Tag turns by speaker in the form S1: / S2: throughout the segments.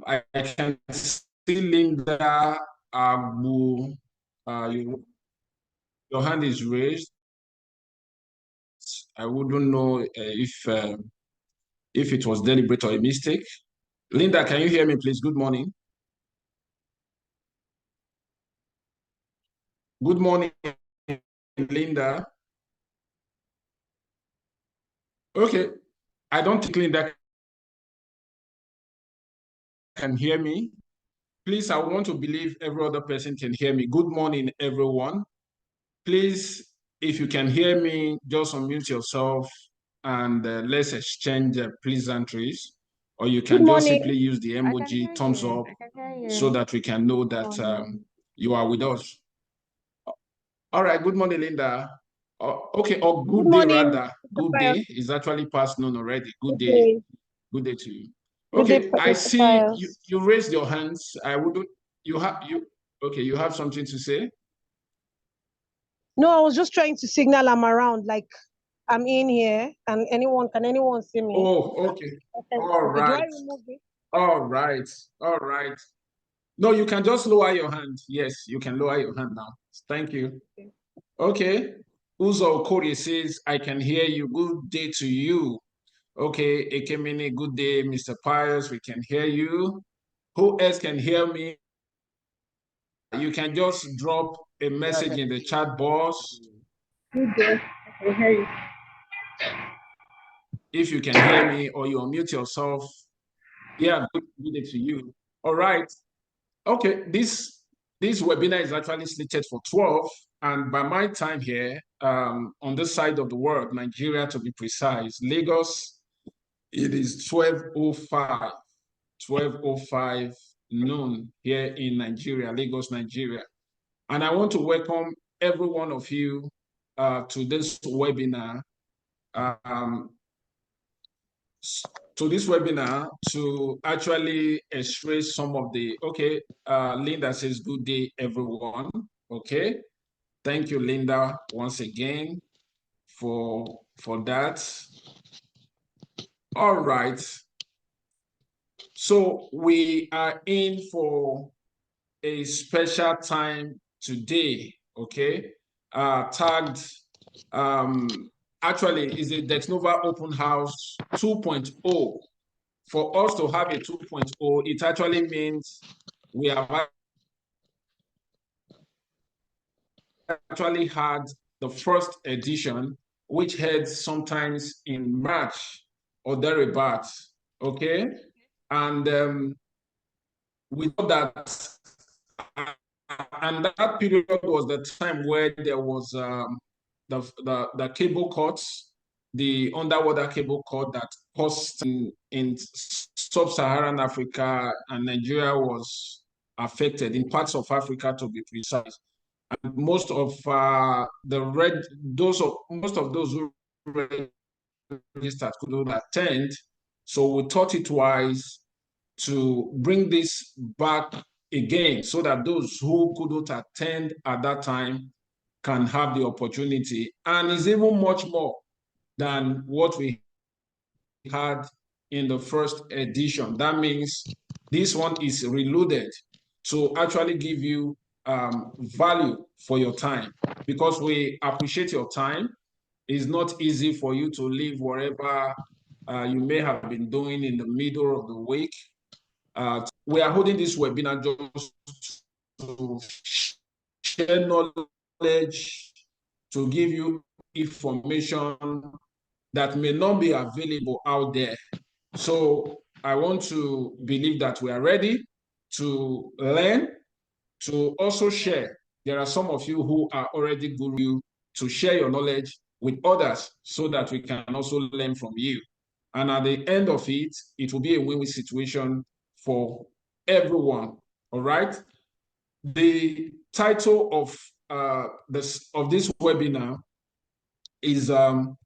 S1: I can see Linda Abu. Your hand is raised. I wouldn't know if it was deliberate or a mistake. Linda, can you hear me, please? Good morning. Good morning, Linda. Okay, I don't think Linda can hear me. Please, I want to believe every other person can hear me. Good morning, everyone. Please, if you can hear me, just unmute yourself and let's exchange pleasantries. Or you can just simply use the emoji thumbs up so that we can know that you are with us. All right, good morning, Linda. Okay, or good day rather. Good day is actually past noon already. Good day. Good day to you. Okay, I see you raised your hands. I wouldn't, okay, you have something to say?
S2: No, I was just trying to signal I'm around, like I'm in here, and can anyone see me?
S1: Oh, okay. All right.
S2: Do I remove it?
S1: All right. All right. No, you can just lower your hand. Yes, you can lower your hand now. Thank you. Okay. Uzo Okori says, I can hear you. Good day to you. Okay, Ekemini, good day, Mr. Pius. We can hear you. Who else can hear me? You can just drop a message in the chat box.
S2: Good day. I can hear you.
S1: If you can hear me or you unmute yourself. Yeah, good day to you. All right. Okay, this webinar is actually slated for 12, and by my time here, on this side of the world, Nigeria to be precise, Lagos, it is 12:05, 12:05 noon here in Nigeria, Lagos, Nigeria. And I want to welcome every one of you to this webinar. To actually express some of the, okay, Linda says, good day, everyone. Okay, thank you, Linda, once again for that. All right, so we are in for a special time today, okay, tagged, actually is a Dexnova Open House 2.0. For us to have a 2.0, it actually means we have actually had the first edition, which heads sometimes in March or thereabouts, okay? And we know that, and that period was the time where there was the cable cuts, the underwater cable cut that caused in sub-Saharan Africa, and Nigeria was affected, in parts of Africa to be precise. And most of those who registered couldn't attend, so we thought it wise to bring this back again so that those who couldn't attend at that time can have the opportunity. And it's even much more than what we had in the first edition. That means this one is reloaded to actually give you value for your time, because we appreciate your time. It's not easy for you to leave wherever you may have been doing in the middle of the week. We are holding this webinar just to share knowledge, to give you information that may not be available out there. So I want to believe that we are ready to learn, to also share. There are some of you who are already guru to share your knowledge with others so that we can also learn from you. And at the end of it, it will be a win-win situation for everyone. All right. The title of this webinar is on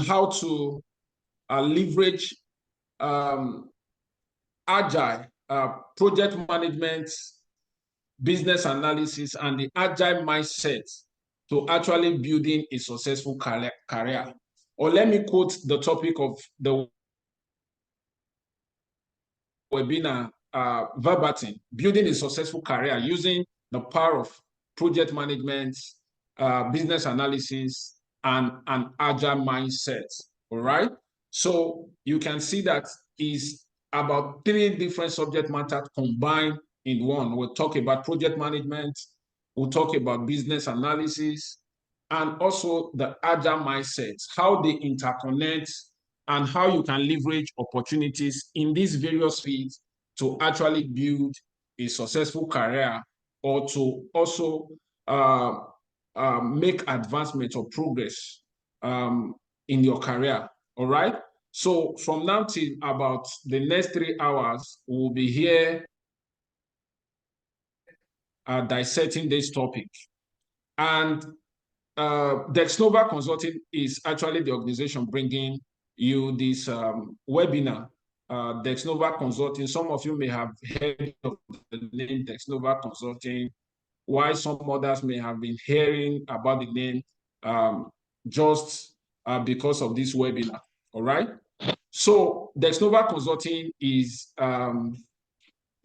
S1: how to leverage agile project management, business analysis, and the agile mindset to actually building a successful career. Or let me quote the topic of the webinar verbatim, building a successful career using the power of project management, business analysis, and an agile mindset. All right. So you can see that is about three different subject matter combined in one. We'll talk about project management, we'll talk about business analysis, and also the agile mindset, how they interconnect and how you can leverage opportunities in these various fields to actually build a successful career or to also make advancement or progress in your career. All right. So from now till about the next 3 hours, we'll be here dissecting this topic. And Dexnova Consulting is actually the organization bringing you this webinar. Dexnova Consulting, some of you may have heard of the name Dexnova Consulting, while some others may have been hearing about the name just because of this webinar. All right. So Dexnova Consulting is a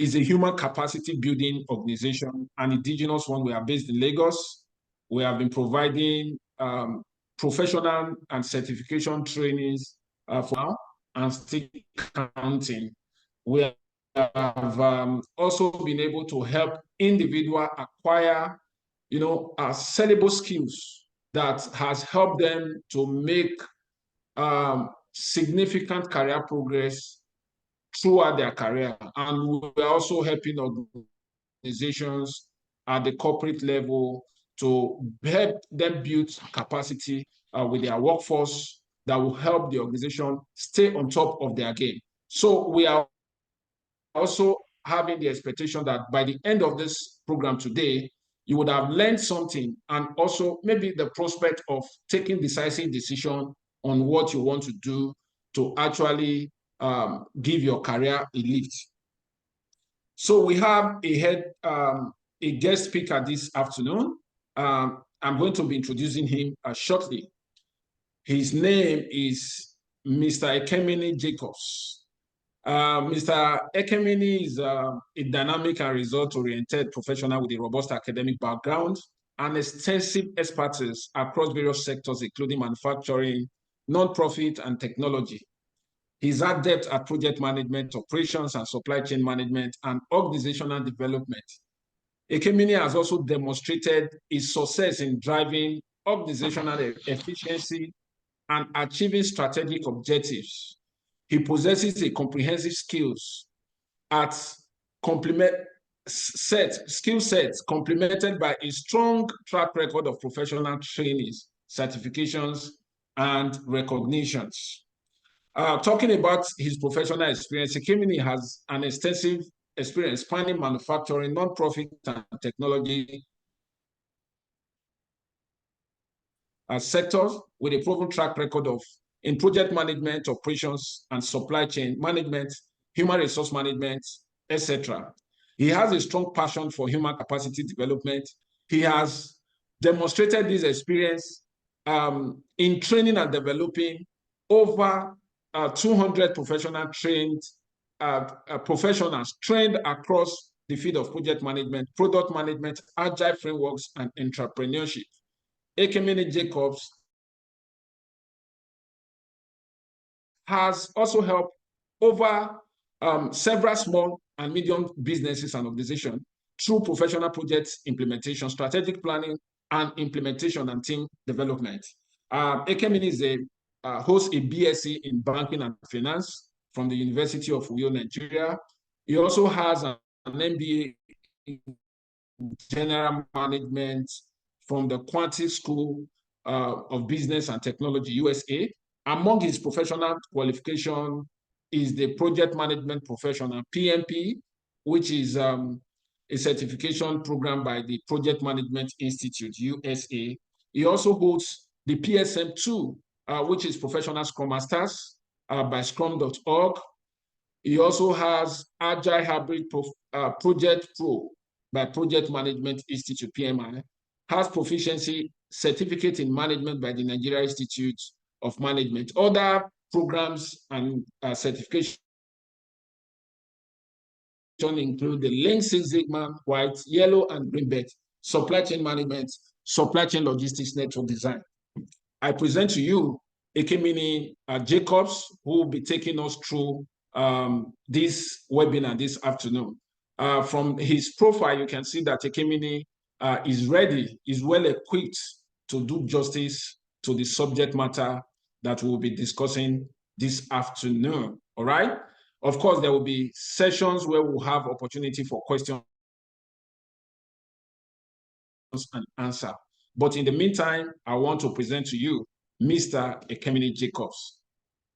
S1: human capacity building organization, an indigenous one. We are based in Lagos. We have been providing professional and certification trainings for now and still counting. We have also been able to help individuals acquire, sellable skills that has helped them to make significant career progress throughout their career. And we're also helping organizations at the corporate level to help them build capacity with their workforce that will help the organization stay on top of their game. So we are also having the expectation that by the end of this program today, you would have learned something and also maybe the prospect of taking decisive decision on what you want to do to actually give your career a lift. So we have a guest speaker this afternoon. I'm going to be introducing him shortly. His name is Mr. Ekemini Jacobs. Mr. Ekemini is a dynamic and result-oriented professional with a robust academic background and extensive expertise across various sectors, including manufacturing, non-profit, and technology. He's adept at project management, operations, and supply chain management, and organizational development. Ekemini has also demonstrated his success in driving organizational efficiency and achieving strategic objectives. He possesses a comprehensive skill sets complemented by a strong track record of professional trainings, certifications, and recognitions. Talking about his professional experience, Ekemini has an extensive experience spanning manufacturing, non-profit, and technology sectors with a proven track record in project management, operations, and supply chain management, human resource management, etc. He has a strong passion for human capacity development. He has demonstrated this experience in training and developing over 200 professionals trained across the field of project management, product management, agile frameworks, and entrepreneurship. Ekemini Jacobs has also helped over several small and medium businesses and organizations through professional projects implementation, strategic planning, and implementation and team development. Ekemini is hosts a BSc in banking and finance from the University of Uyo, Nigeria. He also has an MBA in general management from the Quanti School of Business and Technology, USA. Among his professional qualification is the Project Management Professional, PMP, which is a certification program by the Project Management Institute, USA. He also holds the PSM2, which is Professional Scrum Masters by scrum.org. He also has Agile Hybrid Project Pro by Project Management Institute, PMI, has proficiency certificate in management by the Nigeria Institute of Management. Other programs and certifications include the Lean Six Sigma, white, yellow, and green belt, supply chain management, supply chain logistics network design. I present to you Ekemini Jacobs, who will be taking us through this webinar this afternoon. From his profile, you can see that Ekemini is ready, is well equipped to do justice to the subject matter that we'll be discussing this afternoon. All right. Of course, there will be sessions where we'll have opportunity for questions and answer. But in the meantime, I want to present to you Mr. Ekemini Jacobs.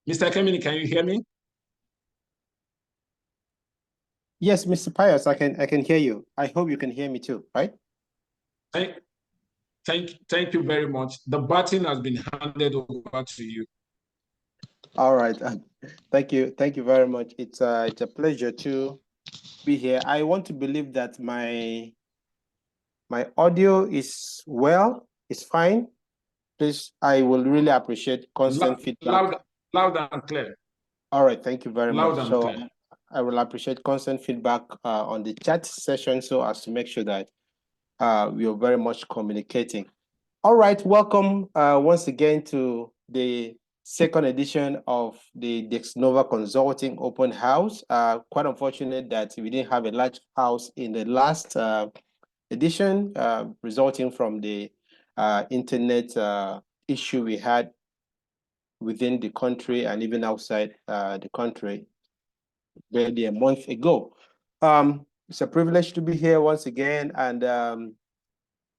S1: Mr. Ekemini, can you hear me?
S3: Yes, Mr. Pius, I can hear you. I hope you can hear me too, right?
S1: Thank you very much. The baton has been handed over to you.
S3: All right. Thank you very much. It's a pleasure to be here. I want to believe that my audio is fine. Please, I will really appreciate constant feedback.
S1: Loud and clear.
S3: All right, thank you very much. So
S1: Clear.
S3: I will appreciate constant feedback on the chat session so as to make sure that we are very much communicating. All right, welcome once again to the second edition of the Dexnova Consulting Open House. Quite unfortunate that we didn't have a large house in the last edition, resulting from the internet issue we had within the country and even outside the country barely a month ago. It's a privilege to be here once again, and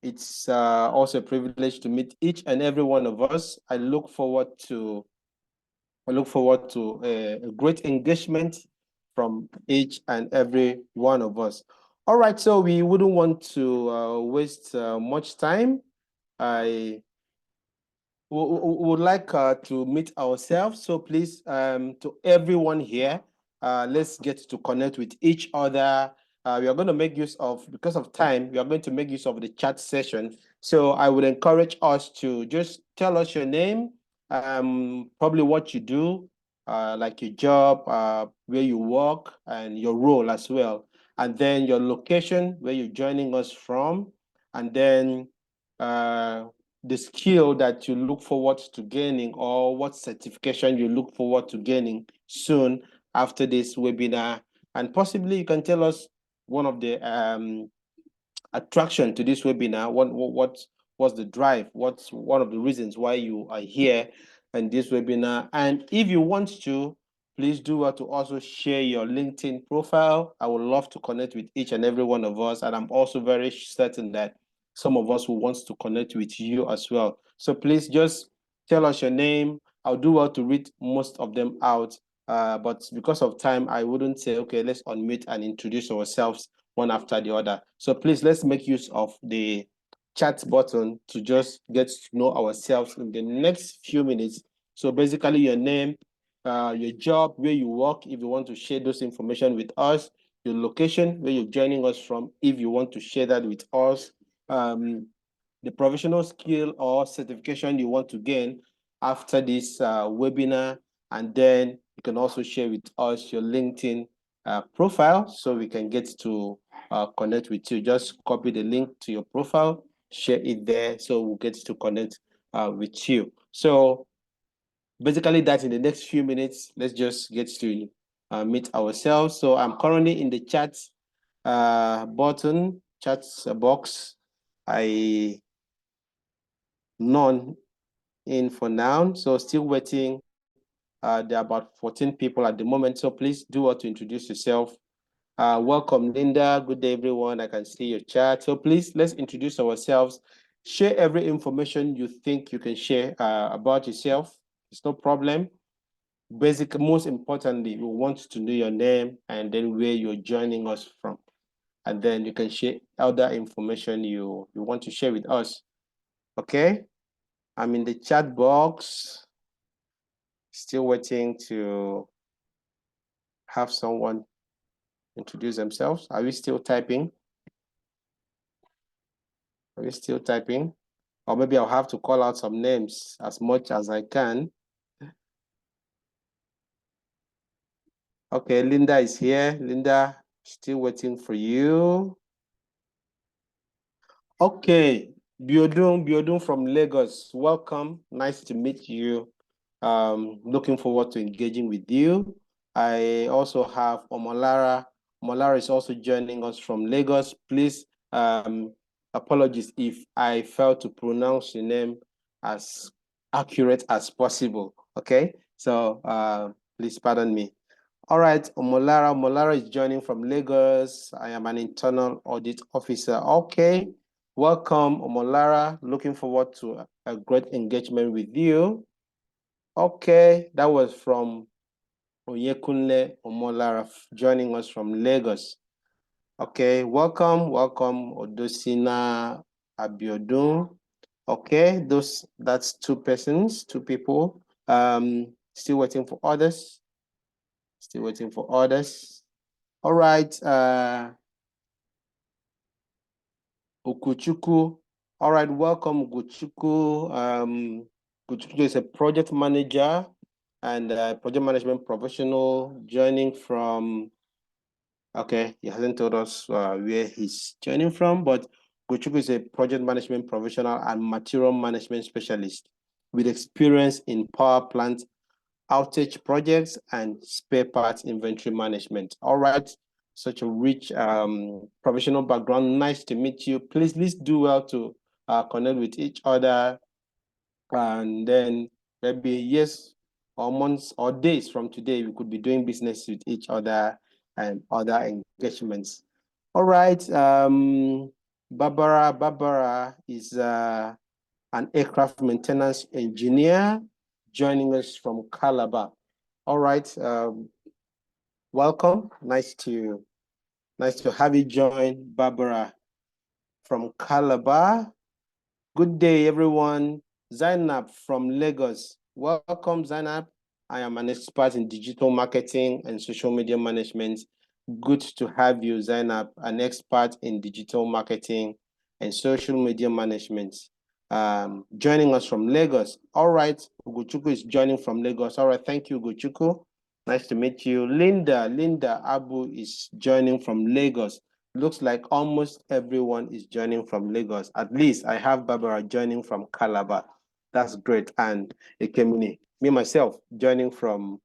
S3: it's also a privilege to meet each and every one of us. I look forward to a great engagement from each and every one of us. All right, so we wouldn't want to waste much time. I would like to meet ourselves. So please, to everyone here, let's get to connect with each other. We are going to make use of, because of time, we are going to make use of the chat session. So I would encourage us to just tell us your name, probably what you do, like your job, where you work, and your role as well. And then your location, where you're joining us from, and then the skill that you look forward to gaining, or what certification you look forward to gaining soon after this webinar. And possibly you can tell us one of the attraction to this webinar. What's the drive? What's one of the reasons why you are here in this webinar? And if you want to, please do want to also share your LinkedIn profile. I would love to connect with each and every one of us. And I'm also very certain that some of us will want to connect with you as well. So please just tell us your name. I'll do well to read most of them out. But because of time, I wouldn't say, okay, let's unmute and introduce ourselves one after the other. So please, let's make use of the chat button to just get to know ourselves in the next few minutes. So basically your name, your job, where you work, if you want to share those information with us, your location, where you're joining us from, if you want to share that with us, the professional skill or certification you want to gain after this webinar, and then you can also share with us your LinkedIn profile so we can get to connect with you. Just copy the link to your profile, share it there so we'll get to connect with you. So basically that in the next few minutes, let's just get to meet ourselves. So I'm currently in the chat button, chat box. None in for now, so still waiting. There are about 14 people at the moment, so please do want to introduce yourself. Welcome, Linda. Good day, everyone. I can see your chat. So please, let's introduce ourselves. Share every information you think you can share about yourself. It's no problem. Most importantly, we want to know your name and then where you're joining us from. And then you can share other information you want to share with us. Okay? I'm in the chat box. Still waiting to have someone introduce themselves. Are we still typing? Are we still typing? Or maybe I'll have to call out some names as much as I can. Okay, Linda is here. Linda, Still waiting for you. Okay, Biodun from Lagos. Welcome. Nice to meet you. Looking forward to engaging with you. I also have Omolara. Omolara is also joining us from Lagos. Please, apologies if I failed to pronounce your name as accurate as possible. Okay, so please pardon me. All right, Omolara. Omolara is joining from Lagos. I am an internal audit officer. Okay, welcome, Omolara. Looking forward to a great engagement with you. Okay, that was from Oyekunle Omolara joining us from Lagos. Okay, welcome, Odosina Abiodun. Okay, that's two people. Still waiting for others. All right, Okuchuku. All right, welcome, Okuchuku. Okuchuku is a project manager and a project management professional joining from, okay, he hasn't told us where he's joining from, but Okuchuku is a project management professional and material management specialist with experience in power plant outage projects and spare parts inventory management. All right, such a rich professional background. Nice to meet you. Please do well to connect with each other, and then maybe years or months or days from today, we could be doing business with each other and other engagements. All right, Barbara is an aircraft maintenance engineer joining us from Calabar. All right, welcome. Nice to have you join, Barbara from Calabar. Good day, everyone. Zainab from Lagos. Welcome, Zainab. I am an expert in digital marketing and social media management. Good to have you, Zainab, an expert in digital marketing and social media management. Joining us from Lagos. All right, Ugochukwu is joining from Lagos. All right, thank you, Ugochukwu. Nice to meet you. Linda Abu is joining from Lagos. Looks like almost everyone is joining from Lagos. At least I have Barbara joining from Calabar. That's great. And Ekemini, me myself, joining from,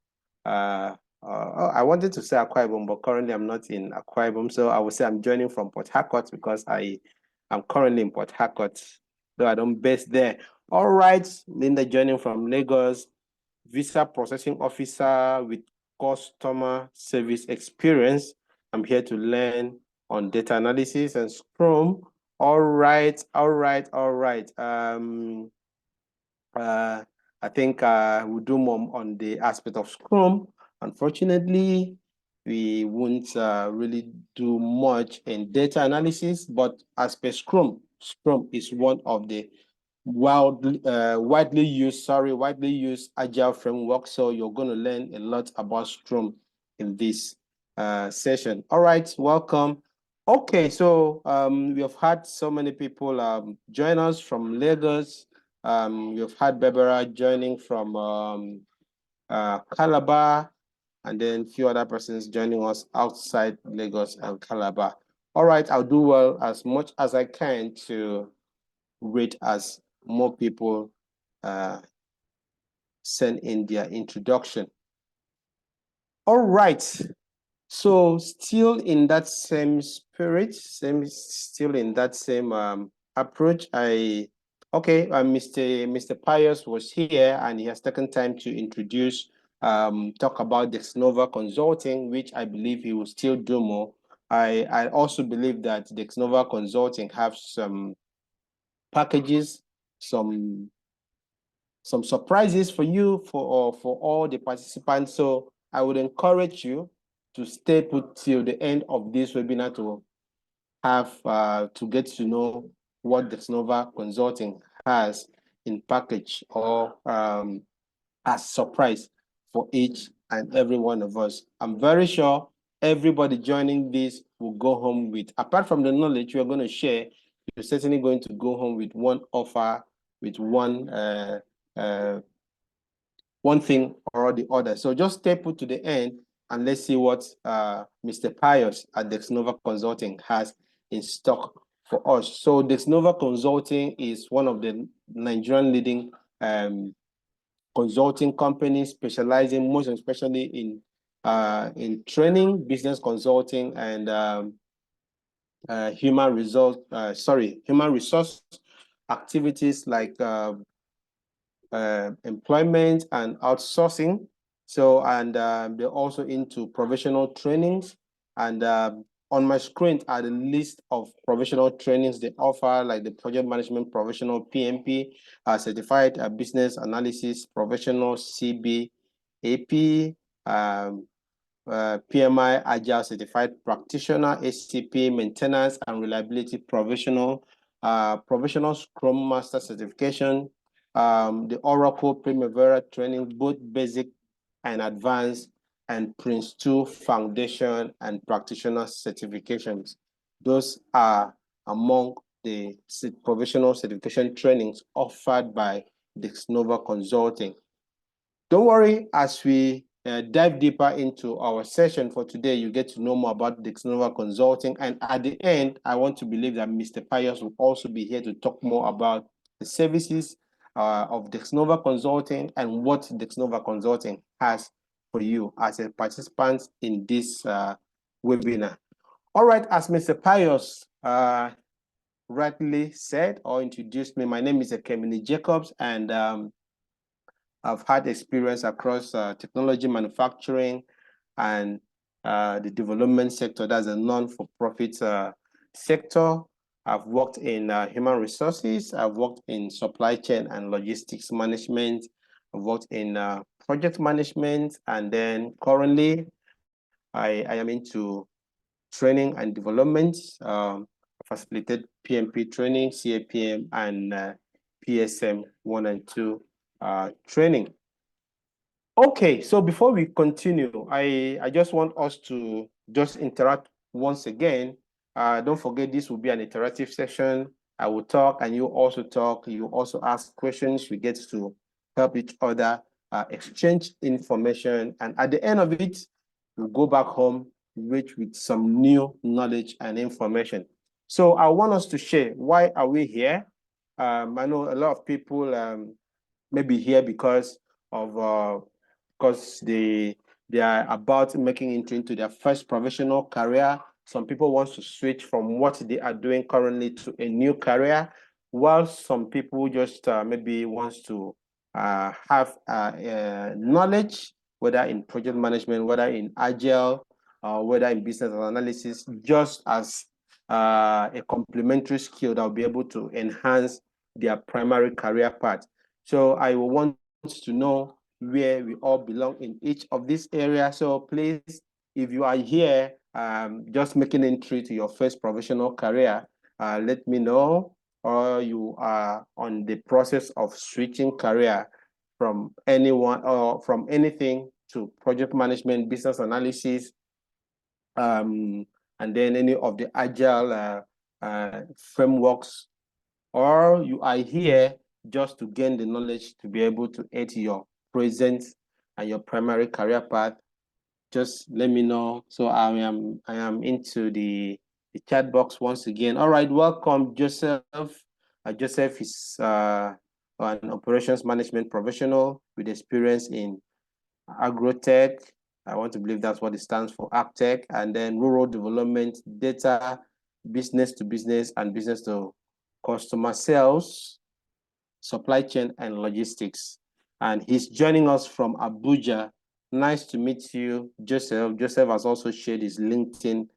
S3: I wanted to say Akwa Ibom, but currently I'm not in Akwa Ibom. So I would say I'm joining from Port Harcourt because I'm currently in Port Harcourt, though I don't base there. All right, Linda joining from Lagos, visa processing officer with customer service experience. I'm here to learn on data analysis and Scrum. All right. I think we'll do more on the aspect of Scrum. Unfortunately, we won't really do much in data analysis, but as per Scrum is one of the widely used agile framework. So you're going to learn a lot about Scrum in this session. All right, welcome. Okay, so we have had so many people join us from Lagos. We have had Barbara joining from Calabar, and then a few other persons joining us outside Lagos and Calabar. All right, I'll do well as much as I can to read as more people send in their introduction. All right, so still in that same spirit, still in that same approach, Mr. Pius was here and he has taken time to introduce, talk about Dexnova Consulting, which I believe he will still do more. I also believe that Dexnova Consulting have some packages, some surprises for you, for all the participants. So I would encourage you to stay put till the end of this webinar to have to get to know what Dexnova Consulting has in package or as surprise for each and every one of us. I'm very sure everybody joining this will go home with, apart from the knowledge you're going to share, you're certainly going to go home with one offer, with one thing or the other. So just stay put to the end and let's see what Mr. Pius at Dexnova Consulting has in stock for us. So Dexnova Consulting is one of the Nigerian leading consulting companies specializing most especially in training, business consulting, and human resource activities like employment and outsourcing. So, and they're also into professional trainings. And on my screen are the list of professional trainings they offer, like the project management professional PMP, certified business analysis professional CB, AP, PMI agile certified practitioner, ACP maintenance and reliability professional, professional Scrum Master certification, the Oracle Primavera training, both basic and advanced, and Prince 2 foundation and practitioner certifications. Those are among the professional certification trainings offered by Dexnova Consulting. Don't worry, as we dive deeper into our session for today, you get to know more about Dexnova Consulting. And at the end, I want to believe that Mr. Pius will also be here to talk more about the services of Dexnova Consulting and what Dexnova Consulting has for you as a participant in this webinar. All right, as Mr. Pius rightly said or introduced me, my name is Ekemini Jacobs, and I've had experience across technology manufacturing and the development sector. That's a non-for-profit sector. I've worked in human resources. I've worked in supply chain and logistics management. I've worked in project management. And then currently, I am into training and development. Facilitated PMP training, CAPM, and PSM 1 and 2 training. Okay, so before we continue, I just want us to just interact once again. Don't forget, this will be an interactive session. I will talk and you also talk. You also ask questions. We get to help each other exchange information. And at the end of it, we'll go back home with some new knowledge and information. So I want us to share, why are we here? I know a lot of people may be here because of they are about making entry into their first professional career. Some people want to switch from what they are doing currently to a new career, while some people just maybe wants to have knowledge, whether in project management, whether in agile, whether in business analysis, just as a complementary skill that will be able to enhance their primary career path. So I will want to know where we all belong in each of these areas. So please, if you are here just making entry to your first professional career, let me know, or you are on the process of switching career from anyone or from anything to project management, business analysis, and then any of the agile frameworks, or you are here just to gain the knowledge to be able to aid your present and your primary career path, just let me know. So I am into the chat box once again. All right, welcome, Joseph. Joseph is an operations management professional with experience in agrotech. I want to believe that's what it stands for, agtech, and then rural development, data, business to business and business to customer sales, supply chain and logistics. And he's joining us from Abuja. Nice to meet you, Joseph. Joseph has also shared his LinkedIn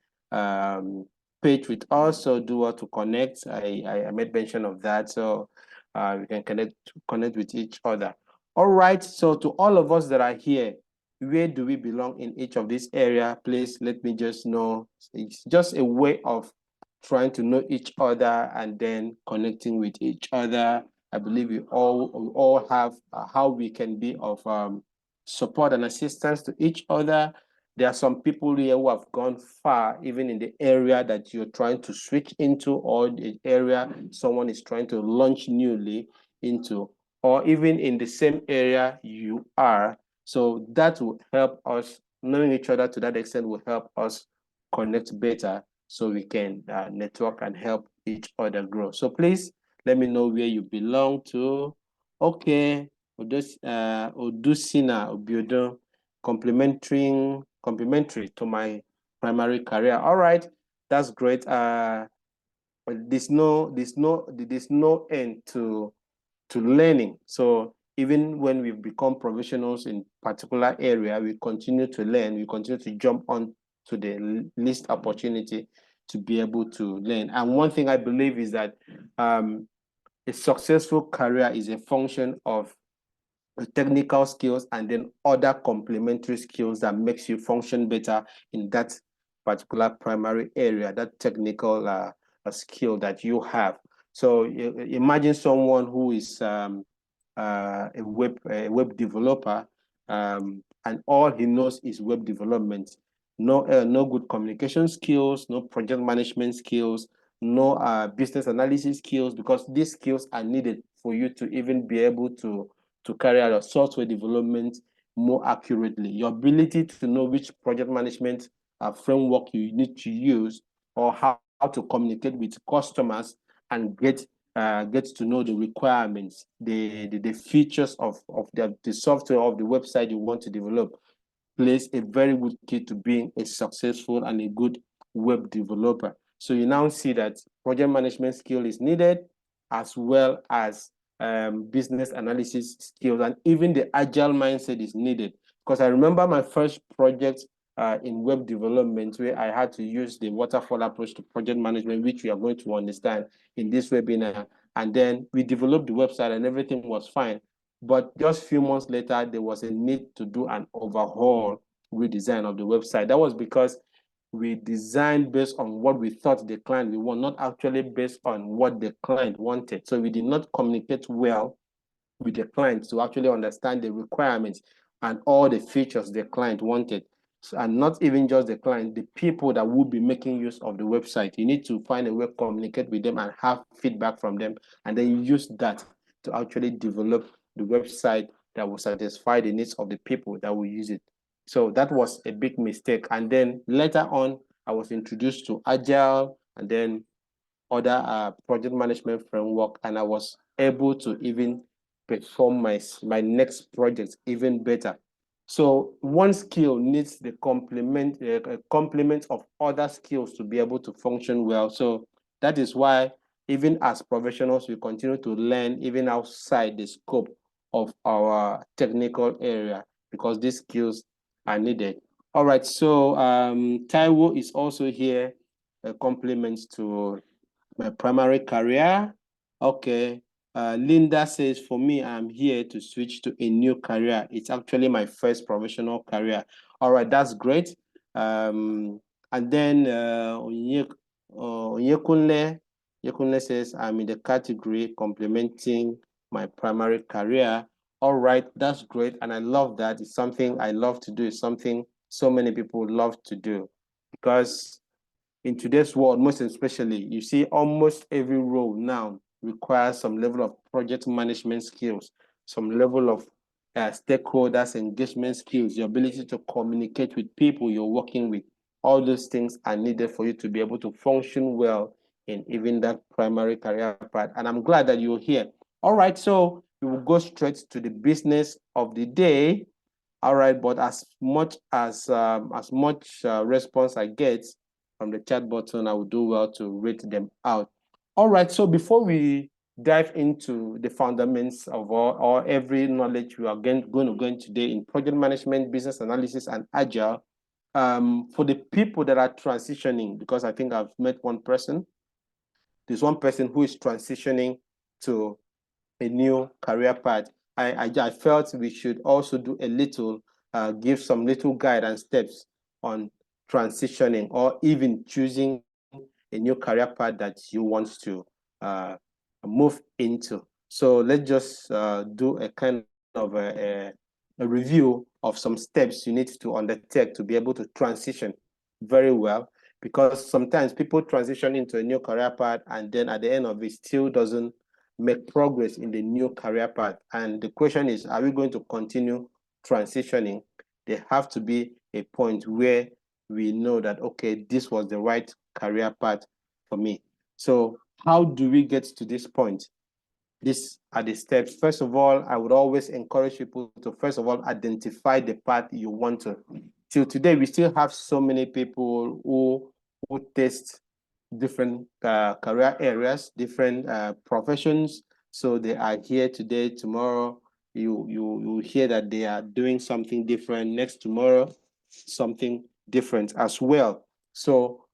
S3: page with us, so do well to connect. I made mention of that, so we can connect with each other. All right, so to all of us that are here, where do we belong in each of these areas? Please let me just know. It's just a way of trying to know each other and then connecting with each other. I believe we all have how we can be of support and assistance to each other. There are some people here who have gone far, even in the area that you're trying to switch into, or the area someone is trying to launch newly into, or even in the same area you are. So that will help us knowing each other to that extent will help us connect better so we can network and help each other grow. So please let me know where you belong to. Okay, Odusina Obiodun, complementary to my primary career. All right, that's great. There's no end to learning. So even when we've become professionals in particular area, we continue to learn, we continue to jump on to the least opportunity to be able to learn. And one thing I believe is that a successful career is a function of technical skills and then other complementary skills that makes you function better in that particular primary area, that technical skill that you have. So imagine someone who is a web developer, and all he knows is web development. No good communication skills, no project management skills, no business analysis skills, because these skills are needed for you to even be able to carry out your software development more accurately. Your ability to know which project management framework you need to use, or how to communicate with customers and get to know the requirements, the features of the software of the website you want to develop, plays a very good key to being a successful and a good web developer. So you now see that project management skill is needed, as well as business analysis skills, and even the agile mindset is needed. Because I remember my first project in web development, where I had to use the waterfall approach to project management, which we are going to understand in this webinar. And then we developed the website and everything was fine. But just a few months later, there was a need to do an overhaul, redesign of the website. That was because we designed based on what we thought the client would want, not actually based on what the client wanted. So we did not communicate well with the client to actually understand the requirements and all the features the client wanted. So, and not even just the client, the people that will be making use of the website. You need to find a way to communicate with them and have feedback from them, and then use that to actually develop the website that will satisfy the needs of the people that will use it. So that was a big mistake. And then later on, I was introduced to agile and then other project management framework, and I was able to even perform my next project even better. So one skill needs the complement of other skills to be able to function well. So that is why even as professionals, we continue to learn even outside the scope of our technical area, because these skills are needed. All right, so Taiwo is also here, compliments to my primary career. Okay. Linda says, for me, I'm here to switch to a new career. It's actually my first professional career. All right, that's great. And then Onyekunle says, I'm in the category complementing my primary career. All right, that's great. And I love that. It's something I love to do. It's something so many people love to do, because in today's world, most especially, you see almost every role now requires some level of project management skills, some level of stakeholders engagement skills, your ability to communicate with people you're working with. All those things are needed for you to be able to function well in even that primary career part. And I'm glad that you're here. All right, so we will go straight to the business of the day. All right, but as much response I get from the chat button, I will do well to rate them out. All right, so before we dive into the fundamentals of all every knowledge we are going to go into today in project management, business analysis, and agile, for the people that are transitioning, because I think I've met one person, there's one person who is transitioning to a new career path. I felt we should also do a little, give some little guide and steps on transitioning or even choosing a new career path that you want to move into. So let's just do a kind of a review of some steps you need to undertake to be able to transition very well, because sometimes people transition into a new career path and then at the end of it still doesn't make progress in the new career path. And the question is, are we going to continue transitioning? There have to be a point where we know that, okay, this was the right career path for me. So how do we get to this point? These are the steps. First of all, I would always encourage people to, first of all, identify the path you want to. Till today, we still have so many people who test different career areas, different professions. So they are here today, tomorrow, you hear that they are doing something different, next tomorrow, something different as well. So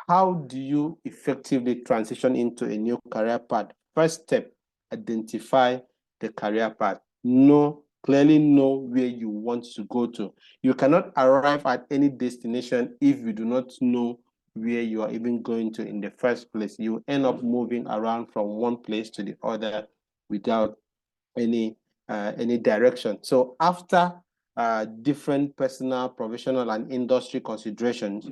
S3: how do you effectively transition into a new career path? First step, identify the career path. Clearly know where you want to go to. You cannot arrive at any destination if you do not know where you are even going to in the first place. You end up moving around from one place to the other without any direction. So after different personal, professional, and industry considerations,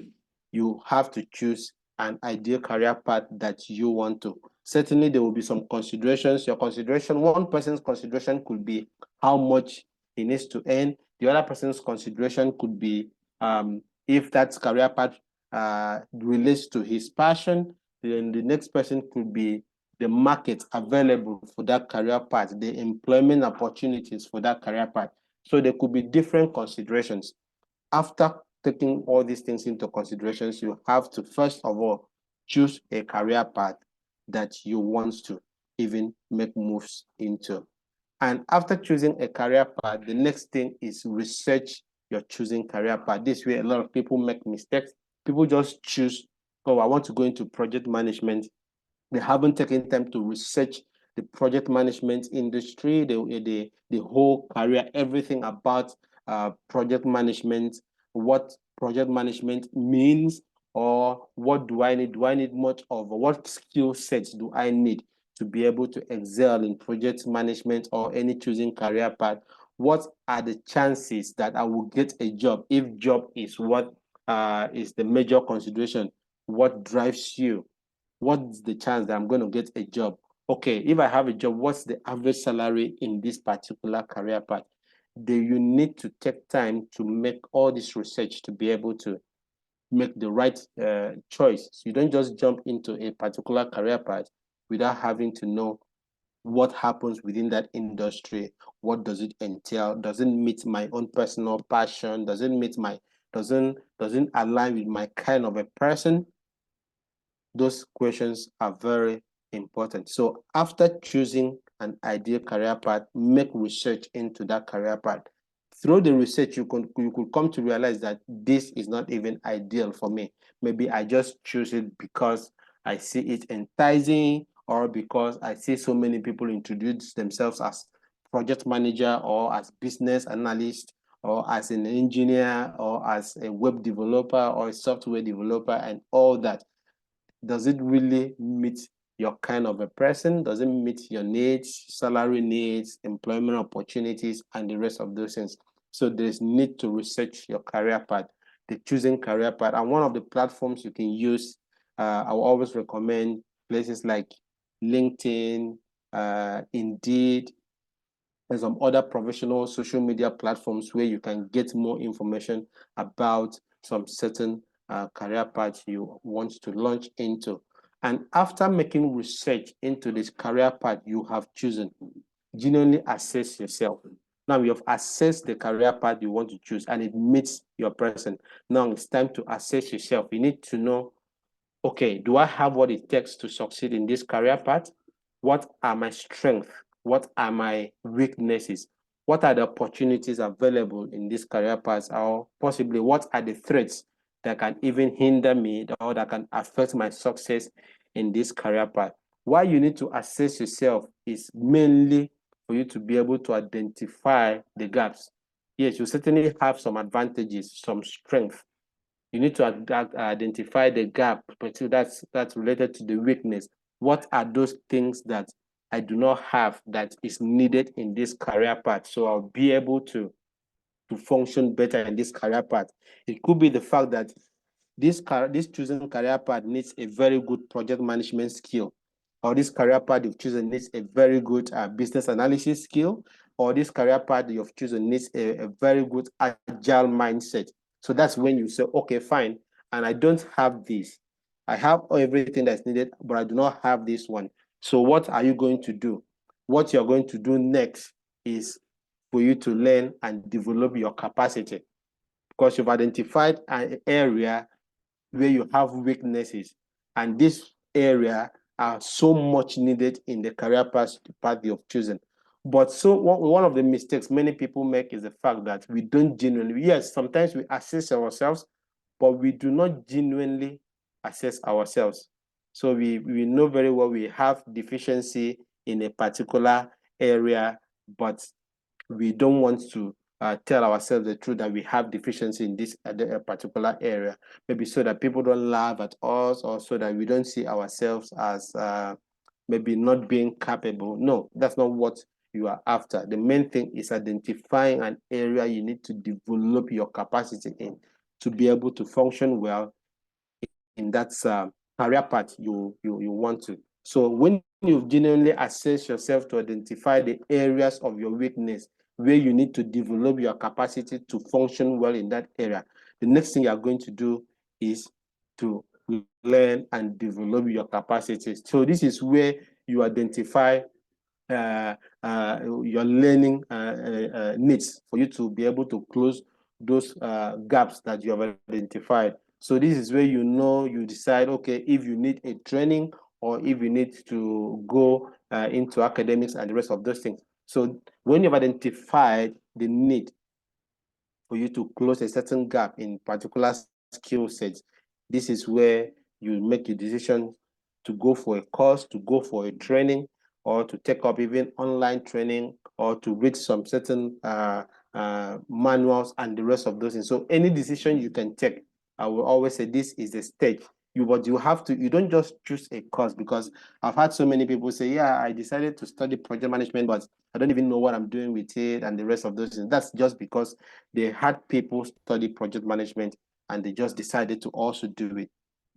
S3: you have to choose an ideal career path that you want to. Certainly, there will be some considerations. One person's consideration could be how much he needs to earn. The other person's consideration could be if that career path relates to his passion. Then the next person could be the market available for that career path, the employment opportunities for that career path. So there could be different considerations. After taking all these things into considerations, you have to first of all choose a career path that you want to even make moves into. And after choosing a career path, the next thing is research your choosing career path. This way, a lot of people make mistakes. People just choose, oh, I want to go into project management. They haven't taken time to research the project management industry, the whole career, everything about project management, what project management means, or what do I need? Do I need much of, what skill sets do I need to be able to excel in project management or any choosing career path? What are the chances that I will get a job if job is what is the major consideration? What drives you? What's the chance that I'm going to get a job? Okay, if I have a job, what's the average salary in this particular career path? You need to take time to make all this research to be able to make the right choice. So you don't just jump into a particular career path without having to know what happens within that industry. What does it entail? Does it meet my own personal passion? Doesn't align with my kind of a person? Those questions are very important. So after choosing an ideal career path, make research into that career path. Through the research, you could come to realize that this is not even ideal for me. Maybe I just choose it because I see it enticing, or because I see so many people introduce themselves as project manager, or as business analyst, or as an engineer, or as a web developer, or a software developer, and all that. Does it really meet your kind of a person? Does it meet your needs, salary needs, employment opportunities, and the rest of those things? So there's need to research your career path, the choosing career path. And one of the platforms you can use, I will always recommend places like LinkedIn, Indeed, and some other professional social media platforms where you can get more information about some certain career path you want to launch into. And after making research into this career path you have chosen, genuinely assess yourself. Now you have assessed the career path you want to choose and it meets your person. Now it's time to assess yourself. You need to know, okay, do I have what it takes to succeed in this career path? What are my strengths? What are my weaknesses? What are the opportunities available in this career path? Or possibly what are the threats that can even hinder me or that can affect my success in this career path? Why you need to assess yourself is mainly for you to be able to identify the gaps. Yes, you certainly have some advantages, some strength. You need to identify the gap, but that's related to the weakness. What are those things that I do not have that is needed in this career path? So I'll be able to function better in this career path. It could be the fact that this chosen career path needs a very good project management skill, or this career path you've chosen needs a very good business analysis skill, or this career path you've chosen needs a very good agile mindset. So that's when you say, okay, fine, and I don't have this. I have everything that's needed, but I do not have this one. So what are you going to do? What you're going to do next is for you to learn and develop your capacity, because you've identified an area where you have weaknesses, and this area are so much needed in the career path you've chosen. But so one of the mistakes many people make is the fact that we don't genuinely, yes, sometimes we assess ourselves, but we do not genuinely assess ourselves. So we know very well we have deficiency in a particular area, but we don't want to tell ourselves the truth that we have deficiency in this particular area, maybe so that people don't laugh at us, or so that we don't see ourselves as maybe not being capable. No, that's not what you are after. The main thing is identifying an area you need to develop your capacity in to be able to function well in that career path you want to. So when you genuinely assess yourself to identify the areas of your weakness where you need to develop your capacity to function well in that area, the next thing you are going to do is to learn and develop your capacities. So this is where you identify your learning needs for you to be able to close those gaps that you have identified. So this is where you decide, okay, if you need a training or if you need to go into academics and the rest of those things. So when you've identified the need for you to close a certain gap in particular skill sets, this is where you make a decision to go for a course, to go for a training, or to take up even online training, or to read some certain manuals and the rest of those things. So any decision you can take, I will always say this is the stage. But you have to, you don't just choose a course, because I've had so many people say, yeah, I decided to study project management, but I don't even know what I'm doing with it and the rest of those things. That's just because they had people study project management and they just decided to also do it.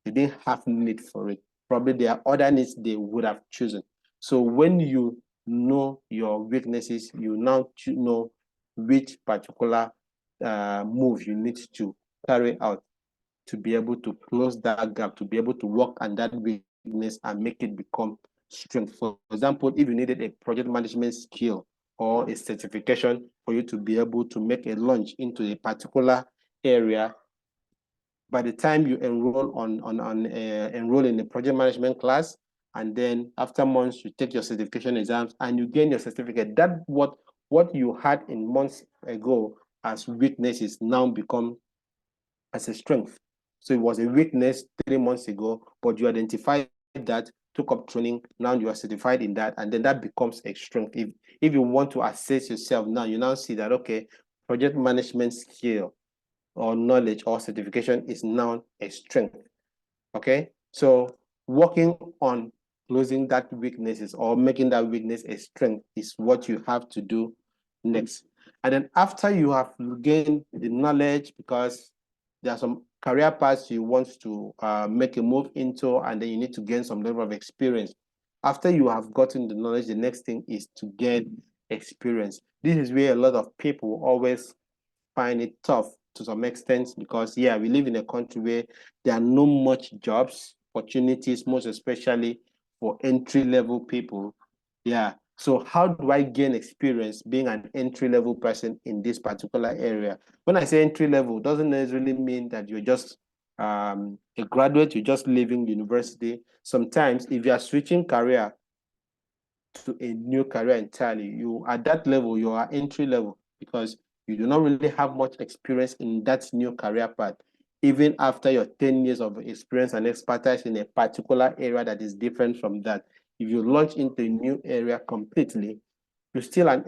S3: They didn't have need for it. Probably there are other needs they would have chosen. So when you know your weaknesses, you now know which particular move you need to carry out to be able to close that gap, to be able to work on that weakness and make it become strength. For example, if you needed a project management skill or a certification for you to be able to make a launch into a particular area, by the time you enroll enroll in a project management class, and then after months you take your certification exams and you gain your certificate, that what you had in months ago as weaknesses now become as a strength. So it was a weakness 3 months ago, but you identified that, took up training, now you are certified in that, and then that becomes a strength. If you want to assess yourself now, you now see that, okay, project management skill or knowledge or certification is now a strength. Okay, so working on closing that weaknesses or making that weakness a strength is what you have to do next. And then after you have gained the knowledge, because there are some career paths you want to make a move into, and then you need to gain some level of experience. After you have gotten the knowledge, the next thing is to gain experience. This is where a lot of people always find it tough to some extent, because yeah, we live in a country where there are no much jobs opportunities, most especially for entry-level people. Yeah, so how do I gain experience being an entry-level person in this particular area? When I say entry-level, doesn't necessarily mean that you're just a graduate, you're just leaving university. Sometimes if you are switching career to a new career entirely, you at that level, you are entry level, because you do not really have much experience in that new career path. Even after your 10 years of experience and expertise in a particular area that is different from that, if you launch into a new area completely, you're still an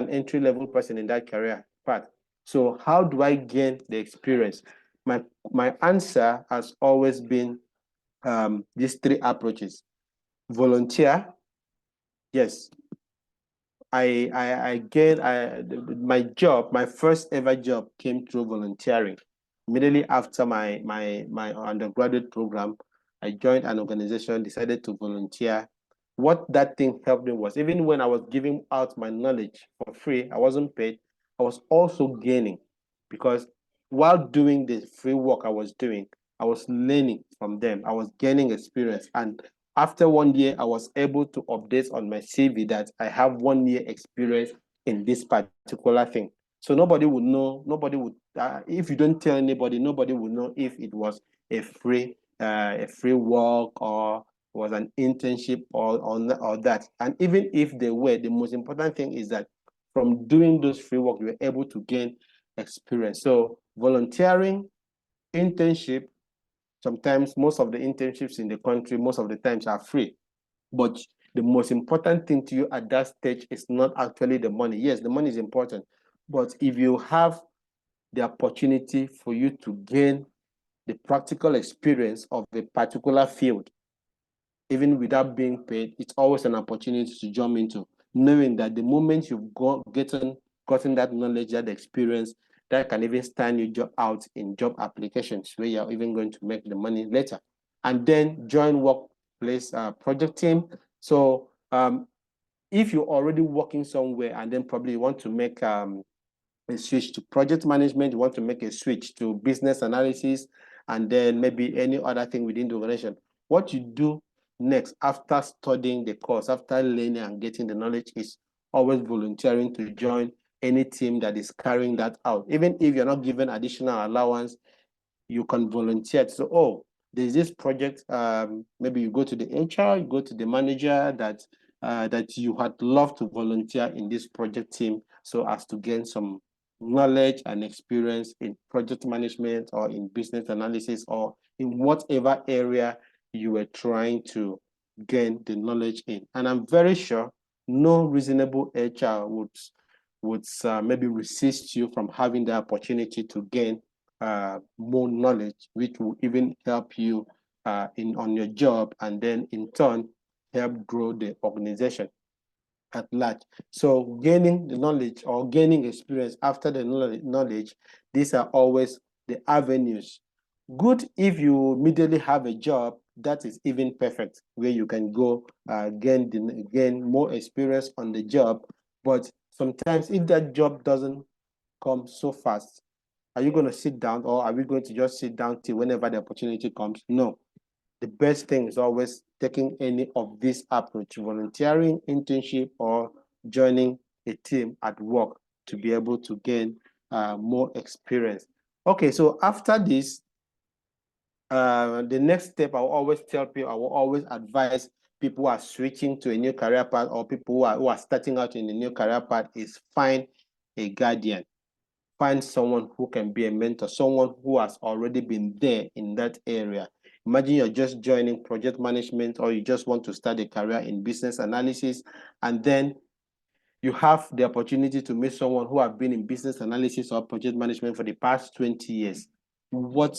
S3: entry level person in that career path. So how do I gain the experience? My answer has always been these three approaches: volunteer. Yes, my job, my first ever job came through volunteering. Immediately after my undergraduate program, I joined an organization, decided to volunteer. What that thing helped me was, even when I was giving out my knowledge for free, I wasn't paid, I was also gaining, because while doing the free work I was doing, I was learning from them. I was gaining experience. And after 1 year, I was able to update on my CV that I have 1 year experience in this particular thing. So nobody would know, if you don't tell anybody, nobody would know if it was a free work or was an internship or that. And even if they were, the most important thing is that from doing those free work, you were able to gain experience. So volunteering, internship, sometimes most of the internships in the country, most of the times are free. But the most important thing to you at that stage is not actually the money. Yes, the money is important. But if you have the opportunity for you to gain the practical experience of a particular field, even without being paid, it's always an opportunity to jump into, knowing that the moment you've gotten that knowledge, that experience, that can even stand you out in job applications where you're even going to make the money later. And then join workplace project team. So if you're already working somewhere and then probably you want to make a switch to project management, you want to make a switch to business analysis, and then maybe any other thing within the organization, what you do next after studying the course, after learning and getting the knowledge, is always volunteering to join any team that is carrying that out. Even if you're not given additional allowance, you can volunteer. So, oh, there's this project. Maybe you go to the HR, you go to the manager that you had loved to volunteer in this project team, so as to gain some knowledge and experience in project management or in business analysis or in whatever area you were trying to gain the knowledge in. And I'm very sure no reasonable HR would maybe resist you from having the opportunity to gain more knowledge, which will even help you on your job, and then in turn help grow the organization at large. So gaining the knowledge or gaining experience after the knowledge, these are always the avenues. Good if you immediately have a job, that is even perfect, where you can go gain more experience on the job. But sometimes if that job doesn't come so fast, are you going to sit down, or are we going to just sit down till whenever the opportunity comes? No. The best thing is always taking any of this approach, volunteering, internship, or joining a team at work to be able to gain more experience. Okay, so after this, the next step I will always tell people, I will always advise people who are switching to a new career path, or people who are starting out in a new career path, is find a guardian. Find someone who can be a mentor, someone who has already been there in that area. Imagine you're just joining project management, or you just want to start a career in business analysis, and then you have the opportunity to meet someone who have been in business analysis or project management for the past 20 years. What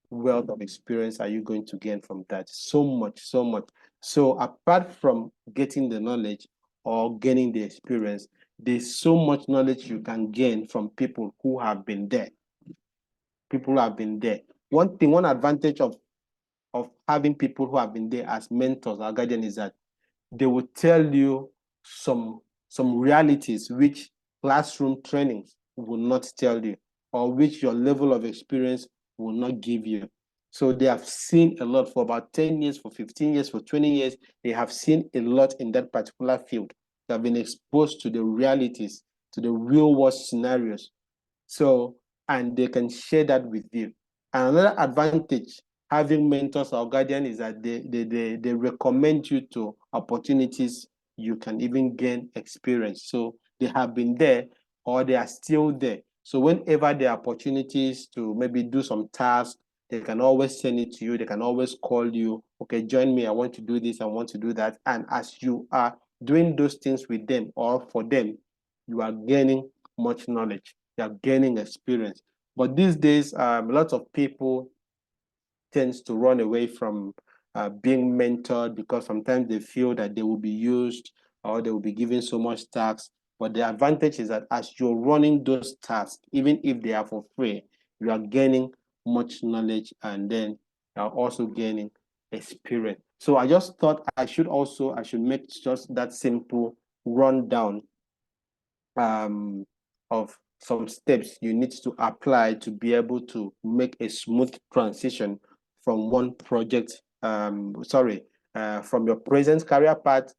S3: wealth of experience are you going to gain from that? So much, so much. So apart from getting the knowledge or gaining the experience, there's so much knowledge you can gain from people who have been there. People who have been there. One advantage of having people who have been there as mentors or guardians is that they will tell you some realities which classroom trainings will not tell you, or which your level of experience will not give you. So they have seen a lot for about 10 years, for 15 years, for 20 years. They have seen a lot in that particular field. They have been exposed to the realities, to the real world scenarios. So, and they can share that with you. And another advantage having mentors or guardian is that they recommend you to opportunities you can even gain experience. So they have been there, or they are still there. So whenever there are opportunities to maybe do some tasks, they can always send it to you. They can always call you. Okay, join me. I want to do this. I want to do that. And as you are doing those things with them or for them, you are gaining much knowledge. You are gaining experience. But these days, a lot of people tends to run away from being mentored, because sometimes they feel that they will be used, or they will be given so much tasks. But the advantage is that as you're running those tasks, even if they are for free, you are gaining much knowledge, and then you are also gaining experience. So I just thought I should make just that simple rundown of some steps you need to apply to be able to make a smooth transition from one project, from your present career path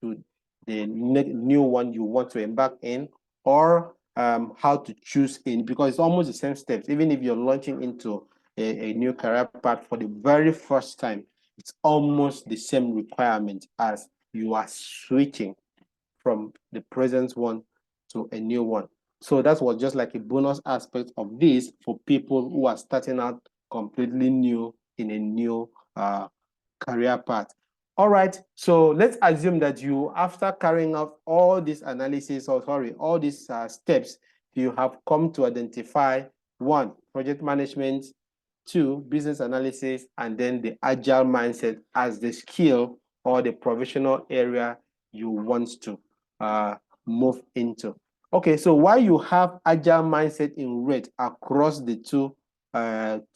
S3: to the new one you want to embark in, or how to choose in, because it's almost the same steps. Even if you're launching into a new career path for the very first time, it's almost the same requirement as you are switching from the present one to a new one. So that was just like a bonus aspect of this for people who are starting out completely new in a new career path. All right, so let's assume that you, after carrying out all this analysis, all these steps, you have come to identify 1, project management, 2, business analysis, and then the agile mindset as the skill or the professional area you want to move into. Okay, so while you have agile mindset in red across the 2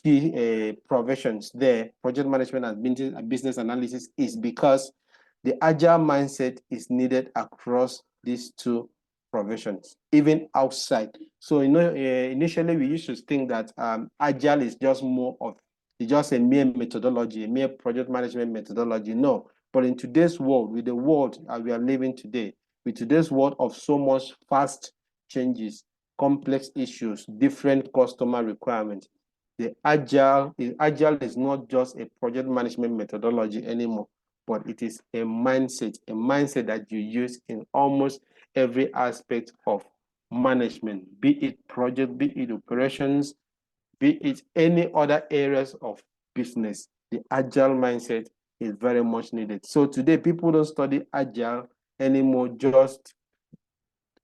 S3: key professions there, project management and business analysis, is because the agile mindset is needed across these 2 professions, even outside. So, initially we used to think that agile is just a mere methodology, a mere project management methodology. No, but in today's world, with the world we are living today, with today's world of so much fast changes, complex issues, different customer requirements, the agile is not just a project management methodology anymore, but it is a mindset that you use in almost every aspect of management, be it project, be it operations, be it any other areas of business. The agile mindset is very much needed. So today, people don't study agile anymore just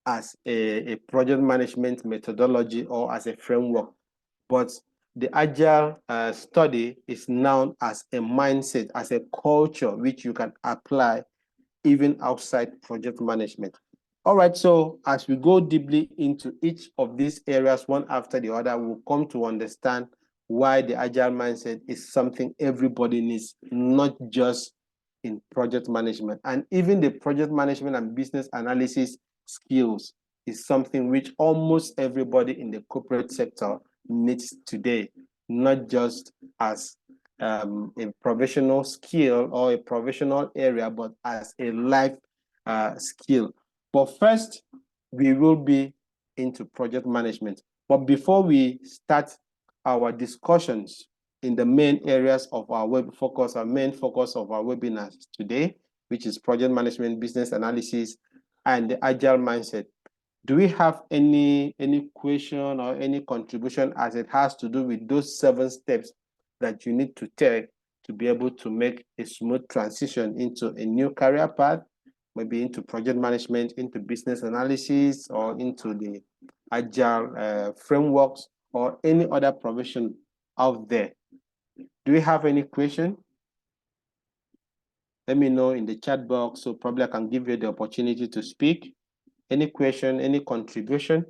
S3: as a project management methodology or as a framework, but the agile study is known as a mindset, as a culture which you can apply even outside project management. All right, so as we go deeply into each of these areas, one after the other, we'll come to understand why the agile mindset is something everybody needs, not just in project management. And even the project management and business analysis skills is something which almost everybody in the corporate sector needs today, not just as a professional skill or a professional area, but as a life skill. But first, we will be into project management. But before we start our discussions in the main areas of our main focus of our webinars today, which is project management, business analysis, and the agile mindset, do we have any question or any contribution as it has to do with those 7 steps that you need to take to be able to make a smooth transition into a new career path, maybe into project management, into business analysis, or into the agile frameworks, or any other profession out there? Do we have any question? Let me know in the chat box, so probably I can give you the opportunity to speak. Any question, any contribution?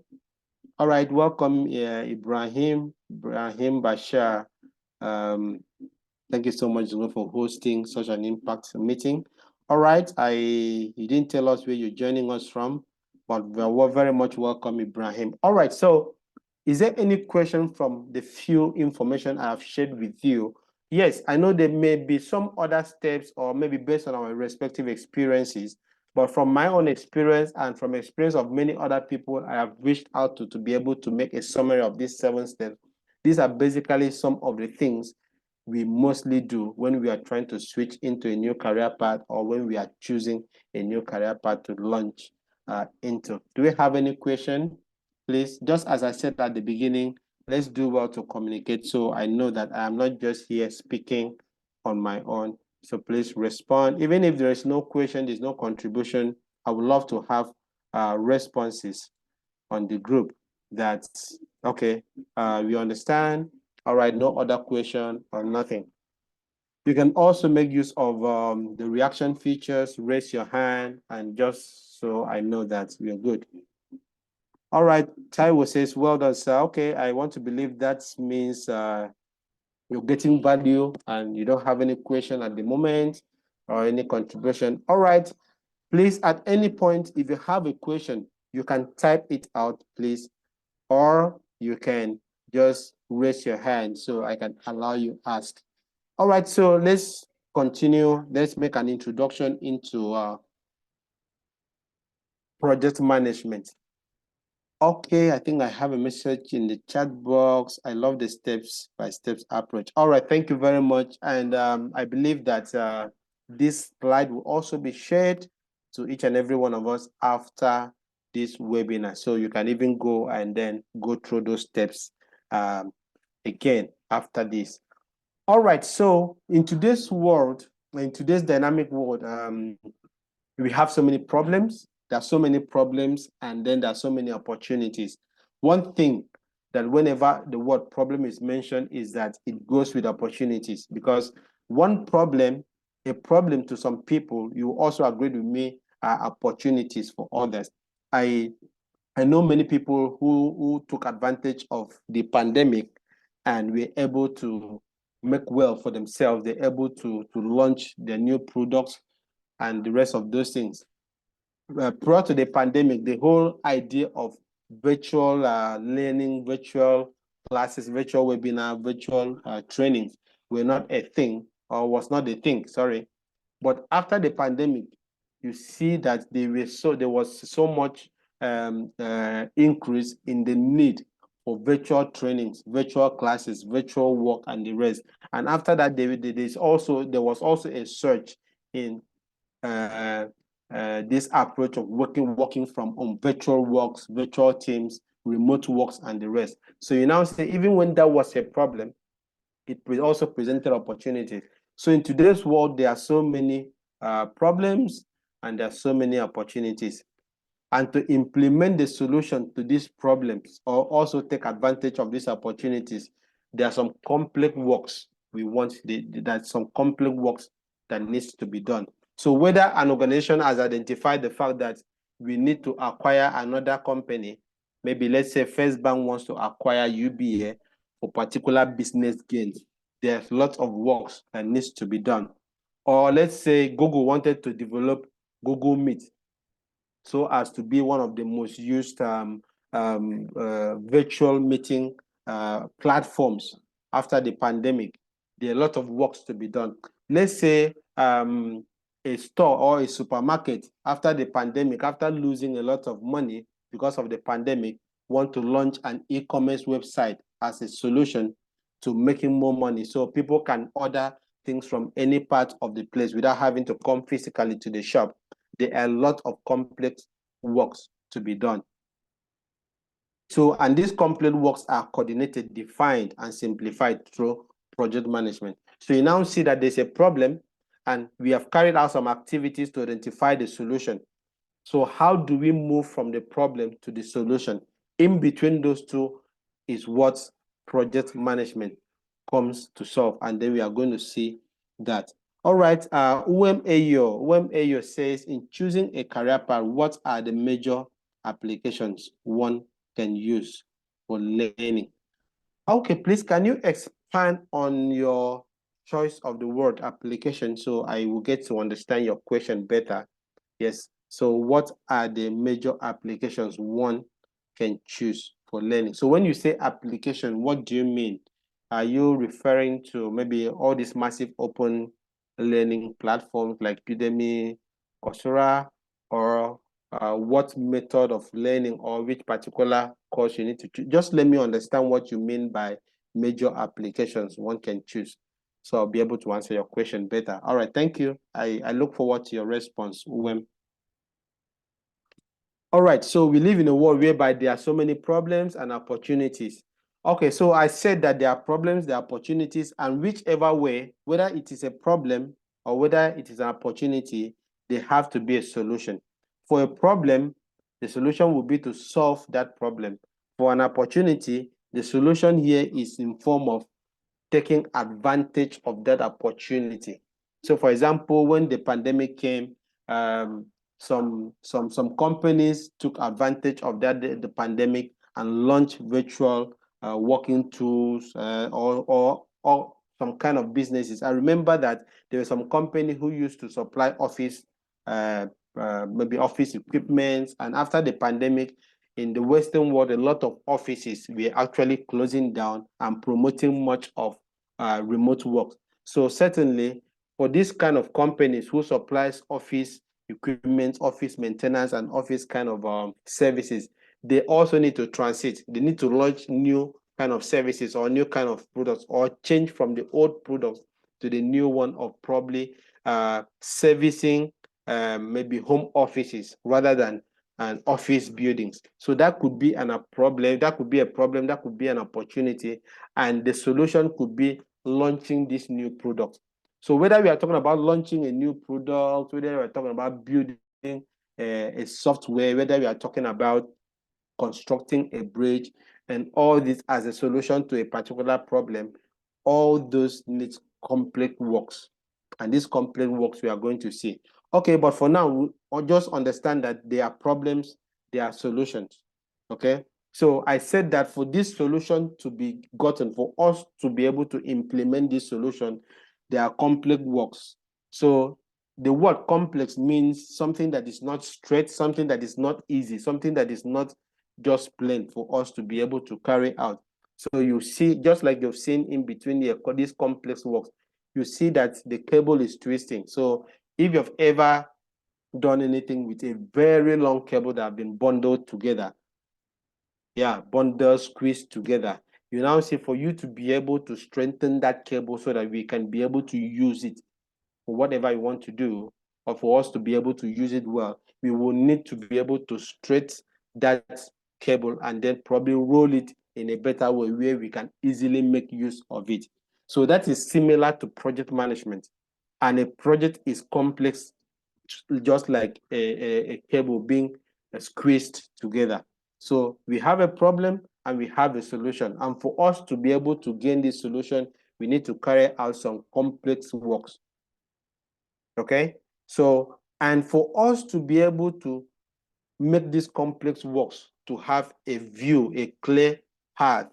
S3: All right, welcome, Ibrahim Bashar. Thank you so much for hosting such an impact meeting. All right, you didn't tell us where you're joining us from, but we're very much welcome, Ibrahim. All right, so is there any question from the few information I have shared with you? Yes, I know there may be some other steps, or maybe based on our respective experiences, but from my own experience and from experience of many other people I have reached out to be able to make a summary of these 7 steps, these are basically some of the things we mostly do when we are trying to switch into a new career path, or when we are choosing a new career path to launch into. Do we have any question? Please, just as I said at the beginning, let's do well to communicate, so I know that I am not just here speaking on my own. So please respond. Even if there is no question, there's no contribution, I would love to have responses on the group. That's okay. We understand. All right, no other question or nothing. You can also make use of the reaction features, raise your hand, and just so I know that we are good. All right, Taiwo says, well done, sir. Okay, I want to believe that means you're getting value and you don't have any question at the moment or any contribution. All right, please, at any point, if you have a question, you can type it out, please. or you can just raise your hand so I can allow you ask. All right, so let's continue. Let's make an introduction into project management. Okay, I think I have a message in the chat box. I love the steps-by-steps approach. All right, thank you very much. And I believe that this slide will also be shared to each and every one of us after this webinar. So you can even go and then go through those steps again after this. All right, so in today's world, in today's dynamic world, we have so many problems. There are so many problems, and then there are so many opportunities. One thing that whenever the word problem is mentioned is that it goes with opportunities, because one problem, a problem to some people, you also agree with me, are opportunities for others. I know many people who took advantage of the pandemic and were able to make well for themselves. They're able to launch their new products and the rest of those things. Prior to the pandemic, the whole idea of virtual learning, virtual classes, virtual webinar, virtual trainings were not a thing, or was not a thing, sorry. But after the pandemic, you see that there was so much increase in the need for virtual trainings, virtual classes, virtual work, and the rest. And after that, there was also a surge in this approach of working from home, virtual works, virtual teams, remote works, and the rest. So you now say, even when that was a problem, it also presented opportunities. So in today's world, there are so many problems and there are so many opportunities. And to implement the solution to these problems, or also take advantage of these opportunities, there are some complex works that's some complex works that needs to be done. So whether an organization has identified the fact that we need to acquire another company, maybe let's say First Bank wants to acquire UBA for particular business gains, there's lots of works that needs to be done. Or let's say Google wanted to develop Google Meet so as to be one of the most used virtual meeting platforms after the pandemic. There are a lot of works to be done. Let's say a store or a supermarket after the pandemic, after losing a lot of money because of the pandemic, want to launch an e-commerce website as a solution to making more money, so people can order things from any part of the place without having to come physically to the shop. There are a lot of complex works to be done. So, and these complex works are coordinated, defined, and simplified through project management. So you now see that there's a problem, and we have carried out some activities to identify the solution. So how do we move from the problem to the solution? In between those two is what project management comes to solve, and then we are going to see that. All right, Ayo says, in choosing a career path, what are the major applications one can use for learning? Okay, please, can you expand on your choice of the word application so I will get to understand your question better? Yes, so what are the major applications one can choose for learning? So when you say application, what do you mean? Are you referring to maybe all these massive open learning platforms like Udemy, Coursera, or what method of learning or which particular course you need to choose? Just let me understand what you mean by major applications one can choose, so I'll be able to answer your question better. All right, thank you. I look forward to your response, Uwem. All right, so we live in a world whereby there are so many problems and opportunities. Okay, so I said that there are problems, there are opportunities, and whichever way, whether it is a problem or whether it is an opportunity, there have to be a solution. For a problem, the solution will be to solve that problem. For an opportunity, the solution here is in form of taking advantage of that opportunity. So for example, when the pandemic came, some companies took advantage of the pandemic and launched virtual working tools or some kind of businesses. I remember that there were some company who used to supply office maybe office equipment, and after the pandemic, in the Western world, a lot of offices were actually closing down and promoting much of remote work. So certainly for this kind of companies who supplies office equipment, office maintenance, and office kind of services, they also need to transit. They need to launch new kind of services or new kind of products, or change from the old products to the new one of probably servicing maybe home offices rather than office buildings. So that could be a problem, that could be a problem, that could be an opportunity, and the solution could be launching this new product. So whether we are talking about launching a new product, whether we are talking about building a software, whether we are talking about constructing a bridge, and all this as a solution to a particular problem, all those need complex works. And these complex works we are going to see. Okay, but for now, we'll just understand that there are problems, there are solutions. Okay, so I said that for this solution to be gotten, for us to be able to implement this solution, there are complex works. So the word complex means something that is not straight, something that is not easy, something that is not just plain for us to be able to carry out. So you see, just like you've seen in between these complex works, you see that the cable is twisting. So if you've ever done anything with a very long cable that have been bundled together, bundled, squeezed together, you now see for you to be able to strengthen that cable so that we can be able to use it for whatever you want to do, or for us to be able to use it well, we will need to be able to straighten that cable and then probably roll it in a better way where we can easily make use of it. So that is similar to project management. And a project is complex, just like a cable being squeezed together. So we have a problem and we have a solution. And for us to be able to gain this solution, we need to carry out some complex works. Okay? So, and for us to be able to make these complex works, to have a view, a clear path,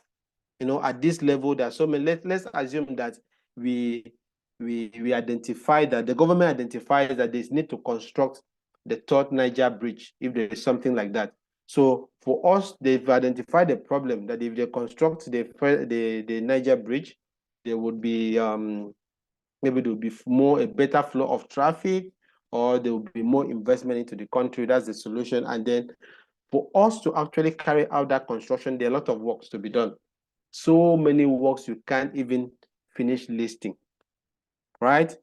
S3: at this level, there are so many. Let's assume that we identify that the government identifies that they need to construct the third Niger bridge, if there is something like that. So for us, they've identified the problem that if they construct the Niger bridge, there would be maybe there will be a better flow of traffic, or there will be more investment into the country. That's the solution. And then for us to actually carry out that construction, there are a lot of works to be done. So many works you can't even finish listing, right?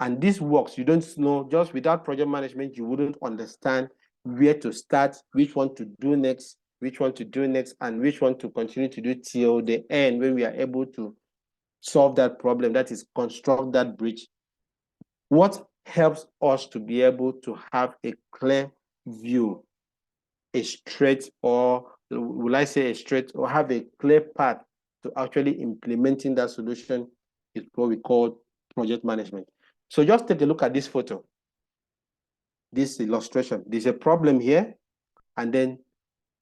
S3: And these works, you don't know, just without project management, you wouldn't understand where to start, which one to do next, and which one to continue to do till the end when we are able to solve that problem, that is construct that bridge. What helps us to be able to have a clear view, a straight, or will I say a straight, or have a clear path to actually implementing that solution, is what we call project management. So just take a look at this photo, this illustration. There's a problem here, and then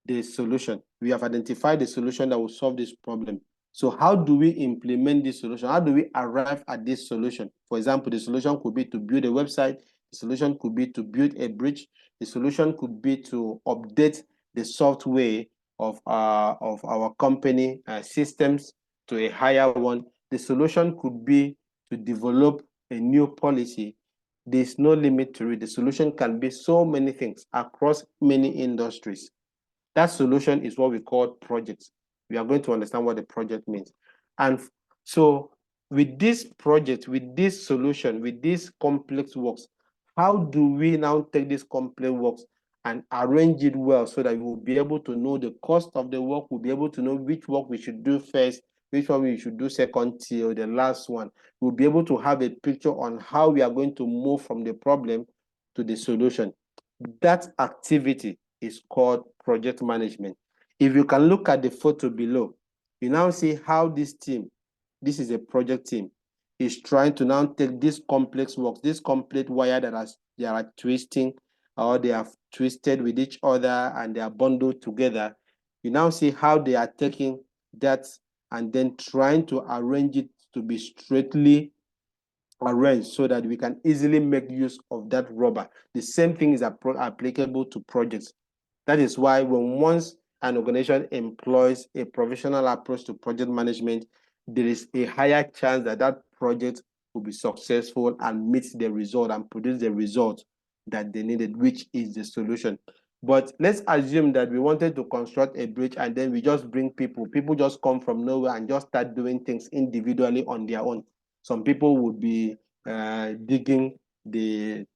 S3: the solution. We have identified the solution that will solve this problem. So how do we implement this solution? How do we arrive at this solution? For example, the solution could be to build a website. The solution could be to build a bridge. The solution could be to update the software of our company systems to a higher one. The solution could be to develop a new policy. There's no limit to it. The solution can be so many things across many industries. That solution is what we call projects. We are going to understand what the project means. And so with this project, with this solution, with these complex works, how do we now take these complex works and arrange it well so that we will be able to know the cost of the work, we'll be able to know which work we should do first, which one we should do second till the last one. We'll be able to have a picture on how we are going to move from the problem to the solution. That activity is called project management. If you can look at the photo below, you now see how this team, this is a project team, is trying to now take this complex works, this complete wire that they are twisting, or they are twisted with each other and they are bundled together. You now see how they are taking that and then trying to arrange it to be straightly arranged so that we can easily make use of that rubber. The same thing is applicable to projects. That is why once an organization employs a professional approach to project management, there is a higher chance that that project will be successful and meet the result and produce the result that they needed, which is the solution. But let's assume that we wanted to construct a bridge and then we just bring people just come from nowhere and just start doing things individually on their own. Some people would be digging the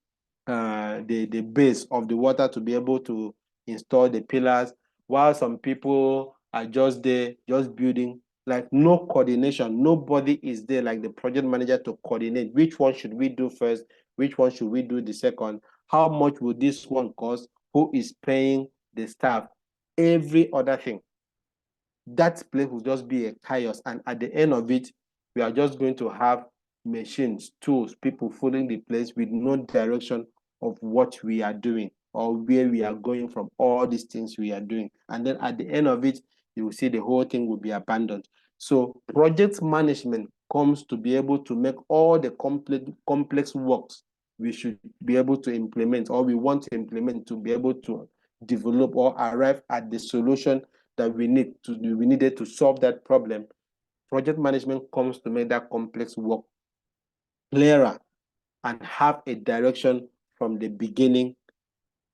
S3: base of the water to be able to install the pillars, while some people are just there, just building, like no coordination. Nobody is there like the project manager to coordinate. Which one should we do first? Which one should we do the second? How much will this one cost? Who is paying the staff? Every other thing. That place will just be a chaos. And at the end of it, we are just going to have machines, tools, people filling the place with no direction of what we are doing or where we are going from all these things we are doing. And then at the end of it, you will see the whole thing will be abandoned. So project management comes to be able to make all the complex works we should be able to implement or we want to implement to be able to develop or arrive at the solution that we needed to solve that problem. Project management comes to make that complex work clearer and have a direction from the beginning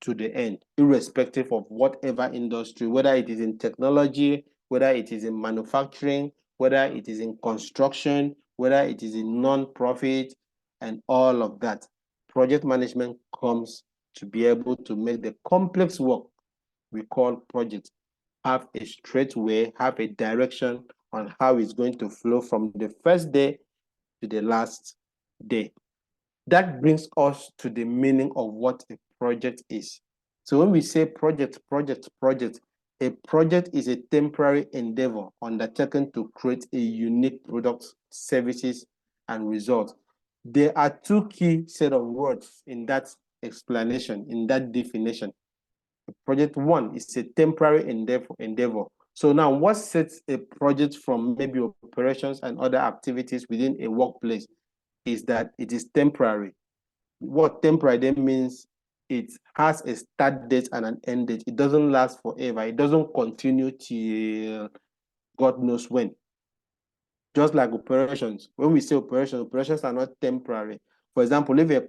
S3: to the end, irrespective of whatever industry, whether it is in technology, whether it is in manufacturing, whether it is in construction, whether it is in non-profit, and all of that. Project management comes to be able to make the complex work we call project have a straight way, have a direction on how it's going to flow from the first day to the last day. That brings us to the meaning of what a project is. So when we say project, a project is a temporary endeavor undertaken to create a unique product, services, and results. There are two key set of words in that explanation, in that definition. Project one is a temporary endeavor. So now what sets a project from maybe operations and other activities within a workplace is that it is temporary. What temporary then means, it has a start date and an end date. It doesn't last forever. It doesn't continue till God knows when. Just like operations. When we say operations are not temporary. For example, if a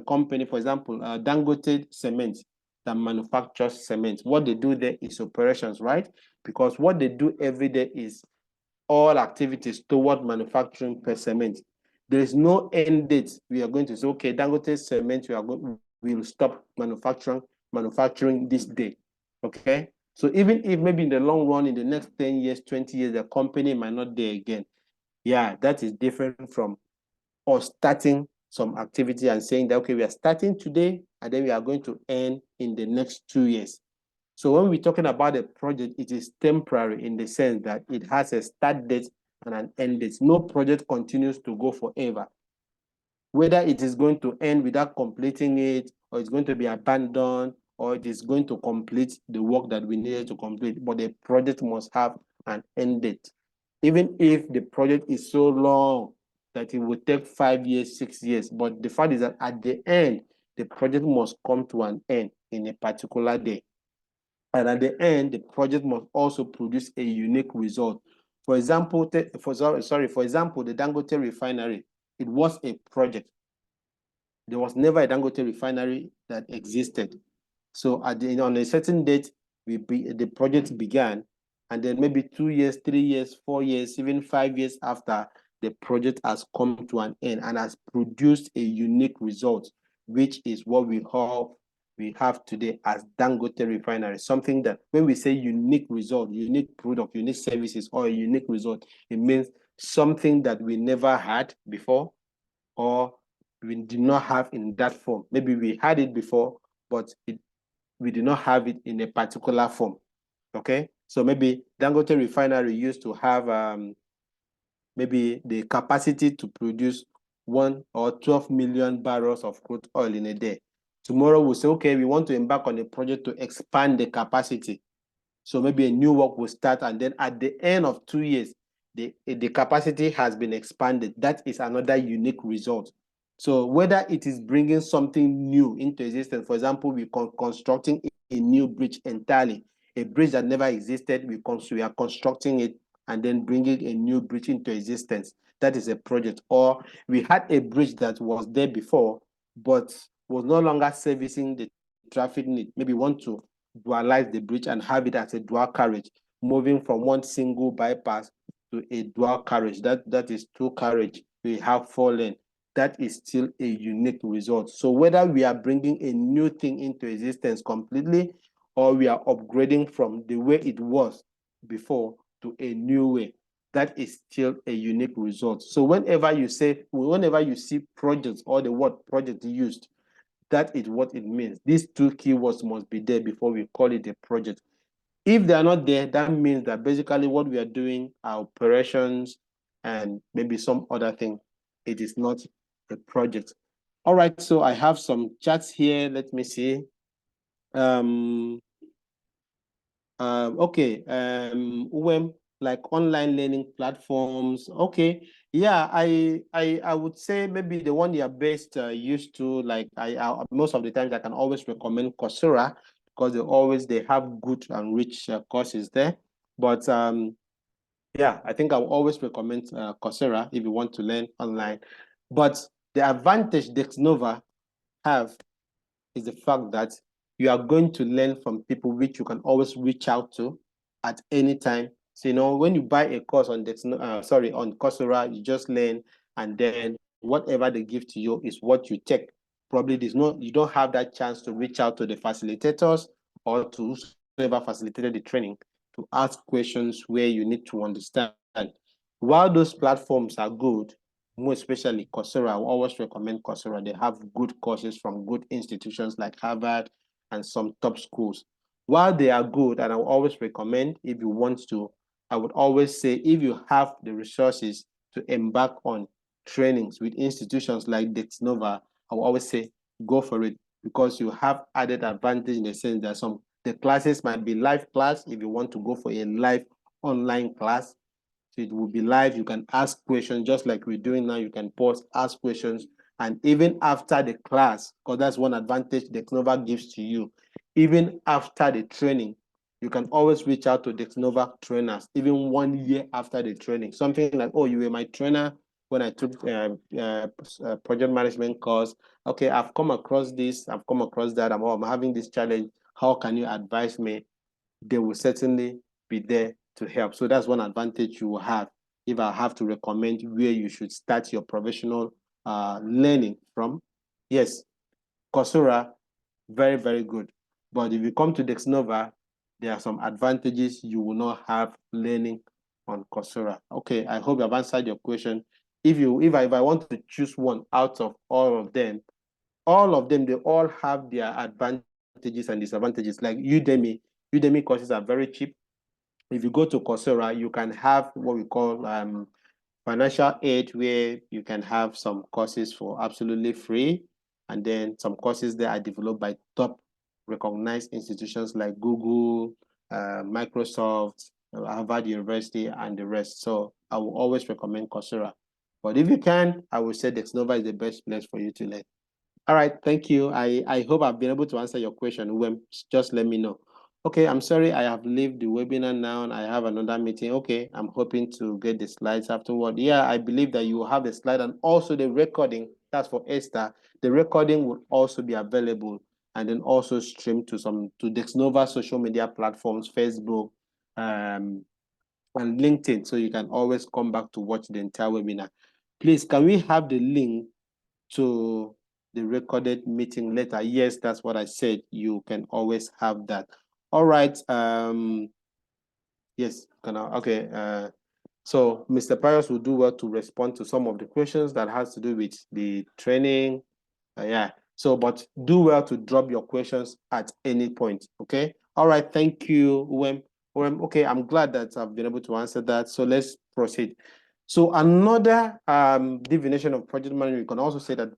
S3: company, for example, Dangote Cement, that manufactures cement, what they do there is operations, right? Because what they do every day is all activities toward manufacturing per cement. There is no end date. We are going to say, okay, Dangote Cement, we'll stop manufacturing this day. Okay. So even if maybe in the long run, in the next 10 years, 20 years, the company might not be there again. Yeah, that is different from us starting some activity and saying that, okay, we are starting today and then we are going to end in the next 2 years. So when we're talking about a project, it is temporary in the sense that it has a start date and an end date. No project continues to go forever. Whether it is going to end without completing it, or it's going to be abandoned, or it is going to complete the work that we needed to complete, but the project must have an end date. Even if the project is so long that it will take 5 years, 6 years, but the fact is that at the end, the project must come to an end in a particular day. And at the end, the project must also produce a unique result. For example, the Dangote refinery, it was a project. There was never a Dangote refinery that existed. So on a certain date, the project began, and then maybe 2 years, 3 years, 4 years, even 5 years after, the project has come to an end and has produced a unique result, which is what we have today as Dangote refinery. Something that when we say unique result, unique product, unique services, or a unique result, it means something that we never had before, or we did not have in that form. Maybe we had it before, but we did not have it in a particular form. Okay, so maybe Dangote refinery used to have maybe the capacity to produce 1 or 12 million barrels of crude oil in a day. Tomorrow we'll say, okay, we want to embark on a project to expand the capacity. So maybe a new work will start, and then at the end of 2 years, the capacity has been expanded. That is another unique result. So whether it is bringing something new into existence, for example, we're constructing a new bridge entirely, A bridge that never existed, we are constructing it and then bringing a new bridge into existence. That is a project. Or we had a bridge that was there before, but was no longer servicing the traffic need. Maybe want to dualize the bridge and have it as a dual carriage, moving from one single bypass to a dual carriage. That is two carriage. We have 4 lane. That is still a unique result. So whether we are bringing a new thing into existence completely, or we are upgrading from the way it was before to a new way, that is still a unique result. So whenever you see projects or the word project used, that is what it means. These 2 keywords must be there before we call it a project. If they are not there, that means that basically what we are doing are operations and maybe some other thing. It is not a project. All right, so I have some chats here. Let me see. Okay, like online learning platforms. Okay, yeah, I would say maybe the one you are best used to, like I most of the times I can always recommend Coursera, because they have good and rich courses there. But yeah, I think I will always recommend Coursera if you want to learn online. But the advantage Dexnova have is the fact that you are going to learn from people which you can always reach out to at any time. So, when you buy a course on on Coursera, you just learn, and then whatever they give to you is what you take. Probably you don't have that chance to reach out to the facilitators or to whoever facilitated the training to ask questions where you need to understand. While those platforms are good, more especially Coursera, I always recommend Coursera. They have good courses from good institutions like Harvard and some top schools. While they are good, and I will always recommend, if you want to, I would always say, if you have the resources to embark on trainings with institutions like Dexnova, I will always say, go for it, because you have added advantage in the sense that the classes might be live class. If you want to go for a live online class, so it will be live. You can ask questions just like we're doing now. You can pause, ask questions. And even after the class, because that's one advantage Dexnova gives to you, even after the training, you can always reach out to Dexnova trainers, even 1 year after the training. Something like, oh, you were my trainer when I took project management course. Okay, I've come across this, I've come across that, I'm having this challenge. How can you advise me? They will certainly be there to help. So that's one advantage you will have if I have to recommend where you should start your professional learning from. Yes, Coursera, very, very good. But if you come to Dexnova, there are some advantages you will not have learning on Coursera. Okay, I hope I've answered your question. If I want to choose one out of all of them, they all have their advantages and disadvantages. Like Udemy courses are very cheap. If you go to Coursera, you can have what we call financial aid, where you can have some courses for absolutely free, and then some courses that are developed by top recognized institutions like Google, Microsoft, Harvard University, and the rest. So I will always recommend Coursera. But if you can, I would say Dexnova is the best place for you to learn. All right, thank you. I hope I've been able to answer your question. Just let me know. Okay, I'm sorry I have left the webinar now and I have another meeting. Okay, I'm hoping to get the slides afterward. Yeah, I believe that you will have the slide and also the recording. That's for Esther. The recording will also be available and then also streamed to Dexnova social media platforms, Facebook, and LinkedIn. So you can always come back to watch the entire webinar. Please, can we have the link to the recorded meeting later? Yes, that's what I said. You can always have that. All right. Yes, okay. So Mr. Pius will do well to respond to some of the questions that has to do with the training. Yeah. So, but do well to drop your questions at any point. Okay. All right. Thank you, okay, I'm glad that I've been able to answer that. So let's proceed. So another definition of project management, you can also say that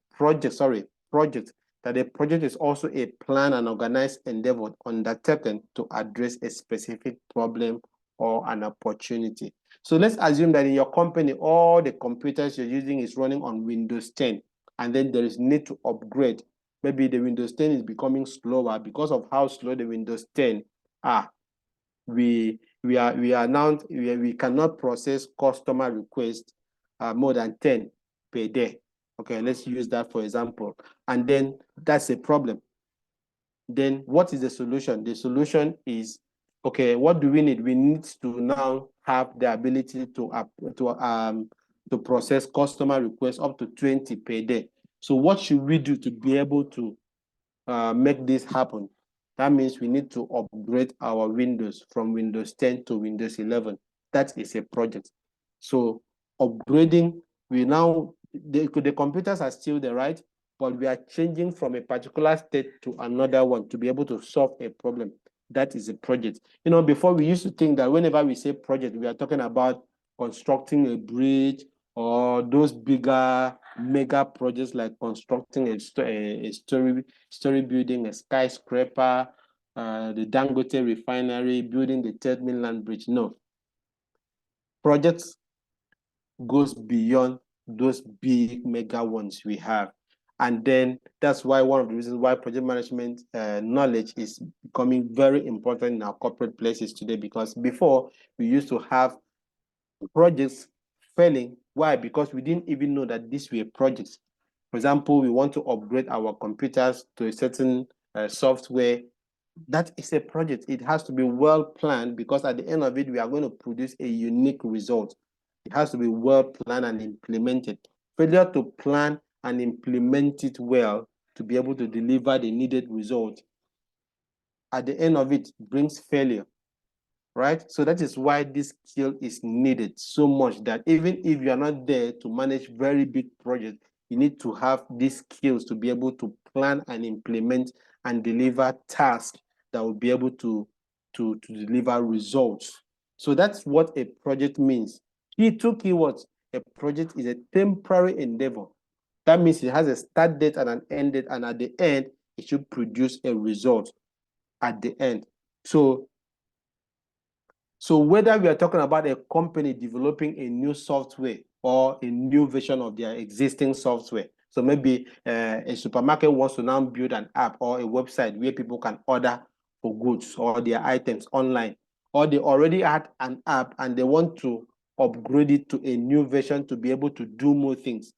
S3: that a project is also a plan and organized endeavor undertaken to address a specific problem or an opportunity. So let's assume that in your company, all the computers you're using is running on Windows 10, and then there is need to upgrade. Maybe the Windows 10 is becoming slower because of how slow the Windows 10 are. we cannot process customer requests more than 10 per day. Okay, let's use that for example. And then that's a problem. Then what is the solution? The solution is, okay, what do we need? We need to now have the ability to process customer requests up to 20 per day. So what should we do to be able to make this happen? That means we need to upgrade our Windows from Windows 10 to Windows 11. That is a project. So upgrading, the computers are still there, right? But we are changing from a particular state to another one to be able to solve a problem. That is a project. You know, before we used to think that whenever we say project, we are talking about constructing a bridge or those bigger mega projects like constructing a story building, a skyscraper, the Dangote refinery, building the third mainland bridge. No. Projects goes beyond those big mega ones we have. And then that's why one of the reasons why project management knowledge is becoming very important in our corporate places today, because before we used to have projects failing. Why? Because we didn't even know that these were projects. For example, we want to upgrade our computers to a certain software. That is a project. It has to be well planned, because at the end of it, we are going to produce a unique result. It has to be well planned and implemented. Failure to plan and implement it well to be able to deliver the needed result, at the end of it, brings failure, right? So that is why this skill is needed so much, that even if you are not there to manage very big projects, you need to have these skills to be able to plan and implement and deliver tasks that will be able to deliver results. So that's what a project means. Two keywords. A project is a temporary endeavor. That means it has a start date and an end date, and at the end, it should produce a result at the end. So whether we are talking about a company developing a new software or a new version of their existing software, so maybe a supermarket wants to now build an app or a website where people can order for goods or their items online, or they already had an app and they want to upgrade it to a new version to be able to do more things.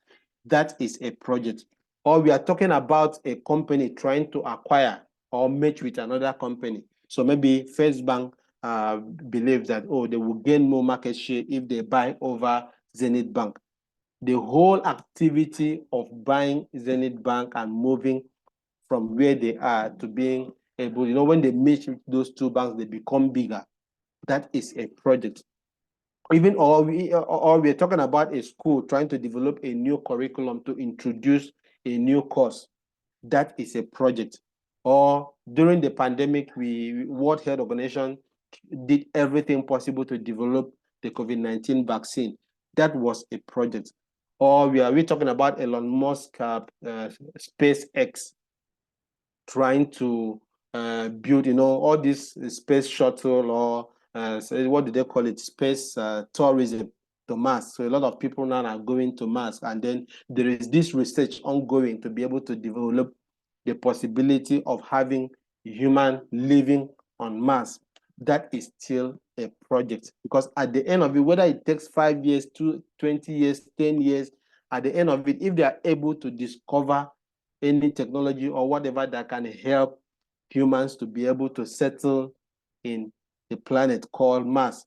S3: That is a project. Or we are talking about a company trying to acquire or merge with another company. So maybe First Bank believe that, oh, they will gain more market share if they buy over Zenith Bank. The whole activity of buying Zenith Bank and moving from where they are to being able, you know, when they merge with those two banks, they become bigger. That is a project. Even or we're talking about a school trying to develop a new curriculum to introduce a new course. That is a project. Or during the pandemic, World Health Organization did everything possible to develop the COVID-19 vaccine. That was a project. Or we're talking about Elon Musk, SpaceX, trying to build, you know, all this space shuttle, or what do they call it? Space tourism to Mars. So a lot of people now are going to Mars, and then there is this research ongoing to be able to develop the possibility of having human living on Mars. That is still a project, because at the end of it, whether it takes 5 years, 20 years, 10 years, at the end of it, if they are able to discover any technology or whatever that can help humans to be able to settle in a planet called Mars,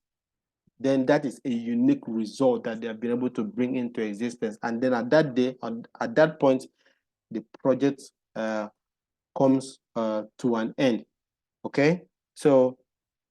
S3: then that is a unique result that they have been able to bring into existence. And then at that day, at that point, the project comes to an end. Okay, so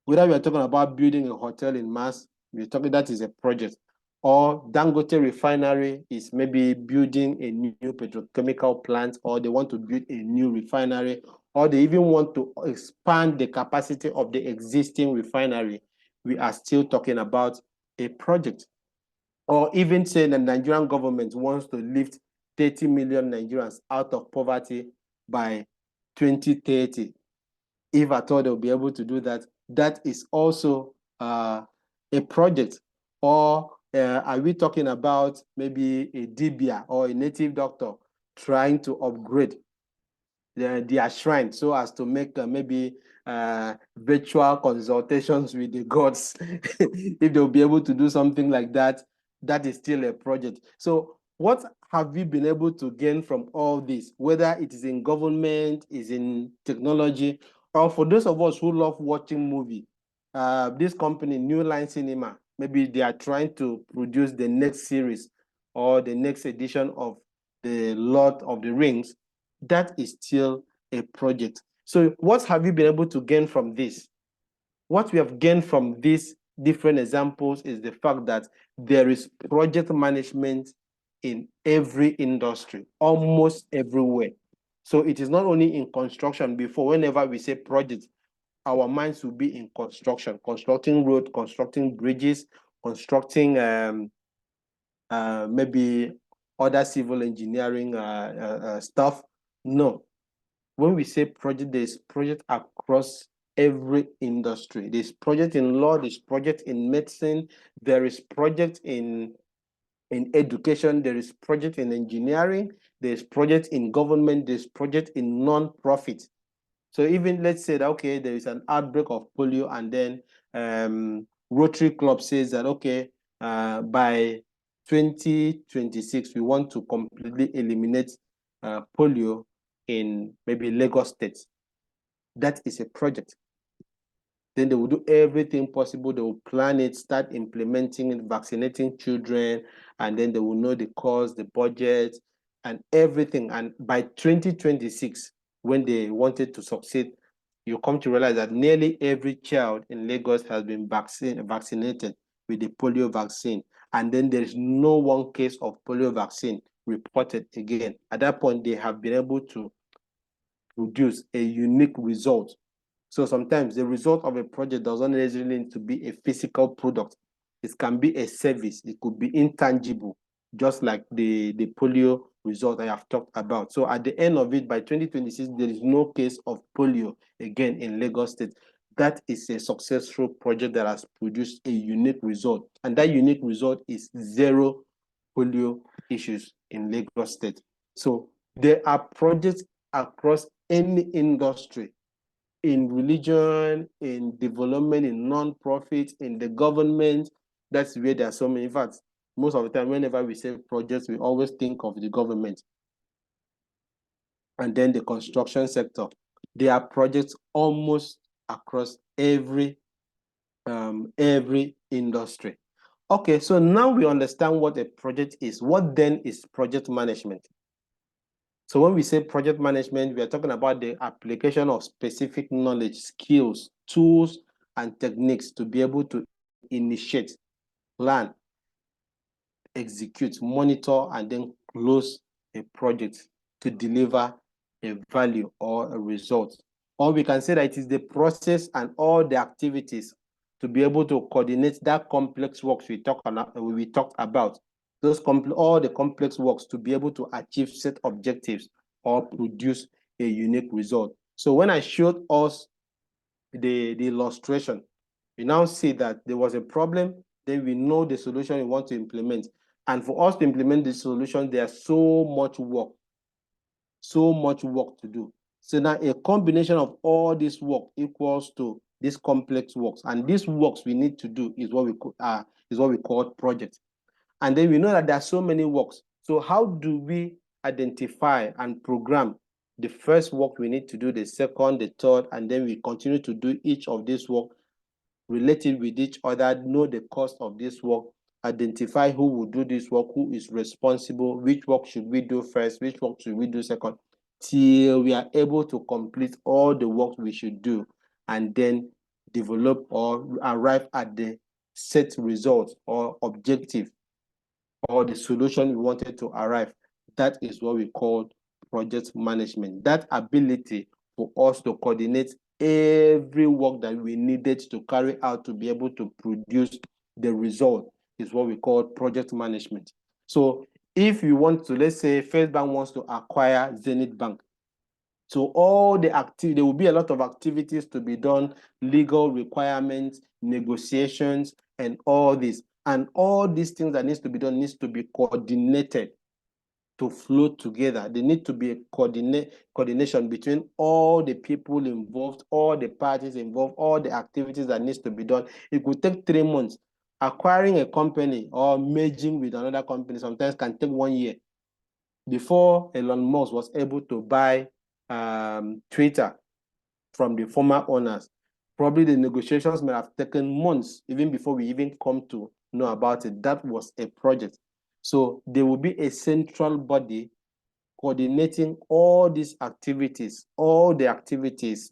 S3: whether we are talking about building a hotel in Mars, we're talking, that is a project. Or Dangote refinery is maybe building a new petrochemical plant, or they want to build a new refinery, or they even want to expand the capacity of the existing refinery. We are still talking about a project. Or even say the Nigerian government wants to lift 30 million Nigerians out of poverty by 2030. If at all they'll be able to do that, that is also a project. Or are we talking about maybe a dibia or a native doctor trying to upgrade their shrine so as to make maybe virtual consultations with the gods. If they'll be able to do something like that, that is still a project. So what have we been able to gain from all this, whether it is in government, is in technology, or for those of us who love watching movie? This company, New Line Cinema, maybe they are trying to produce the next series or the next edition of the Lord of the Rings. That is still a project. So what have you been able to gain from this? What we have gained from these different examples is the fact that there is project management in every industry, almost everywhere. So it is not only in construction. Before, whenever we say project, our minds will be in construction, constructing road, constructing bridges, constructing maybe other civil engineering stuff. No, when we say project, there's project across every industry. There's project in law, there's project in medicine, there is project in education, there is project in engineering, there's project in government, there's project in non-profit. So even let's say that, okay, there is an outbreak of polio, and then Rotary Club says that, okay, by 2026, we want to completely eliminate polio in maybe Lagos State. That is a project. Then they will do everything possible. They will plan it, start implementing it, vaccinating children, and then they will know the cost, the budget, and everything. And by 2026, when they wanted to succeed, you come to realize that nearly every child in Lagos has been vaccinated with the polio vaccine. And then there is no one case of polio vaccine reported again. At that point, they have been able to produce a unique result. So sometimes the result of a project doesn't necessarily need to be a physical product. It can be a service. It could be intangible, just like the polio result I have talked about. So at the end of it, by 2026, there is no case of polio again in Lagos State. That is a successful project that has produced a unique result. And that unique result is zero polio issues in Lagos State. So there are projects across any industry, in religion, in development, in non-profit, in the government. That's where there are so many. In fact, most of the time, whenever we say projects, we always think of the government. And then the construction sector. There are projects almost across every industry. Okay, so now we understand what a project is. What then is project management? So when we say project management, we are talking about the application of specific knowledge, skills, tools, and techniques to be able to initiate, plan, execute, monitor, and then close a project to deliver a value or a result. Or we can say that it is the process and all the activities to be able to coordinate that complex works we talked about. All the complex works to be able to achieve set objectives or produce a unique result. So when I showed us the illustration, we now see that there was a problem, then we know the solution we want to implement. And for us to implement the solution, there's so much work to do. So now a combination of all this work equals to this complex works. And these works we need to do is what we call project. And then we know that there are so many works. So how do we identify and program the first work we need to do, the second, the third, and then we continue to do each of this work related with each other, know the cost of this work, identify who will do this work, who is responsible, which work should we do first, which work should we do second, till we are able to complete all the work we should do, and then develop or arrive at the set result or objective or the solution we wanted to arrive. That is what we call project management. That ability for us to coordinate every work that we needed to carry out to be able to produce the result is what we call project management. So if you want to, let's say First Bank wants to acquire Zenith Bank. So all the activity, there will be a lot of activities to be done, legal requirements, negotiations, and all this. And all these things that needs to be done needs to be coordinated to flow together. There need to be a coordination between all the people involved, all the parties involved, all the activities that needs to be done. It could take 3 months. Acquiring a company or merging with another company sometimes can take 1 year. Before Elon Musk was able to buy Twitter from the former owners, probably the negotiations may have taken months, even before we even come to know about it. That was a project. So there will be a central body coordinating all these activities,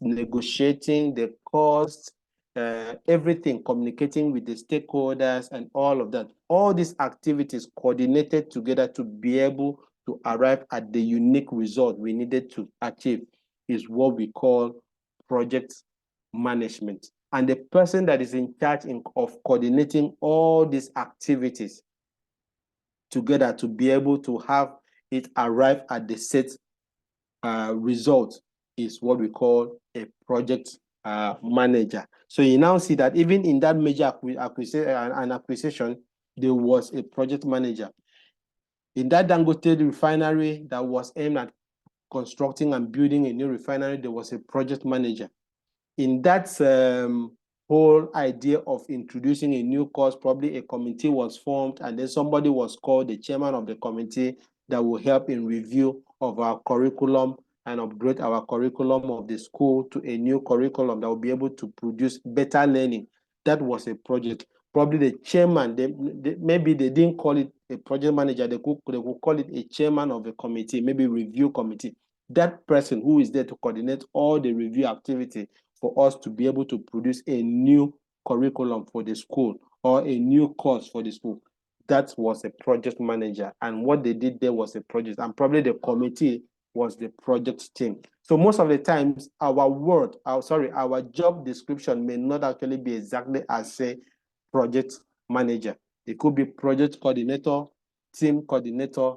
S3: negotiating the costs, everything, communicating with the stakeholders and all of that. All these activities coordinated together to be able to arrive at the unique result we needed to achieve is what we call project management. And the person that is in charge of coordinating all these activities together to be able to have it arrive at the set result is what we call a project manager. So you now see that even in that major acquisition, there was a project manager. In that Dangote refinery that was aimed at constructing and building a new refinery, there was a project manager. In that whole idea of introducing a new course, probably a committee was formed, and then somebody was called the chairman of the committee that will help in review of our curriculum and upgrade our curriculum of the school to a new curriculum that will be able to produce better learning. That was a project. Probably the chairman, maybe they didn't call it a project manager, they could call it a chairman of a committee, maybe review committee. That person who is there to coordinate all the review activity for us to be able to produce a new curriculum for the school or a new course for the school. That was a project manager. And what they did there was a project. And probably the committee was the project team. So most of the times, our job description may not actually be exactly as, say, project manager. It could be project coordinator, team coordinator,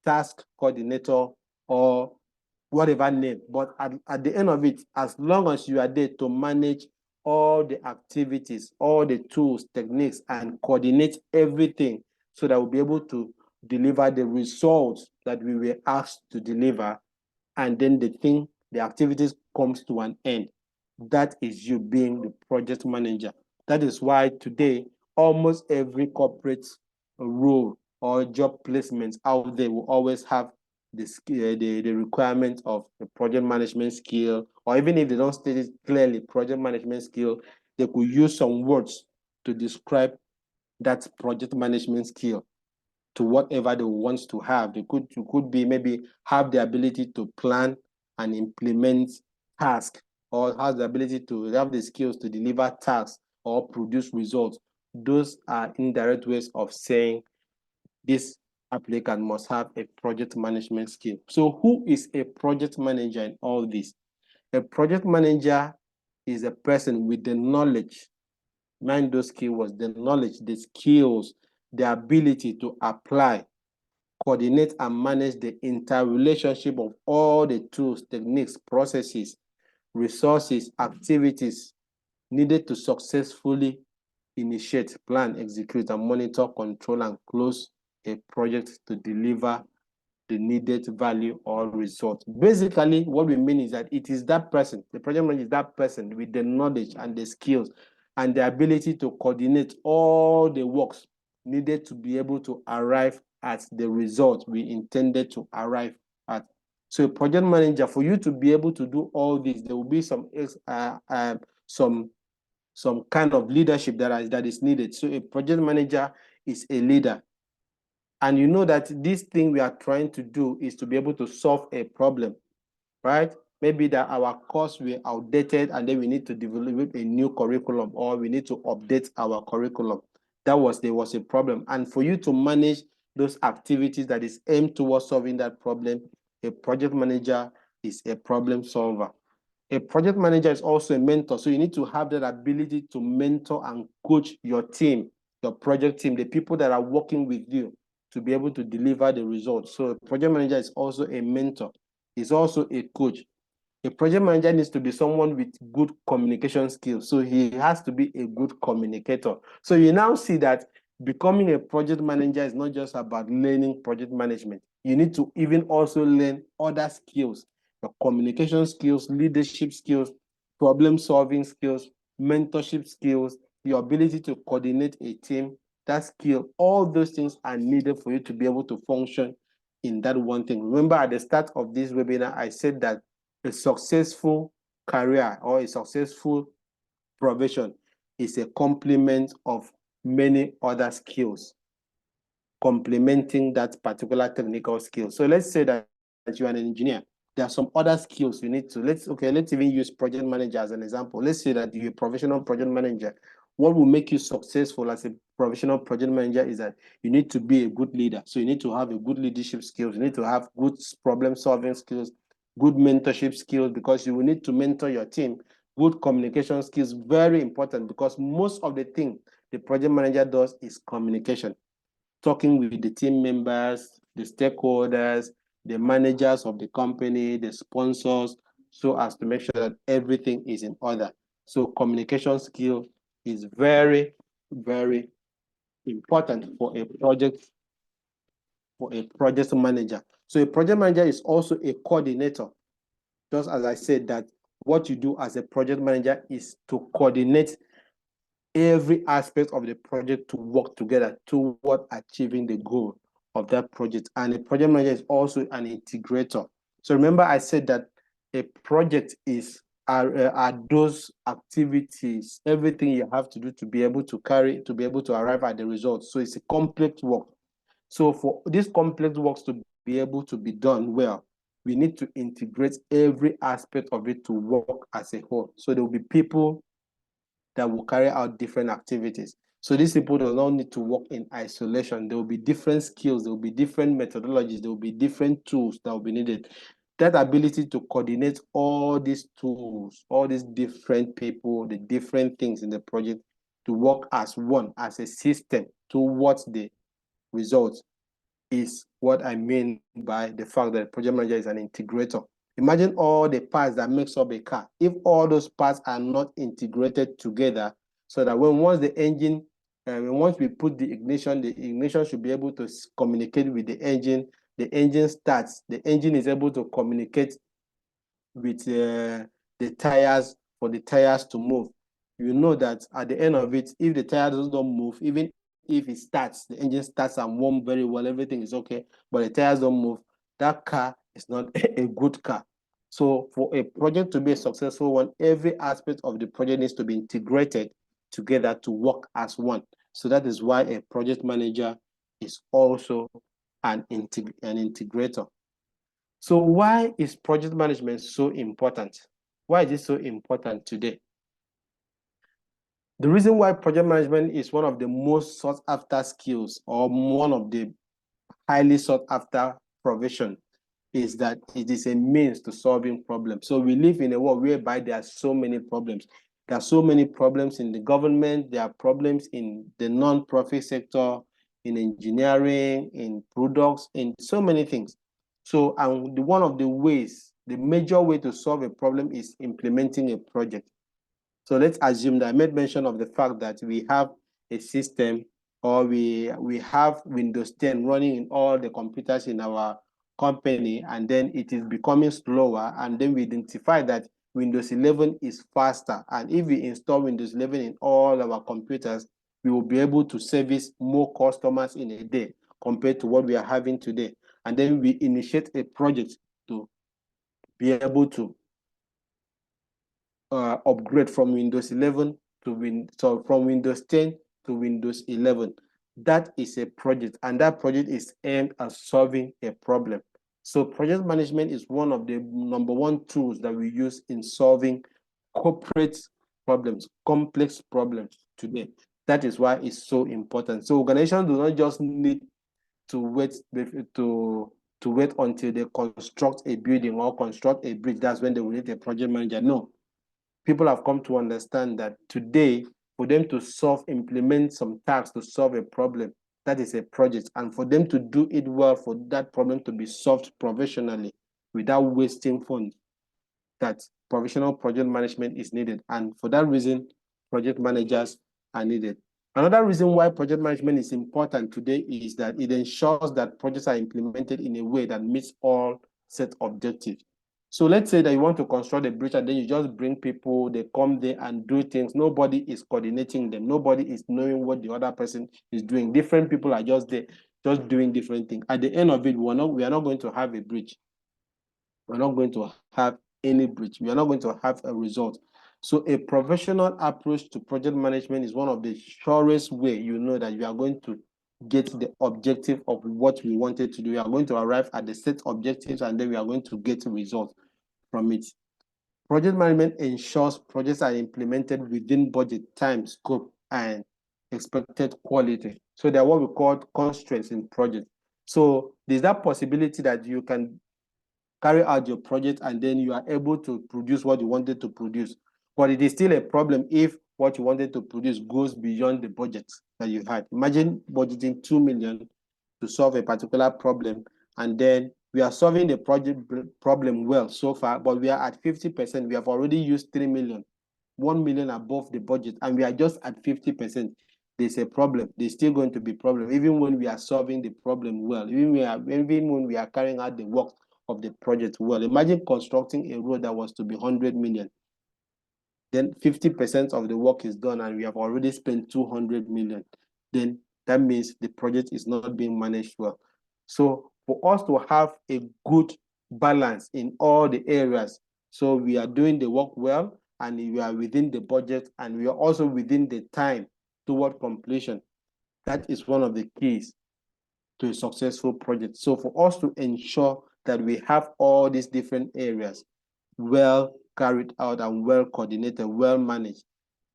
S3: task coordinator, or whatever name. But at the end of it, as long as you are there to manage all the activities, all the tools, techniques, and coordinate everything so that we'll be able to deliver the results that we were asked to deliver, and then the activities comes to an end. That is you being the project manager. That is why today, almost every corporate role or job placement out there will always have the requirement of the project management skill, or even if they don't state it clearly, project management skill, they could use some words to describe that project management skill to whatever they want to have. They could be maybe have the ability to plan and implement tasks, or has the ability to have the skills to deliver tasks or produce results. Those are indirect ways of saying this applicant must have a project management skill. So who is a project manager in all this? A project manager is a person with the knowledge, mind those keywords, the knowledge, the skills, the ability to apply, coordinate, and manage the interrelationship of all the tools, techniques, processes, resources, activities needed to successfully initiate, plan, execute, and monitor, control, and close a project to deliver the needed value or result. Basically, what we mean is that it is that person, the project manager is that person with the knowledge and the skills and the ability to coordinate all the works needed to be able to arrive at the result we intended to arrive at. So a project manager, for you to be able to do all this, there will be some kind of leadership that is needed. So a project manager is a leader. And you know that this thing we are trying to do is to be able to solve a problem, right? Maybe that our course were outdated and then we need to develop a new curriculum, or we need to update our curriculum. There was a problem. And for you to manage those activities that is aimed towards solving that problem, a project manager is a problem solver. A project manager is also a mentor. So you need to have that ability to mentor and coach your team, your project team, the people that are working with you to be able to deliver the results. So a project manager is also a mentor. He's also a coach. A project manager needs to be someone with good communication skills. So he has to be a good communicator. So you now see that becoming a project manager is not just about learning project management. you need to even also learn other skills, the communication skills, leadership skills, problem-solving skills, mentorship skills, your ability to coordinate a team, that skill, all those things are needed for you to be able to function in that one thing. Remember at the start of this webinar, I said that a successful career or a successful profession is a complement of many other skills complementing that particular technical skill. So let's say that you're an engineer. There are some other skills you need to, let's even use project manager as an example. Let's say that you're a professional project manager. What will make you successful as a professional project manager is that you need to be a good leader. So you need to have a good leadership skills. You need to have good problem solving skills, good mentorship skills, because you will need to mentor your team. Good communication skills, very important, because most of the thing the project manager does is communication. Talking with the team members, the stakeholders, the managers of the company, the sponsors, so as to make sure that everything is in order. So communication skill is very, very important for a project manager. So a project manager is also a coordinator. Just as I said, that what you do as a project manager is to coordinate every aspect of the project to work together toward achieving the goal of that project. And a project manager is also an integrator. So remember I said that a project are those activities, everything you have to do to be able to arrive at the results. So it's a complex work. So for these complex works to be able to be done well, we need to integrate every aspect of it to work as a whole. So there will be people that will carry out different activities. So these people do not need to work in isolation. There will be different skills, there will be different methodologies, there will be different tools that will be needed. That ability to coordinate all these tools, all these different people, the different things in the project to work as one, as a system towards the results is what I mean by the fact that the project manager is an integrator. Imagine all the parts that makes up a car. If all those parts are not integrated together, so that once we put the ignition should be able to communicate with the engine starts, the engine is able to communicate with the tires for the tires to move. You know that at the end of it, if the tires don't move, even if it starts, the engine starts and warm very well, everything is okay, but the tires don't move, that car is not a good car. So for a project to be a successful one, every aspect of the project needs to be integrated together to work as one. So that is why a project manager is also an integrator. So why is project management so important? Why is it so important today? The reason why project management is one of the most sought after skills or one of the highly sought after profession is that it is a means to solving problems. So we live in a world whereby there are so many problems. There are so many problems in the government, there are problems in the non-profit sector, in engineering, in products, in so many things. So one of the ways, the major way to solve a problem is implementing a project. So let's assume that I made mention of the fact that we have a system, or we have Windows 10 running in all the computers in our company, and then it is becoming slower, and then we identify that Windows 11 is faster. And if we install Windows 11 in all our computers, we will be able to service more customers in a day compared to what we are having today. And then we initiate a project to be able to upgrade from Windows 11 to from Windows 10 to Windows 11. That is a project, and that project is aimed at solving a problem. So project management is one of the number one tools that we use in solving corporate problems, complex problems today. That is why it's so important. So organizations do not just need to wait until they construct a building or construct a bridge. That's when they will need a project manager. No, people have come to understand that today, for them to implement some tasks to solve a problem, that is a project. And for them to do it well, for that problem to be solved professionally without wasting funds, that professional project management is needed. And for that reason, project managers are needed. Another reason why project management is important today is that it ensures that projects are implemented in a way that meets all set objectives. So let's say that you want to construct a bridge and then you just bring people, they come there and do things. Nobody is coordinating them. Nobody is knowing what the other person is doing. Different people are just there, just doing different things. At the end of it, we are not going to have a bridge. We're not going to have any bridge. We are not going to have a result. So a professional approach to project management is one of the surest way you know that you are going to get the objective of what we wanted to do. We are going to arrive at the set objectives and then we are going to get results from it. Project management ensures projects are implemented within budget, time, scope, and expected quality. So they are what we call constraints in project. So there's that possibility that you can carry out your project and then you are able to produce what you wanted to produce. But it is still a problem if what you wanted to produce goes beyond the budget that you had. Imagine budgeting 2 million to solve a particular problem, and then we are solving the project problem well so far, but we are at 50%. We have already used 3 million, 1 million above the budget, and we are just at 50%. There's a problem. There's still going to be problem, even when we are solving the problem well, even when we are carrying out the work of the project well. Imagine constructing a road that was to be 100 million. Then 50% of the work is done and we have already spent 200 million. Then that means the project is not being managed well. So for us to have a good balance in all the areas, so we are doing the work well and we are within the budget and we are also within the time toward completion. That is one of the keys to a successful project. So for us to ensure that we have all these different areas well carried out and well coordinated, well managed,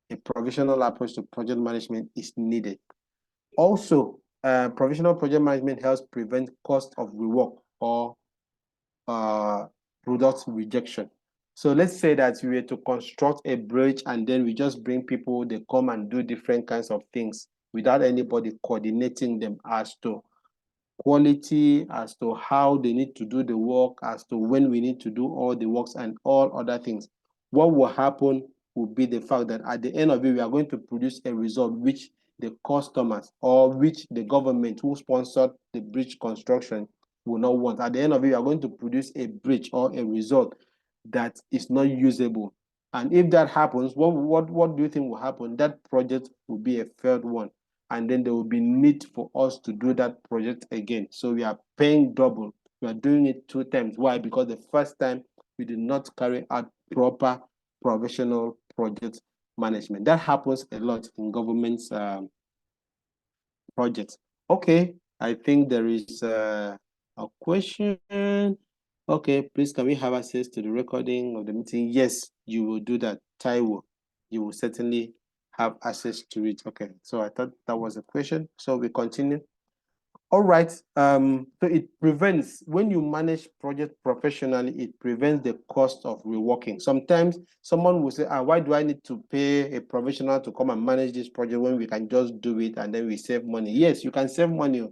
S3: a professional approach to project management is needed. Also, professional project management helps prevent cost of rework or product rejection. So let's say that we were to construct a bridge and then we just bring people, they come and do different kinds of things without anybody coordinating them as to quality, as to how they need to do the work, as to when we need to do all the works and all other things. What will happen will be the fact that at the end of it, we are going to produce a result which the customers or which the government who sponsored the bridge construction will not want. At the end of it, we are going to produce a bridge or a result that is not usable. And if that happens, what do you think will happen? That project will be a failed one. And then there will be need for us to do that project again. So we are paying double. We are doing it 2 times. Why? Because the first time we did not carry out proper professional project management. That happens a lot in government's projects. Okay, I think there is a question. Okay, please, can we have access to the recording of the meeting? Yes, you will do that. Taiwo, you will certainly have access to it. Okay, so I thought that was a question. So we continue. All right. So it prevents, when you manage project professionally, it prevents the cost of reworking. Sometimes someone will say, why do I need to pay a professional to come and manage this project when we can just do it and then we save money? Yes, you can save money,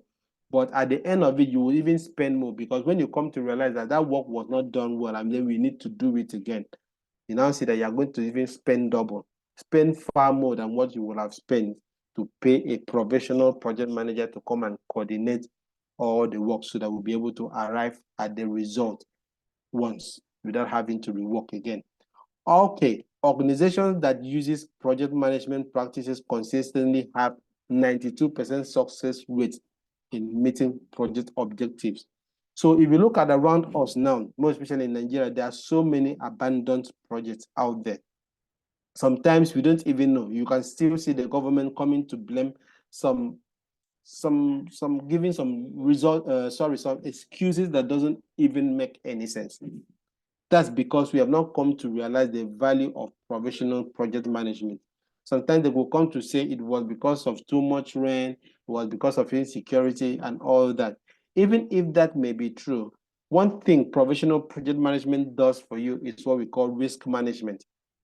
S3: but at the end of it, you will even spend more, because when you come to realize that that work was not done well and then we need to do it again, you now see that you're going to even spend double, spend far more than what you would have spent to pay a professional project manager to come and coordinate all the work so that we'll be able to arrive at the result once without having to rework again. Okay, organizations that uses project management practices consistently have 92% success rate in meeting project objectives. So if you look at around us now, more especially in Nigeria, there are so many abandoned projects out there. Sometimes we don't even know. You can still see the government coming to blame some giving some excuses that doesn't even make any sense. That's because we have not come to realize the value of professional project management. Sometimes they will come to say it was because of too much rain, it was because of insecurity and all that. Even if that may be true, one thing professional project management does for you is what we call risk management.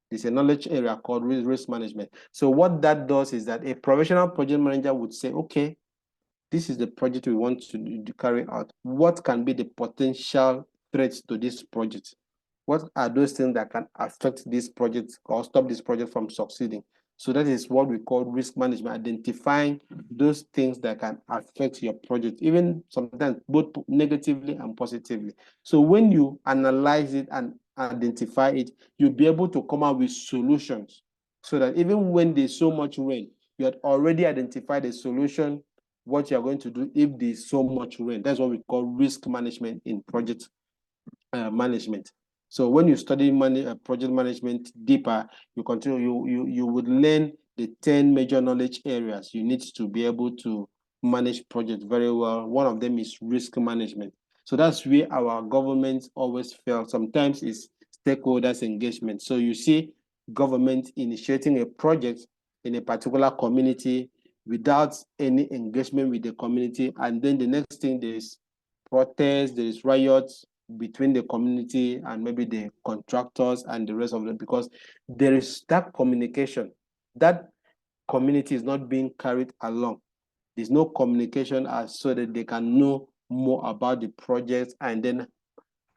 S3: It's a knowledge area called risk management. So what that does is that a professional project manager would say, okay, this is the project we want to carry out. What can be the potential threats to this project? What are those things that can affect this project or stop this project from succeeding? So that is what we call risk management, identifying those things that can affect your project, even sometimes both negatively and positively. So when you analyze it and identify it, you'll be able to come up with solutions so that even when there's so much rain, you had already identified a solution, what you're going to do if there's so much rain. That's what we call risk management in project management. So when you study project management deeper, you would learn the 10 major knowledge areas you need to be able to manage projects very well. One of them is risk management. So that's where our government always fail. Sometimes it's stakeholders engagement. So you see government initiating a project in a particular community without any engagement with the community, and then the next thing there's protests, there's riots between the community and maybe the contractors and the rest of them, because there is that communication. That community is not being carried along. There's no communication as so that they can know more about the project and then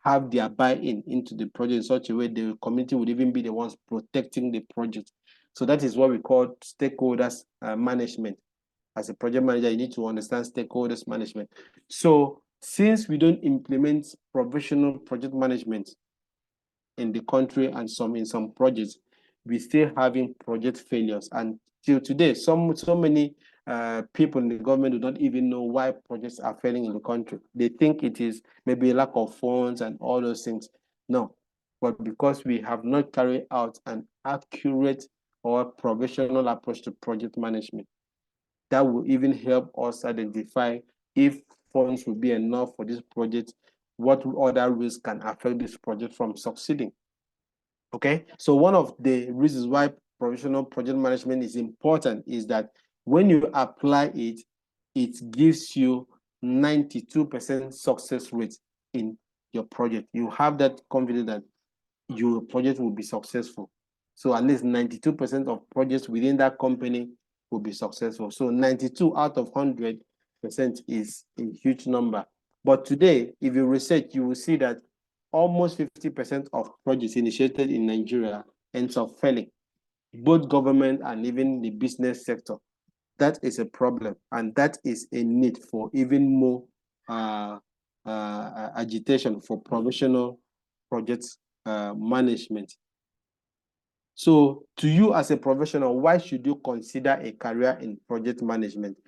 S3: have their buy-in into the project in such a way the community would even be the ones protecting the project. So that is what we call stakeholders management. As a project manager, you need to understand stakeholders management. So since we don't implement professional project management in the country and in some projects, we still having project failures. And till today, so many people in the government do not even know why projects are failing in the country. They think it is maybe a lack of funds and all those things. No, but because we have not carried out an accurate or professional approach to project management, that will even help us identify if funds will be enough for this project, what other risks can affect this project from succeeding. Okay, so one of the reasons why professional project management is important is that when you apply it, it gives you 92% success rate in your project. You have that confidence that your project will be successful. So at least 92% of projects within that company will be successful. So 92 out of 100% is a huge number. But today, if you research, you will see that almost 50% of projects initiated in Nigeria ends up failing, both government and even the business sector. That is a problem, and that is a need for even more agitation for professional project management. So to you as a professional, why should you consider a career in project management?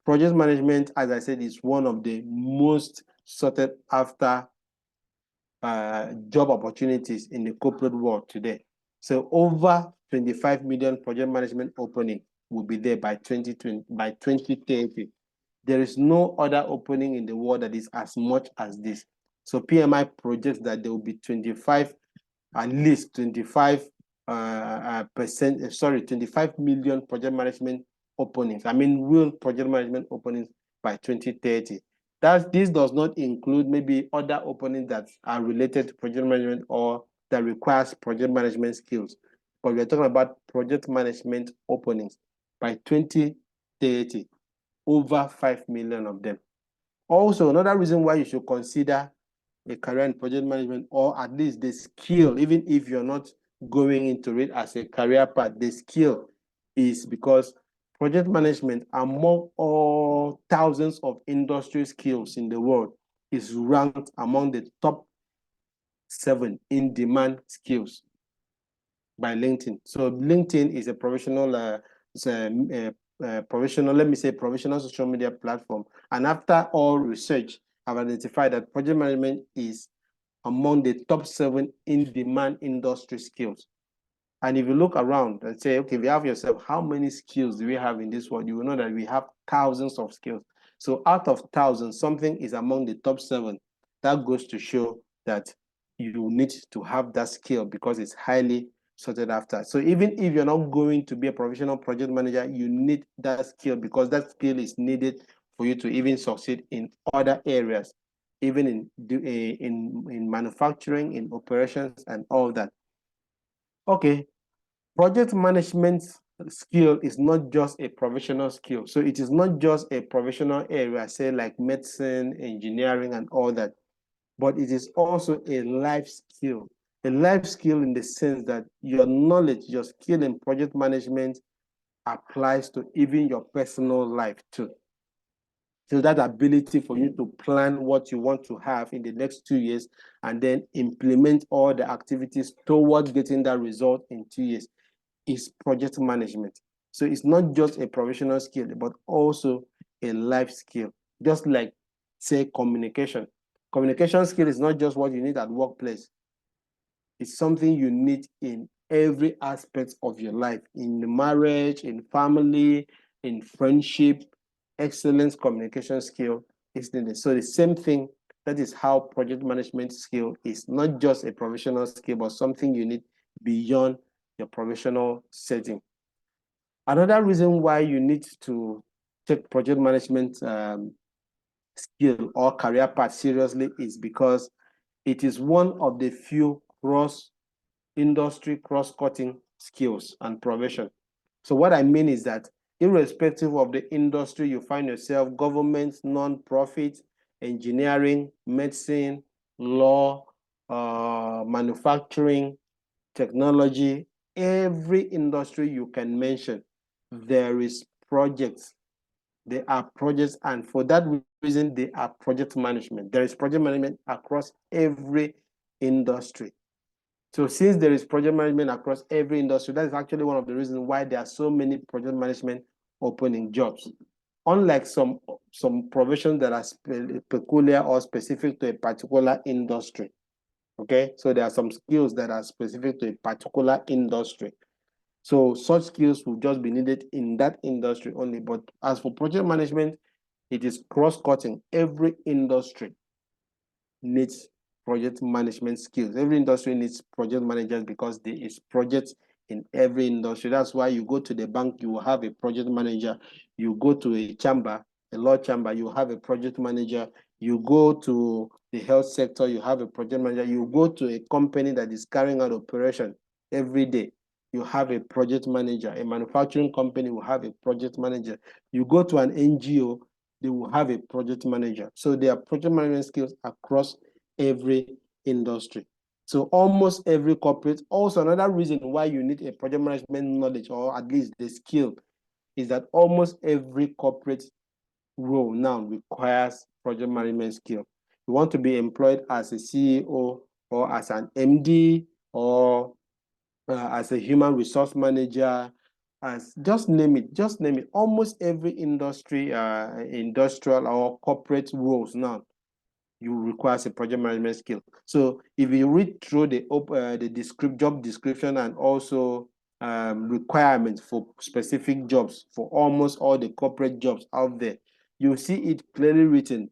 S3: Project management, as I said, is one of the most sought after job opportunities in the corporate world today. So over 25 million project management opening will be there by 2030. There is no other opening in the world that is as much as this. So PMI projects that there will be 25, at least 25 25 million project management openings. I mean, real project management openings by 2030. This does not include maybe other openings that are related to project management or that requires project management skills. But we're talking about project management openings by 2030, over 5 million of them. Also, another reason why you should consider a career in project management, or at least the skill, even if you're not going into it as a career path, the skill is because project management, among all thousands of industry skills in the world, is ranked among the top 7 in demand skills by LinkedIn. So LinkedIn is a professional, professional social media platform. And after all research, I've identified that project management is among the top 7 in-demand industry skills. And if you look around and say, okay, if you have yourself, how many skills do we have in this world? You will know that we have thousands of skills. So out of thousands, something is among the top 7. That goes to show that you need to have that skill because it's highly sought after. So even if you're not going to be a professional project manager, you need that skill because that skill is needed for you to even succeed in other areas, even in manufacturing, in operations, and all that. Okay, project management skill is not just a professional skill. So it is not just a professional area, say like medicine, engineering, and all that, but it is also a life skill. A life skill in the sense that your knowledge, your skill in project management applies to even your personal life too. So that ability for you to plan what you want to have in the next 2 years and then implement all the activities towards getting that result in 2 years is project management. So it's not just a professional skill, but also a life skill. Just like, say, communication. Communication skill is not just what you need at workplace. It's something you need in every aspect of your life, in marriage, in family, in friendship. Excellent communication skill is needed. So the same thing, that is how project management skill is not just a professional skill, but something you need beyond your professional setting. Another reason why you need to take project management skill or career path seriously is because it is one of the few industry cross-cutting skills and profession. So what I mean is that irrespective of the industry you find yourself, government, non-profit, engineering, medicine, law, manufacturing, technology, every industry you can mention, there is projects. There are projects, and for that reason, they are project management. There is project management across every industry. So since there is project management across every industry, that is actually one of the reasons why there are so many project management opening jobs. Unlike some professions that are peculiar or specific to a particular industry. Okay, so there are some skills that are specific to a particular industry. So such skills will just be needed in that industry only. But as for project management, it is cross-cutting. Every industry needs project management skills. Every industry needs project managers because there is projects in every industry. That's why you go to the bank, you will have a project manager. You go to a chamber, a law chamber, you have a project manager. You go to the health sector, you have a project manager. You go to a company that is carrying out operation every day, you have a project manager. A manufacturing company will have a project manager. You go to an NGO, they will have a project manager. So there are project management skills across every industry. So almost every corporate, also another reason why you need a project management knowledge, or at least the skill, is that almost every corporate role now requires project management skill. You want to be employed as a CEO or as an MD or as a human resource manager, as just name it. Almost every industry, industrial or corporate roles now, you require a project management skill. So if you read through the job description and also requirements for specific jobs for almost all the corporate jobs out there, you see it clearly written,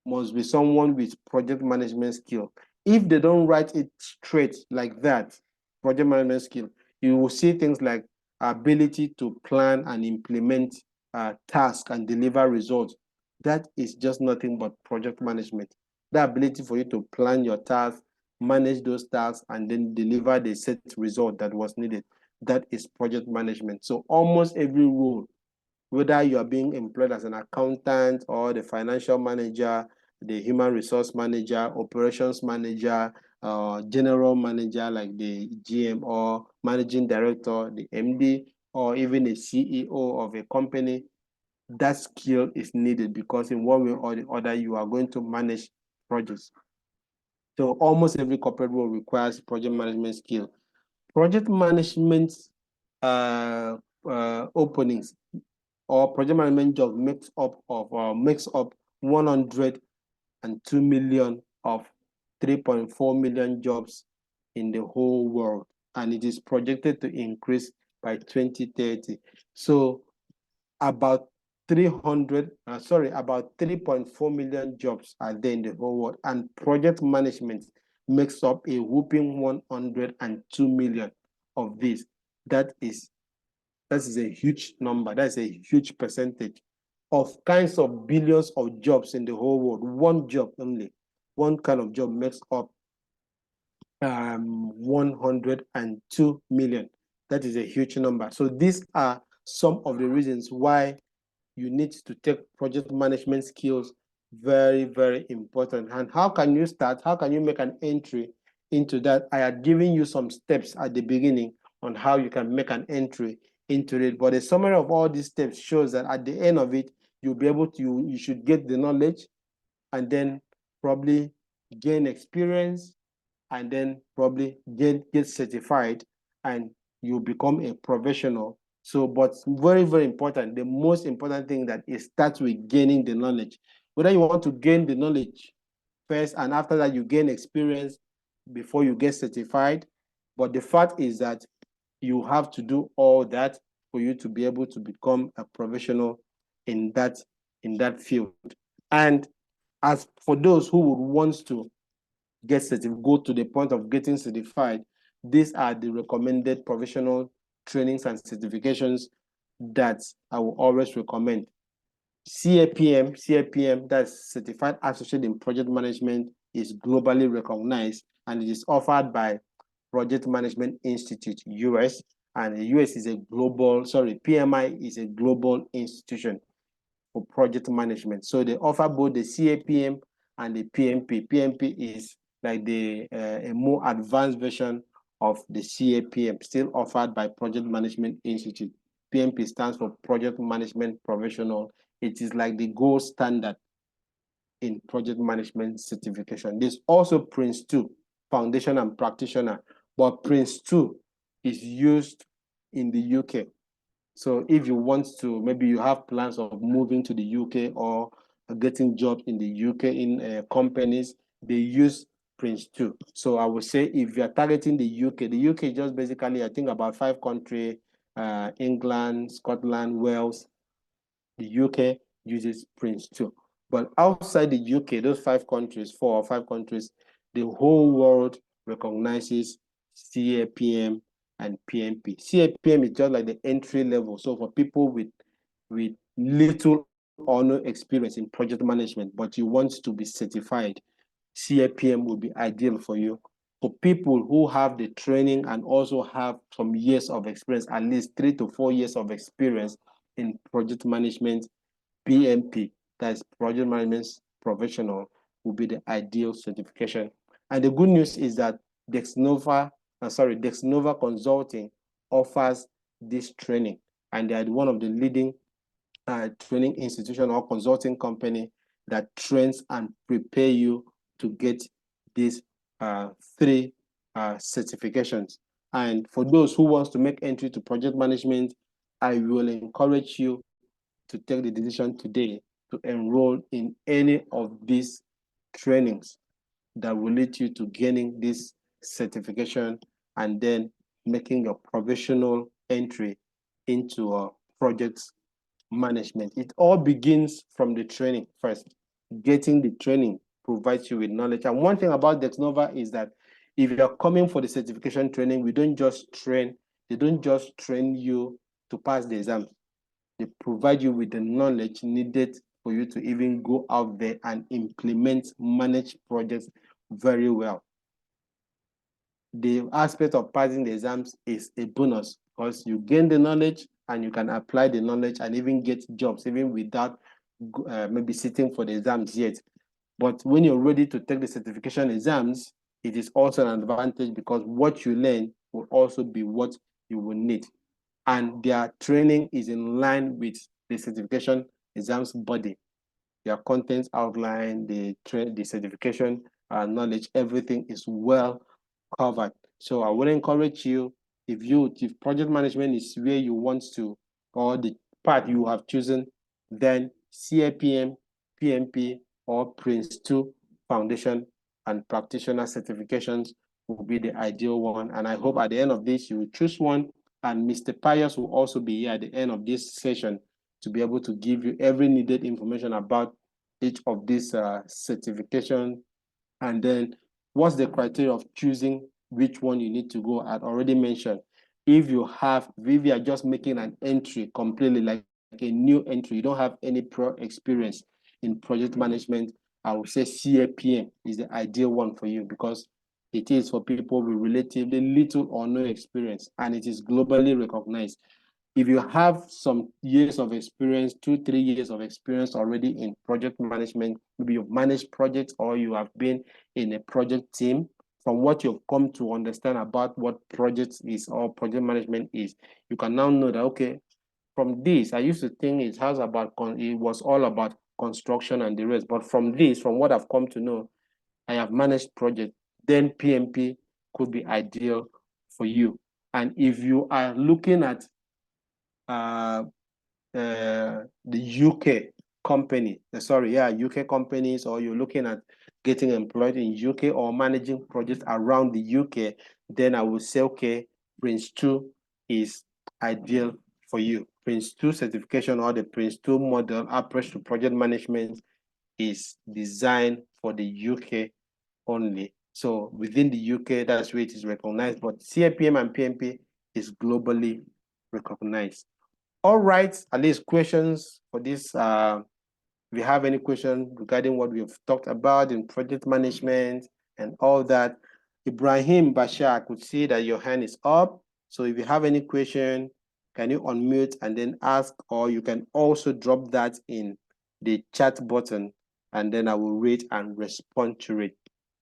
S3: must be someone with project management skill. If they don't write it straight like that, project management skill, you will see things like ability to plan and implement tasks and deliver results. That is just nothing but project management. The ability for you to plan your tasks, manage those tasks, and then deliver the set result that was needed. That is project management. So almost every role, whether you are being employed as an accountant or the financial manager, the human resource manager, operations manager, general manager like the GM or managing director, the MD, or even a CEO of a company, that skill is needed because in one way or the other, you are going to manage projects. So almost every corporate role requires project management skill. Project management openings or project management job makes up 102 million of 3.4 million jobs in the whole world, and it is projected to increase by 2030. So about 3.4 million jobs are there in the whole world, and project management makes up a whooping 102 million of this. That is a huge number. That's a huge percentage of kinds of billions of jobs in the whole world. One job only, one kind of job makes up 102 million. That is a huge number. So these are some of the reasons why you need to take project management skills very, very important. And how can you start? How can you make an entry into that? I had given you some steps at the beginning on how you can make an entry into it. But the summary of all these steps shows that at the end of it, you'll be able to, you should get the knowledge and then probably gain experience and then probably get certified and you become a professional. So, but very, very important, the most important thing that it starts with gaining the knowledge. Whether you want to gain the knowledge first and after that you gain experience before you get certified. But the fact is that you have to do all that for you to be able to become a professional in that field. And as for those who would want to get certified, go to the point of getting certified, these are the recommended professional trainings and certifications that I will always recommend. CAPM, that's Certified Associate in Project Management, is globally recognized and it is offered by Project Management Institute, US, and the US is a global, PMI is a global institution for project management. So they offer both the CAPM and the PMP. PMP is like the a more advanced version of the CAPM, still offered by Project Management Institute. PMP stands for Project Management Professional. It is like the gold standard in project management certification. There's also Prince 2, Foundation and Practitioner, but Prince 2 is used in the UK. So if you want to, maybe you have plans of moving to the UK or getting jobs in the UK in companies, they use Prince 2. So I would say if you're targeting the UK is just basically, I think about 5 countries, England, Scotland, Wales. The UK uses Prince 2. But outside the UK, those 5 countries, 4 or 5 countries, the whole world recognizes CAPM and PMP. CAPM is just like the entry level. So for people with little or no experience in project management, but you want to be certified, CAPM will be ideal for you. For people who have the training and also have some years of experience, at least 3 to 4 years of experience in project management, PMP, that's Project Management Professional, will be the ideal certification. And the good news is that Dexnova Consulting offers this training, and they are one of the leading training institution or consulting company that trains and prepare you to get these 3 certifications. And for those who wants to make entry to project management, I will encourage you to take the decision today to enroll in any of these trainings that will lead you to gaining this certification and then making your professional entry into project management. It all begins from the training first. Getting the training provides you with knowledge. And one thing about Dexnova is that if you're coming for the certification training, they don't just train you to pass the exam. They provide you with the knowledge needed for you to even go out there and manage projects very well. The aspect of passing the exams is a bonus because you gain the knowledge and you can apply the knowledge and even get jobs even without maybe sitting for the exams yet. But when you're ready to take the certification exams, it is also an advantage because what you learn will also be what you will need. And their training is in line with the certification exams body. Their contents outline, the certification knowledge, everything is well covered. So I would encourage you, if project management is where you want to, or the path you have chosen, then CAPM, PMP, or Prince 2 Foundation and Practitioner certifications will be the ideal one. And I hope at the end of this, you will choose one. And Mr. Pius will also be here at the end of this session to be able to give you every needed information about each of these certification. And then what's the criteria of choosing which one you need to go? I'd already mentioned, if you are just making an entry completely like a new entry, you don't have any experience in project management, I would say CAPM is the ideal one for you because it is for people with relatively little or no experience, and it is globally recognized. If you have some years of experience, 2-3 years of experience already in project management, maybe you've managed projects or you have been in a project team, from what you've come to understand about what project is or project management is, you can now know that, okay, from this, I used to think it was all about construction and the rest. But from this, from what I've come to know, I have managed projects, then PMP could be ideal for you. And if you are looking at the UK company, UK companies, or you're looking at getting employed in UK or managing projects around the UK, then I would say, okay, Prince 2 is ideal for you. Prince 2 certification, or the Prince 2 model approach to project management, is designed for the UK only. So within the UK, that's where it is recognized, but CAPM and PMP is globally recognized. All right, at least questions for this. If you have any question regarding what we've talked about in project management and all that, Ibrahim Bashar, I could see that your hand is up. So if you have any question, can you unmute and then ask, or you can also drop that in the chat button, and then I will read and respond to it.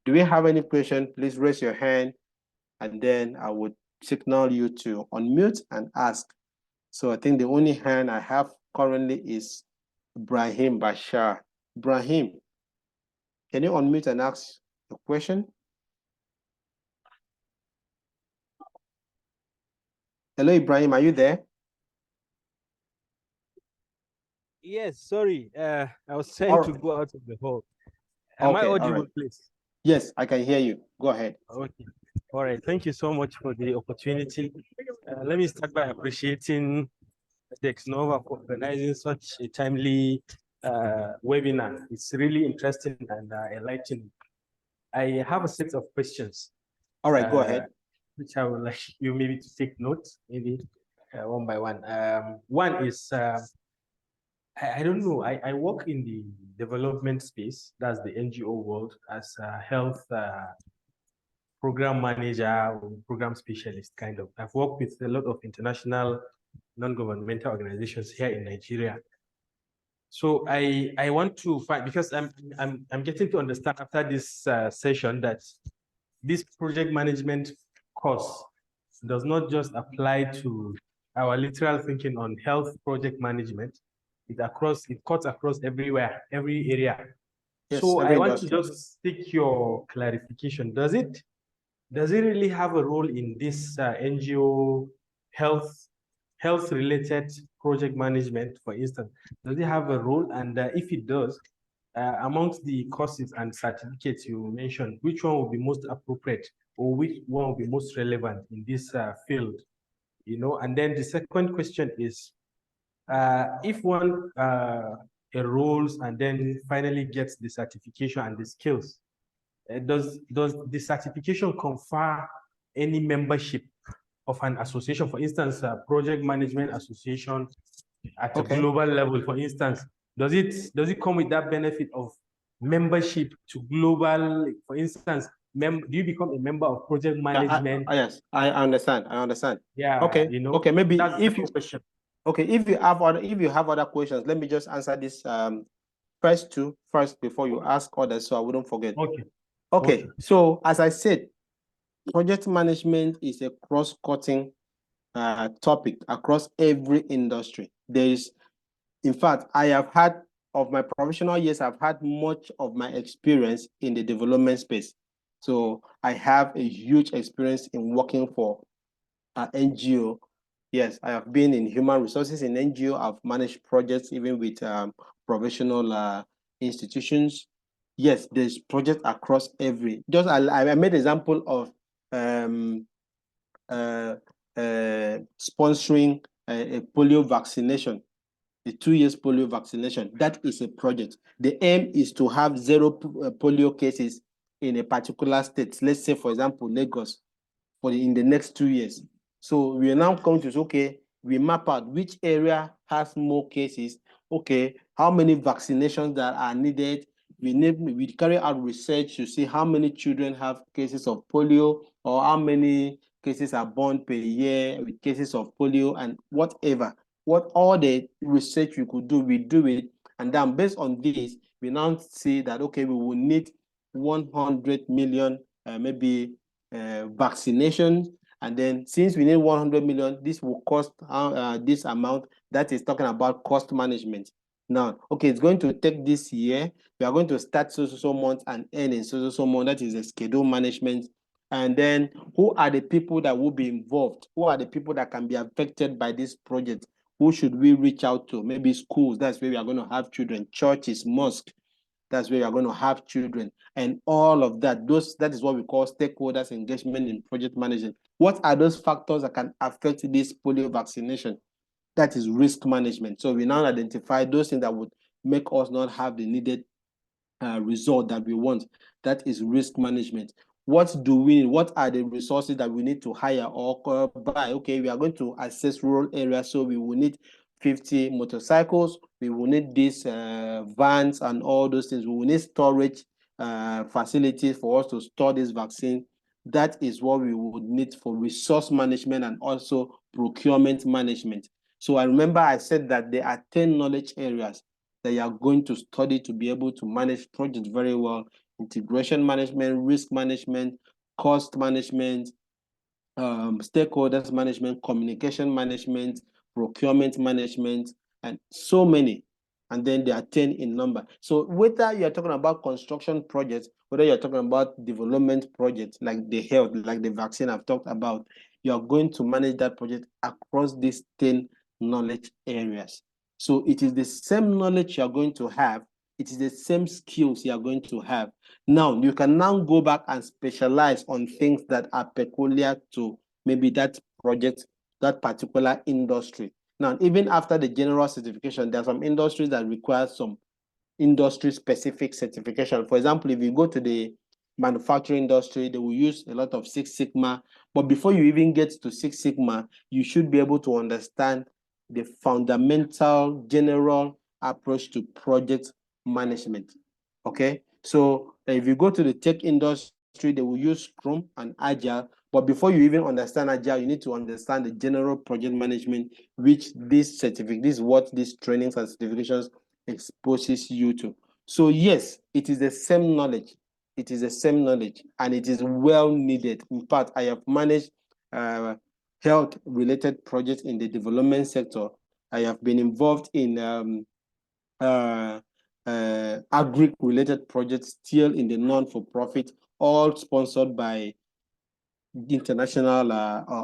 S3: Do we have any question? Please raise your hand, and then I would signal you to unmute and ask. So I think the only hand I have currently is Ibrahim Bashar. Ibrahim, can you unmute and ask a question? Hello, Ibrahim, are you there?
S4: Yes, sorry. I was trying to go out of the hall. Am I audible, please?
S3: Yes, I can hear you. Go ahead.
S4: Okay. All right. Thank you so much for the opportunity. Let me start by appreciating Dexnova for organizing such a timely webinar. It's really interesting and enlightening. I have a set of questions.
S3: All right, go ahead.
S4: Which I would like you maybe to take note, maybe one by one. One is, I don't know, I work in the development space, that's the NGO world, as a health program manager or program specialist, kind of. I've worked with a lot of international non-governmental organizations here in Nigeria. So I want to find, because I'm getting to understand after this session that this project management course does not just apply to our literal thinking on health project management. It cuts across everywhere, every area. Yes, so I want to just seek your clarification. Does it really have a role in this NGO health related project management, for instance? Does it have a role? And if it does, amongst the courses and certificates you mentioned, which one would be most appropriate, or which one would be most relevant in this field? You know, and then the second question is, if one enrolls and then finally gets the certification and the skills, does the certification confer any membership of an association, for instance, a project management association at a global level, for instance? Does it come with that benefit of membership to global, for instance, do you become a member of project management?
S3: Yes, I understand.
S4: Yeah.
S3: Okay.
S4: You know,
S3: okay, maybe
S4: if you question.
S3: Okay, if you have other questions, let me just answer this first before you ask others, so I wouldn't forget. Okay. So as I said, project management is a cross-cutting topic across every industry. In fact, of my professional years, I've had much of my experience in the development space. So I have a huge experience in working for an NGO. Yes, I have been in human resources in NGO. I've managed projects even with professional institutions. Yes, there's projects across every. I made example of sponsoring a polio vaccination, the 2 years polio vaccination. That is a project. The aim is to have 0 polio cases in a particular state. Let's say, for example, Lagos, in the next 2 years. So we are now going to say, okay, we map out which area has more cases. Okay, how many vaccinations that are needed. We carry out research to see how many children have cases of polio, or how many cases are born per year with cases of polio, and whatever. What all the research we could do, we do it. And then based on this, we now see that, okay, we will need 100 million maybe vaccinations. And then since we need 100 million, this will cost this amount. That is talking about cost management. Now, okay, it's going to take this year. We are going to start so months and end in so month. That is the schedule management. And then who are the people that will be involved? Who are the people that can be affected by this project? Who should we reach out to? Maybe schools, that's where we are going to have children. Churches, mosques, that's where we are going to have children. And all of that, that is what we call stakeholders engagement in project management. What are those factors that can affect this polio vaccination? That is risk management. So we now identify those things that would make us not have the needed result that we want. That is risk management. What do we need? What are the resources that we need to hire or buy? Okay, we are going to assess rural areas, so we will need 50 motorcycles. We will need these vans and all those things. We will need storage facilities for us to store this vaccine. That is what we would need for resource management and also procurement management. So I remember I said that there are 10 knowledge areas that you are going to study to be able to manage projects very well: integration management, risk management, cost management, stakeholders management, communication management, procurement management, and so many. And then there are 10 in number. So whether you're talking about construction projects, whether you're talking about development projects like the health, like the vaccine I've talked about, you're going to manage that project across these 10 knowledge areas. So it is the same knowledge you're going to have. It is the same skills you're going to have. Now, you can now go back and specialize on things that are peculiar to maybe that project, that particular industry. Now, even after the general certification, there are some industries that require some industry-specific certification. For example, if you go to the manufacturing industry, they will use a lot of Six Sigma. But before you even get to Six Sigma, you should be able to understand the fundamental general approach to project management. Okay, so if you go to the tech industry, they will use Scrum and Agile. But before you even understand Agile, you need to understand the general project management, which this is what these trainings and certifications exposes you to. So yes, it is the same knowledge. It is the same knowledge, and it is well needed. In fact, I have managed health-related projects in the development sector. I have been involved in agri-related projects still in the non-for-profit, all sponsored by international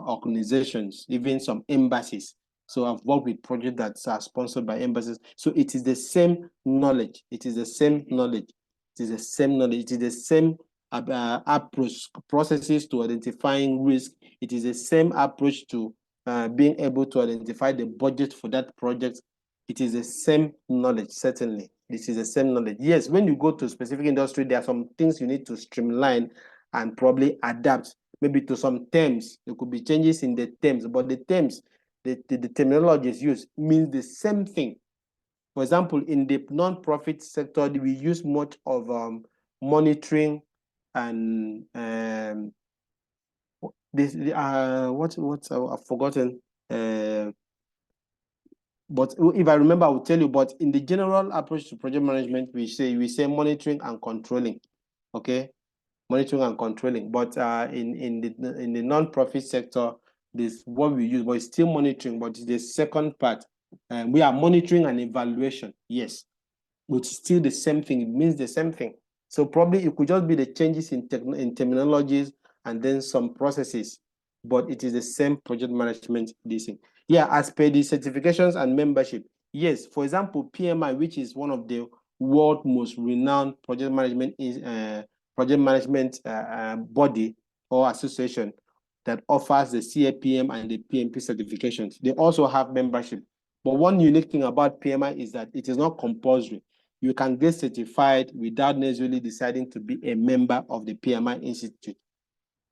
S3: organizations, even some embassies. So I've worked with projects that are sponsored by embassies. So it is the same knowledge. It is the same knowledge. It is the same knowledge. It is the same approach, processes to identifying risk. It is the same approach to being able to identify the budget for that project. It is the same knowledge, certainly. This is the same knowledge. Yes, when you go to a specific industry, there are some things you need to streamline and probably adapt maybe to some terms. There could be changes in the terms, but the terms, the terminologies used means the same thing. For example, in the non-profit sector, we use much of monitoring and this I've forgotten. But if I remember, I will tell you. But in the general approach to project management, we say monitoring and controlling. Okay, monitoring and controlling. But in the non-profit sector, this what we use, but it's still monitoring. But the second part, we are monitoring and evaluation. Yes, but it's still the same thing. It means the same thing. So probably it could just be the changes in terminologies and then some processes, but it is the same project management. This thing. Yeah, as per the certifications and membership. Yes, for example, PMI, which is one of the world most renowned project management body or association that offers the CAPM and the PMP certifications. They also have membership. But one unique thing about PMI is that it is not compulsory. You can get certified without necessarily deciding to be a member of the PMI Institute,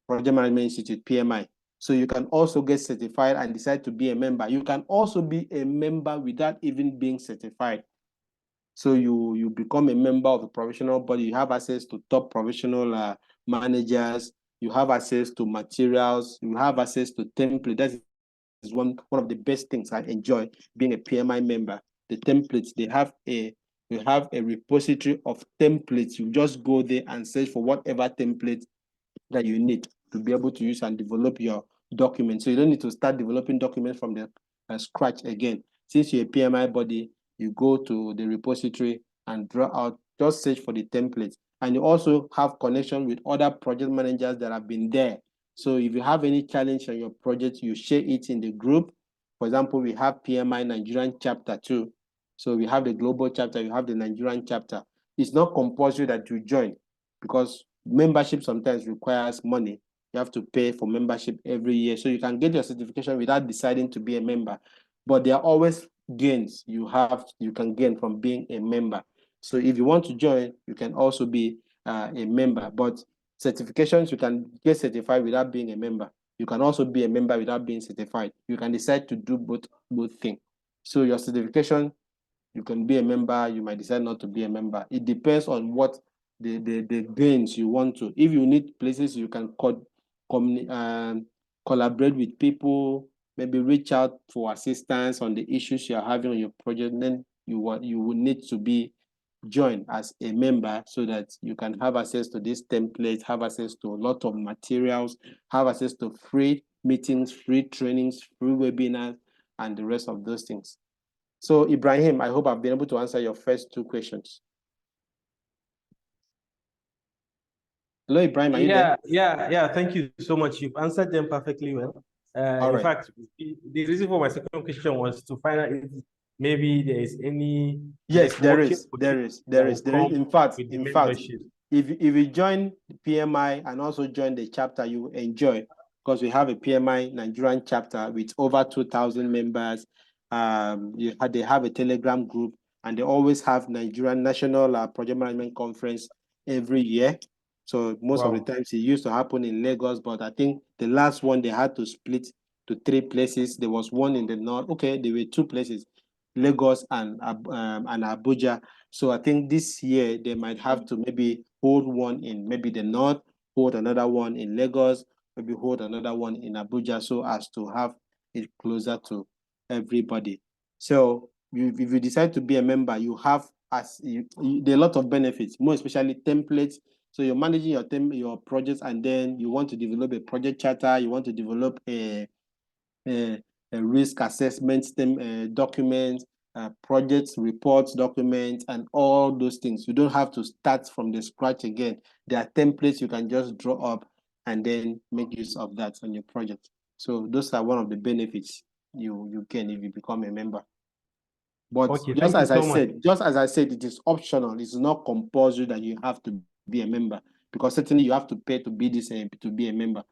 S3: Project Management Institute, PMI. So you can also get certified and decide to be a member. You can also be a member without even being certified. So you become a member of a professional body. You have access to top professional managers. You have access to materials. You have access to templates. That is one of the best things I enjoy being a PMI member. The templates, you have a repository of templates. You just go there and search for whatever template that you need to be able to use and develop your documents. So you don't need to start developing documents from the scratch again. Since you're a PMI body, you go to the repository and draw out, just search for the templates. And you also have connection with other project managers that have been there. So if you have any challenge on your project, you share it in the group. For example, we have PMI Nigerian chapter too. So we have the global chapter, you have the Nigerian chapter. It's not compulsory that you join because membership sometimes requires money. You have to pay for membership every year. So you can get your certification without deciding to be a member. But there are always gains you can gain from being a member. So if you want to join, you can also be a member. But certifications, you can get certified without being a member. You can also be a member without being certified. You can decide to do both things. So your certification, you can be a member, you might decide not to be a member. It depends on what the gains you want to. If you need places you can collaborate with people, maybe reach out for assistance on the issues you're having on your project, then you will need to be joined as a member so that you can have access to this template, have access to a lot of materials, have access to free meetings, free trainings, free webinars, and the rest of those things. So Ibrahim, I hope I've been able to answer your first two questions. Hello, Ibrahim, are you there?
S4: Yeah, thank you so much. You've answered them perfectly well. In fact, the reason for my second question was to find out if maybe there is any.
S3: Yes, there is. In fact, if you join PMI and also join the chapter, you will enjoy, because we have a PMI Nigerian chapter with over 2,000 members. They have a Telegram group, and they always have Nigerian National Project Management Conference every year. So most of the times it used to happen in Lagos, but I think the last one they had to split to 3 places. There was one in the north. Okay, there were 2 places, Lagos and Abuja. So I think this year they might have to maybe hold one in maybe the north, hold another one in Lagos, maybe hold another one in Abuja, so as to have it closer to everybody. So if you decide to be a member, you have there are a lot of benefits, more especially templates. So you're managing your projects, and then you want to develop a project charter, you want to develop a risk assessment document, projects, reports, documents, and all those things. You don't have to start from the scratch again. There are templates you can just draw up and then make use of that on your project. So those are one of the benefits you gain if you become a member. But just as I said, it is optional. It's not compulsory that you have to be a member, because certainly you have to pay to be a member.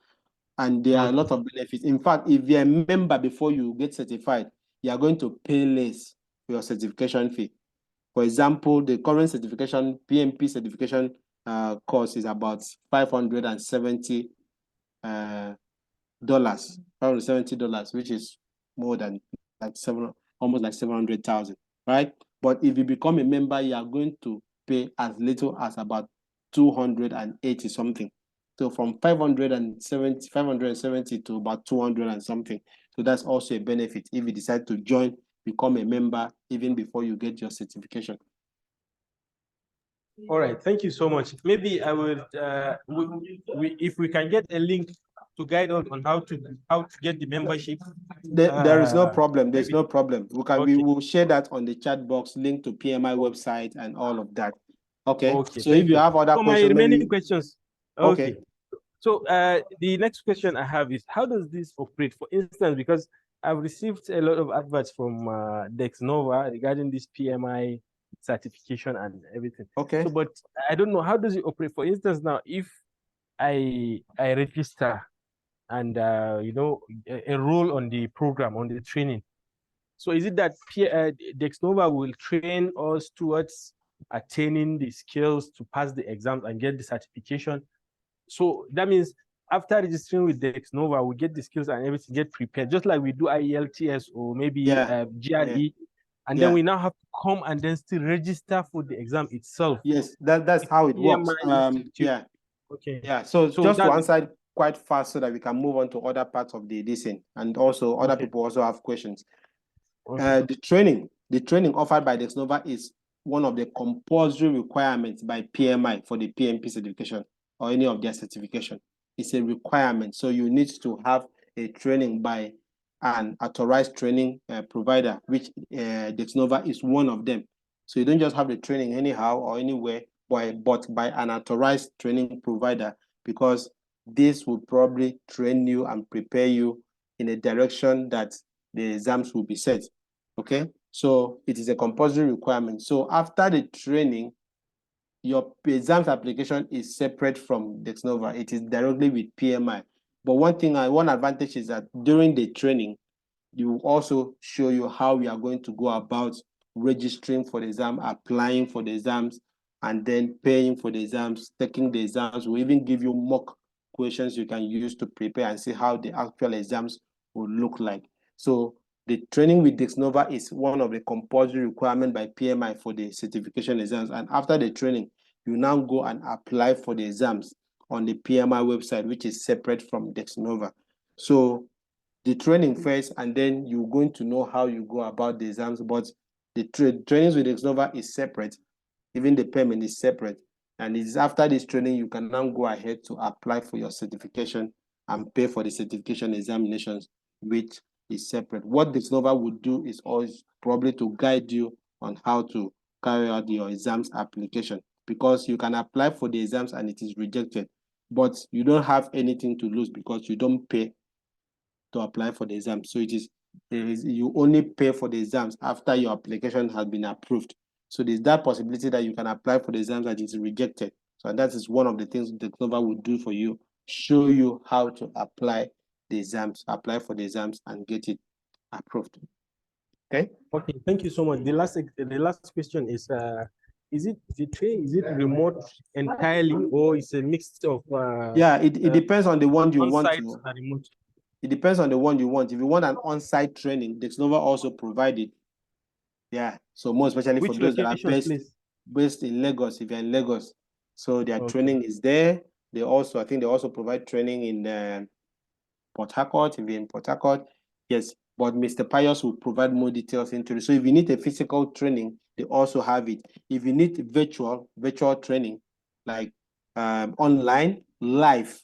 S3: And there are a lot of benefits. In fact, if you're a member before you get certified, you are going to pay less for your certification fee. For example, the current certification, PMP certification cost is about $570, which is more than almost like 700,000, right? But if you become a member, you are going to pay as little as about 280 something. So from 570 to about 200 and something. So that's also a benefit if you decide to join, become a member even before you get your certification.
S4: All right, thank you so much. Maybe I would, if we can get a link to guide us on how to get the membership.
S3: There is no problem. There's no problem. We will share that on the chat box, link to PMI website and all of that. Okay. So if you have other questions,
S4: my remaining questions. Okay. So the next question I have is, how does this operate? For instance, because I've received a lot of adverts from Dexnova regarding this PMI certification and everything.
S3: Okay.
S4: So, but I don't know, how does it operate? For instance, now if I register and enroll on the program, on the training, so is it that Dexnova will train us towards attaining the skills to pass the exams and get the certification? So that means after registering with Dexnova, we get the skills and everything, get prepared, just like we do IELTS or maybe GRE. And then we now have to come and then still register for the exam itself.
S3: Yes, that's how it works.
S4: Okay.
S3: Yeah. So just to answer it quite fast so that we can move on to other parts of the edition, and also other people also have questions. The training offered by Dexnova is one of the compulsory requirements by PMI for the PMP certification or any of their certification. It's a requirement. So you need to have a training by an authorized training provider, which Dexnova is one of them. So you don't just have the training anyhow or anywhere, but by an authorized training provider, because this will probably train you and prepare you in a direction that the exams will be set. Okay, so it is a compulsory requirement. So after the training, your exams application is separate from Dexnova. It is directly with PMI. But one advantage is that during the training, you will also show you how we are going to go about registering for the exam, applying for the exams, and then paying for the exams, taking the exams. We'll even give you mock questions you can use to prepare and see how the actual exams will look like. So the training with Dexnova is one of the compulsory requirements by PMI for the certification exams. And after the training, you now go and apply for the exams on the PMI website, which is separate from Dexnova. So the training first, and then you're going to know how you go about the exams. But the trainings with Dexnova is separate. Even the payment is separate. And it's after this training, you can now go ahead to apply for your certification and pay for the certification examinations, which is separate. What Dexnova would do is always probably to guide you on how to carry out your exams application, because you can apply for the exams and it is rejected, but you don't have anything to lose because you don't pay to apply for the exam. So you only pay for the exams after your application has been approved. So there's that possibility that you can apply for the exams and it's rejected. So that is one of the things Dexnova will do for you, show you how to apply the exams, apply for the exams and get it approved. Okay.
S4: Okay, thank you so much. The last question is it remote entirely, or is a mix of
S3: yeah, it depends on the one you want to.
S4: remote?
S3: It depends on the one you want. If you want an on-site training, Dexnova also provided. Yeah, so more especially
S4: Which
S3: for those that are based in Lagos, if you're in Lagos. So their training is there. They also, I think they also provide training in Port Harcourt, if you're in Port Harcourt. Yes, but Mr. Pius will provide more details into it. So if you need a physical training, they also have it. If you need virtual training, like online, live,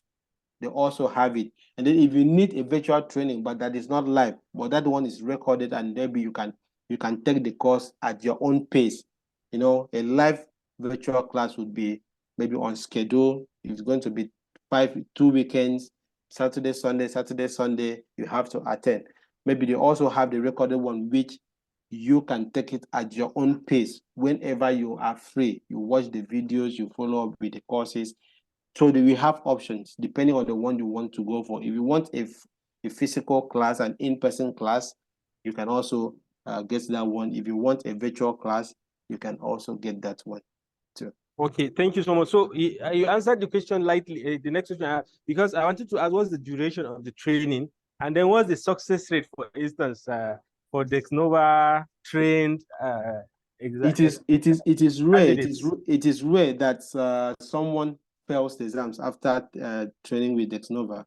S3: they also have it. And then if you need a virtual training, but that is not live, but that one is recorded, and maybe you can take the course at your own pace. You know, a live virtual class would be maybe on schedule. It's going to be 2 weekends, Saturday, Sunday, you have to attend. Maybe they also have the recorded one, which you can take it at your own pace whenever you are free. You watch the videos, you follow up with the courses. So we have options depending on the one you want to go for. If you want a physical class, an in-person class, you can also get that one. If you want a virtual class, you can also get that one too.
S4: Okay, thank you so much. So you answered the question lightly. The next question, because I wanted to ask, what's the duration of the training, and then what's the success rate, for instance, for Dexnova trained
S3: It is rare. It is rare that someone fails the exams after training with Dexnova.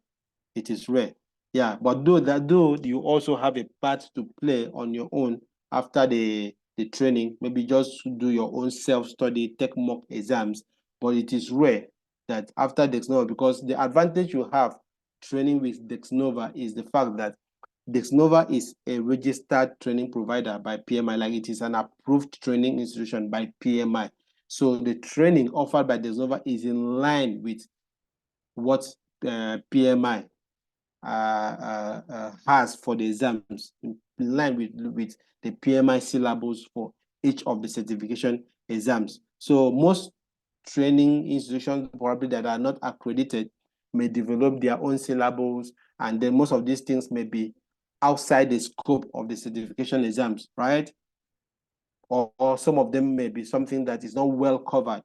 S3: It is rare. Yeah, but though you also have a part to play on your own after the training, maybe just do your own self-study, take mock exams. But it is rare that after Dexnova, because the advantage you have training with Dexnova is the fact that Dexnova is a registered training provider by PMI, like it is an approved training institution by PMI. So the training offered by Dexnova is in line with what PMI has for the exams, in line with the PMI syllabus for each of the certification exams. So most training institutions probably that are not accredited may develop their own syllabus, and then most of these things may be outside the scope of the certification exams, right? Or some of them may be something that is not well covered.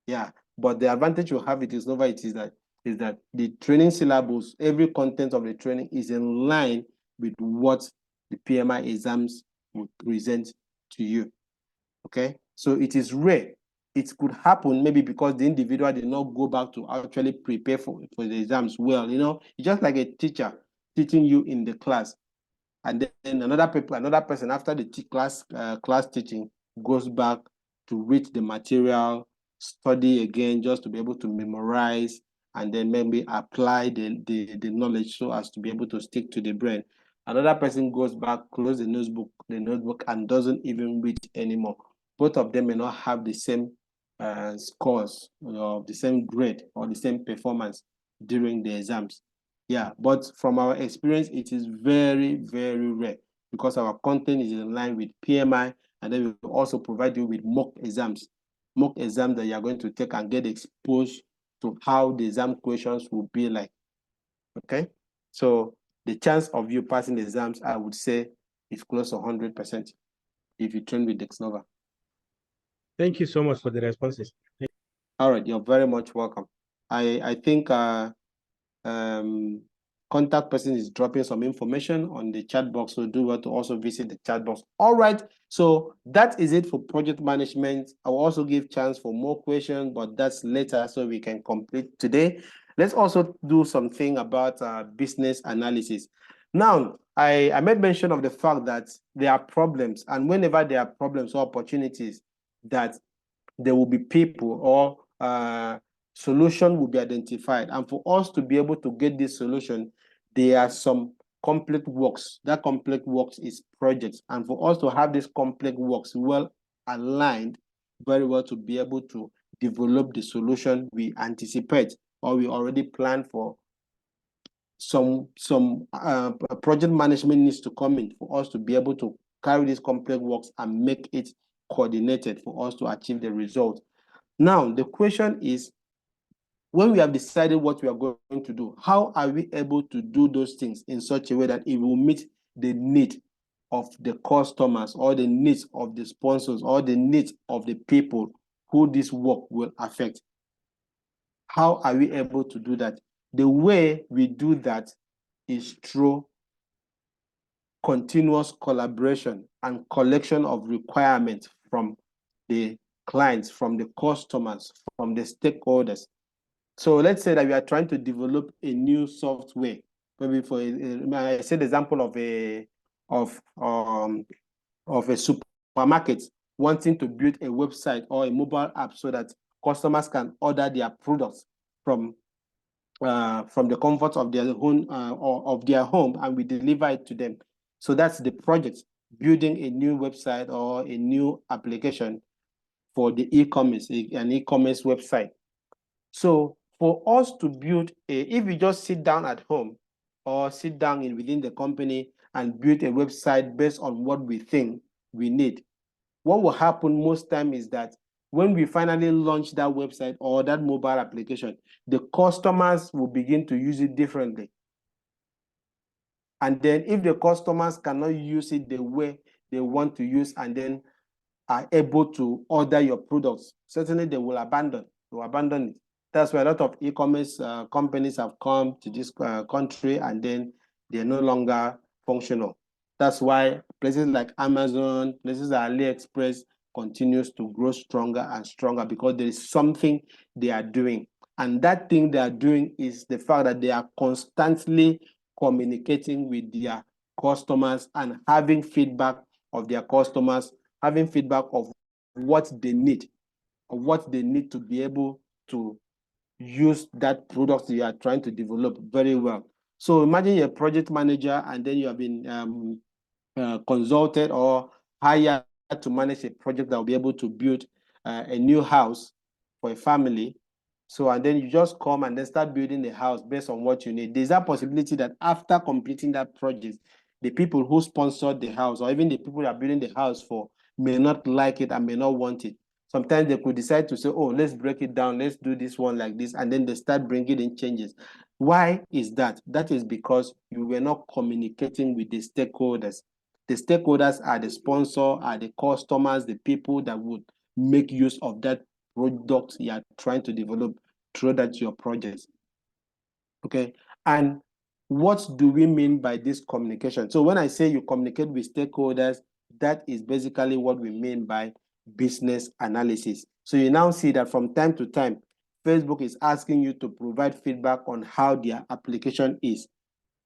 S3: Yeah, but the advantage you have with Dexnova is that the training syllabus, every content of the training is in line with what the PMI exams would present to you. Okay, so it is rare. It could happen maybe because the individual did not go back to actually prepare for the exams well. You know, it's just like a teacher teaching you in the class, and then another person after the class teaching goes back to read the material, study again just to be able to memorize, and then maybe apply the knowledge so as to be able to stick to the brain. Another person goes back, close the notebook, and doesn't even read anymore. Both of them may not have the same scores or the same grade or the same performance during the exams. Yeah, but from our experience, it is very, very rare because our content is in line with PMI, and then we also provide you with mock exams that you are going to take and get exposed to how the exam questions will be like. Okay, so the chance of you passing the exams, I would say, is close to 100% if you train with Dexnova.
S4: Thank you so much for the responses.
S3: All right, you're very much welcome. I think contact person is dropping some information on the chat box, so do well to also visit the chat box. All right, so that is it for project management. I will also give chance for more questions, but that's later so we can complete today. Let's also do something about business analysis. Now, I made mention of the fact that there are problems, and whenever there are problems or opportunities, that there will be people or solution will be identified. And for us to be able to get this solution, there are some complex works. That complex works is projects. And for us to have this complex works well aligned, very well to be able to develop the solution we anticipate or we already plan for, some project management needs to come in for us to be able to carry these complex works and make it coordinated for us to achieve the result. Now, the question is, when we have decided what we are going to do, how are we able to do those things in such a way that it will meet the need of the customers or the needs of the sponsors or the needs of the people who this work will affect? How are we able to do that? The way we do that is through continuous collaboration and collection of requirements from the clients, from the customers, from the stakeholders. So let's say that we are trying to develop a new software. Maybe for I said the example of a supermarket wanting to build a website or a mobile app so that customers can order their products from the comfort of their own or of their home, and we deliver it to them. So that's the project, building a new website or a new application for the e-commerce, an e-commerce website. So for us to build if we just sit down at home or sit down within the company and build a website based on what we think we need, what will happen most time is that when we finally launch that website or that mobile application, the customers will begin to use it differently. And then if the customers cannot use it the way they want to use and then are able to order your products, certainly they will abandon it. That's why a lot of e-commerce companies have come to this country and then they're no longer functional. That's why places like Amazon, places like AliExpress continues to grow stronger and stronger because there is something they are doing. And that thing they are doing is the fact that they are constantly communicating with their customers and having feedback of their customers, having feedback of what they need, to be able to use that product you are trying to develop very well. So imagine you're a project manager and then you have been consulted or hired to manage a project that will be able to build a new house for a family. So, and then you just come and then start building the house based on what you need. There's a possibility that after completing that project, the people who sponsored the house or even the people that are building the house for may not like it and may not want it. Sometimes they could decide to say, oh, let's break it down. Let's do this one like this. And then they start bringing in changes. Why is that? That is because you were not communicating with the stakeholders. The stakeholders are the sponsor, are the customers, the people that would make use of that product you are trying to develop through that your project. Okay. And what do we mean by this communication? So when I say you communicate with stakeholders, that is basically what we mean by business analysis. So you now see that from time to time, Facebook is asking you to provide feedback on how their application is.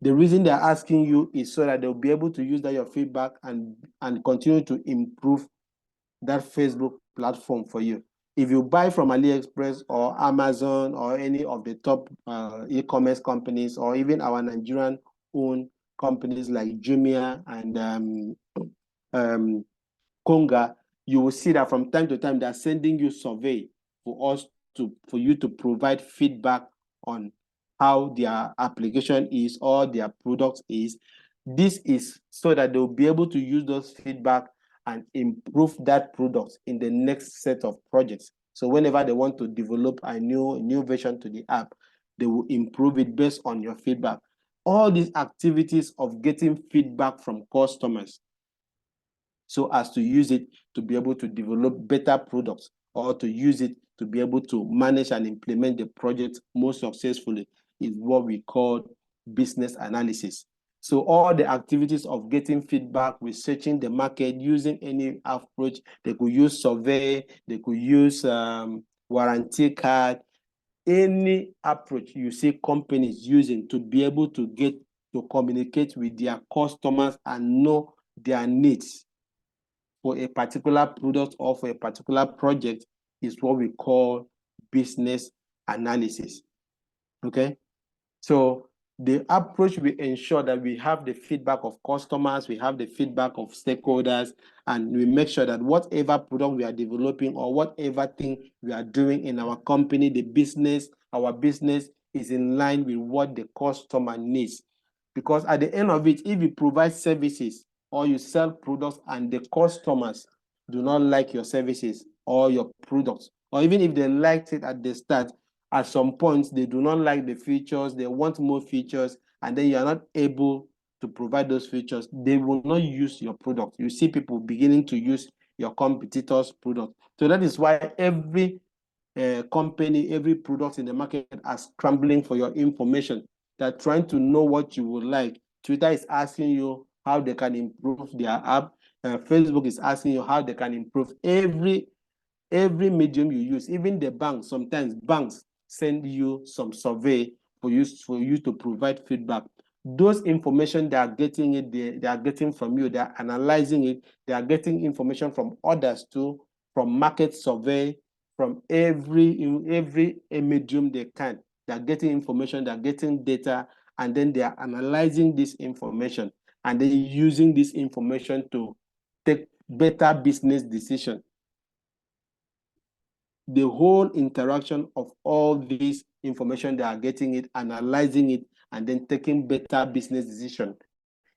S3: The reason they're asking you is so that they'll be able to use that your feedback and continue to improve that Facebook platform for you. If you buy from AliExpress or Amazon or any of the top e-commerce companies, or even our Nigerian-owned companies like Jumia and Konga, you will see that from time to time they're sending you survey for you to provide feedback on how their application is or their product is. This is so that they'll be able to use those feedback and improve that product in the next set of projects. So whenever they want to develop a new version to the app, they will improve it based on your feedback. All these activities of getting feedback from customers so as to use it to be able to develop better products, or to use it to be able to manage and implement the project more successfully, is what we call business analysis. So all the activities of getting feedback, researching the market, using any approach, they could use survey, they could use warranty card, any approach you see companies using to be able to get to communicate with their customers and know their needs for a particular product or for a particular project, is what we call business analysis. Okay, so the approach will ensure that we have the feedback of customers, we have the feedback of stakeholders, and we make sure that whatever product we are developing or whatever thing we are doing in our company, our business is in line with what the customer needs. Because at the end of it, if you provide services or you sell products and the customers do not like your services or your products, or even if they liked it at the start, at some point they do not like the features, they want more features, and then you are not able to provide those features, they will not use your product. You see people beginning to use your competitors' product. So that is why every company, every product in the market are scrambling for your information. They're trying to know what you would like. Twitter is asking you how they can improve their app. Facebook is asking you how they can improve every medium you use. Even the banks, sometimes banks send you some survey for you to provide feedback. Those information they are getting it, they are getting from you, they are analyzing it, they are getting information from others too, from market survey, from every medium they can. They are getting information, they are getting data, and then they are analyzing this information and then using this information to take better business decisions. The whole interaction of all this information, they are getting it, analyzing it, and then taking better business decision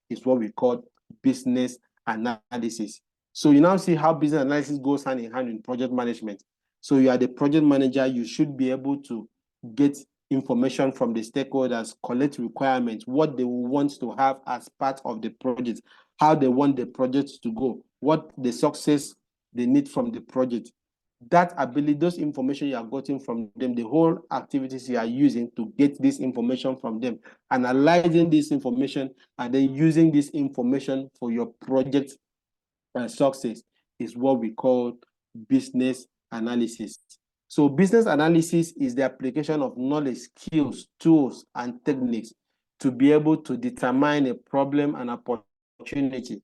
S3: is what we call business analysis. So you now see how business analysis goes hand in hand in project management. So you are the project manager, you should be able to get information from the stakeholders, collect requirements, what they want to have as part of the project, how they want the project to go, what the success they need from the project. That ability, those information you are getting from them, the whole activities you are using to get this information from them, analyzing this information, and then using this information for your project success is what we call business analysis. So business analysis is the application of knowledge, skills, tools, and techniques to be able to determine a problem and opportunity,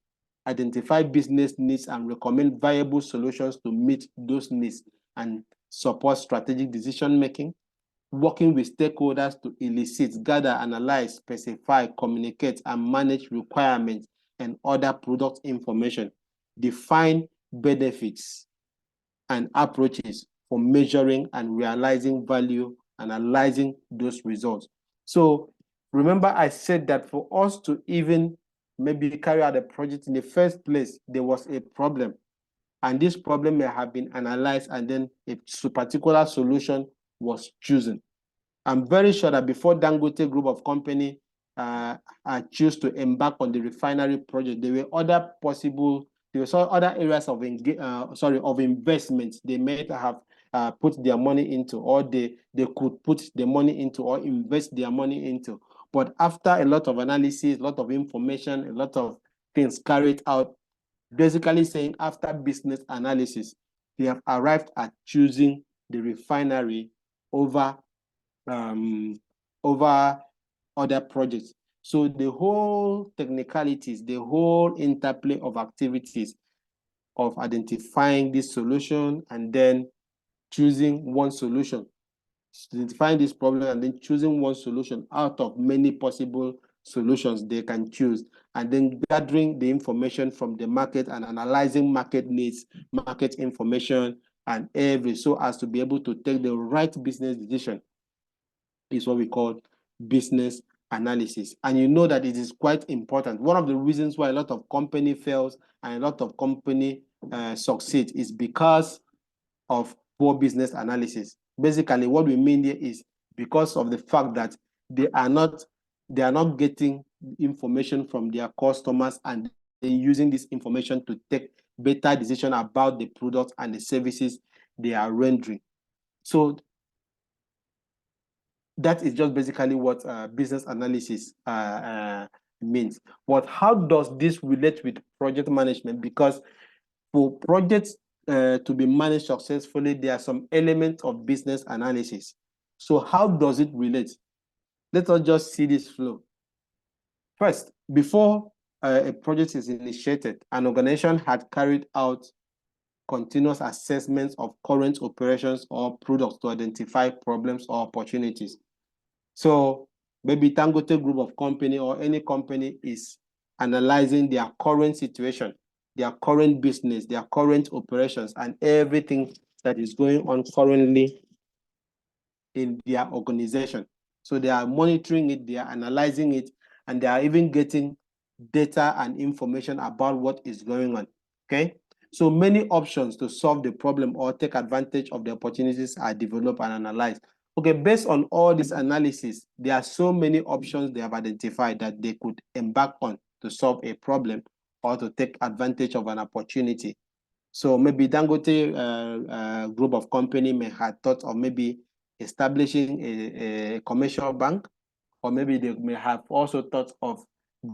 S3: identify business needs, and recommend viable solutions to meet those needs, and support strategic decision-making, working with stakeholders to elicit, gather, analyze, specify, communicate, and manage requirements and other product information, define benefits and approaches for measuring and realizing value, analyzing those results. So remember I said that for us to even maybe carry out a project in the first place, there was a problem. And this problem may have been analyzed and then a particular solution was chosen. I'm very sure that before Dangote group of company choose to embark on the refinery project, there were other areas of investment they may have put their money into, or they could put the money into or invest their money into. But after a lot of analysis, a lot of information, a lot of things carried out, basically saying after business analysis, they have arrived at choosing the refinery over other projects. So the whole technicalities, the whole interplay of activities of identifying this solution and then choosing one solution, identifying this problem and then choosing one solution out of many possible solutions they can choose, and then gathering the information from the market and analyzing market needs, market information, and so as to be able to take the right business decision is what we call business analysis. And you know that it is quite important. One of the reasons why a lot of company fails and a lot of company succeed is because of poor business analysis. Basically, what we mean here is because of the fact that they are not getting information from their customers and they're using this information to take better decision about the products and the services they are rendering. So that is just basically what business analysis means. But how does this relate with project management? Because for projects to be managed successfully, there are some elements of business analysis. So how does it relate? Let us just see this flow. First, before a project is initiated, an organization had carried out continuous assessments of current operations or products to identify problems or opportunities. So maybe Dangote Group of Company or any company is analyzing their current situation, their current business, their current operations, and everything that is going on currently in their organization. So they are monitoring it, they are analyzing it, and they are even getting data and information about what is going on. Okay. So many options to solve the problem or take advantage of the opportunities are developed and analyzed. Okay, based on all this analysis, there are so many options they have identified that they could embark on to solve a problem or to take advantage of an opportunity. So maybe Dangote group of company may have thought of maybe establishing a commercial bank, or maybe they may have also thought of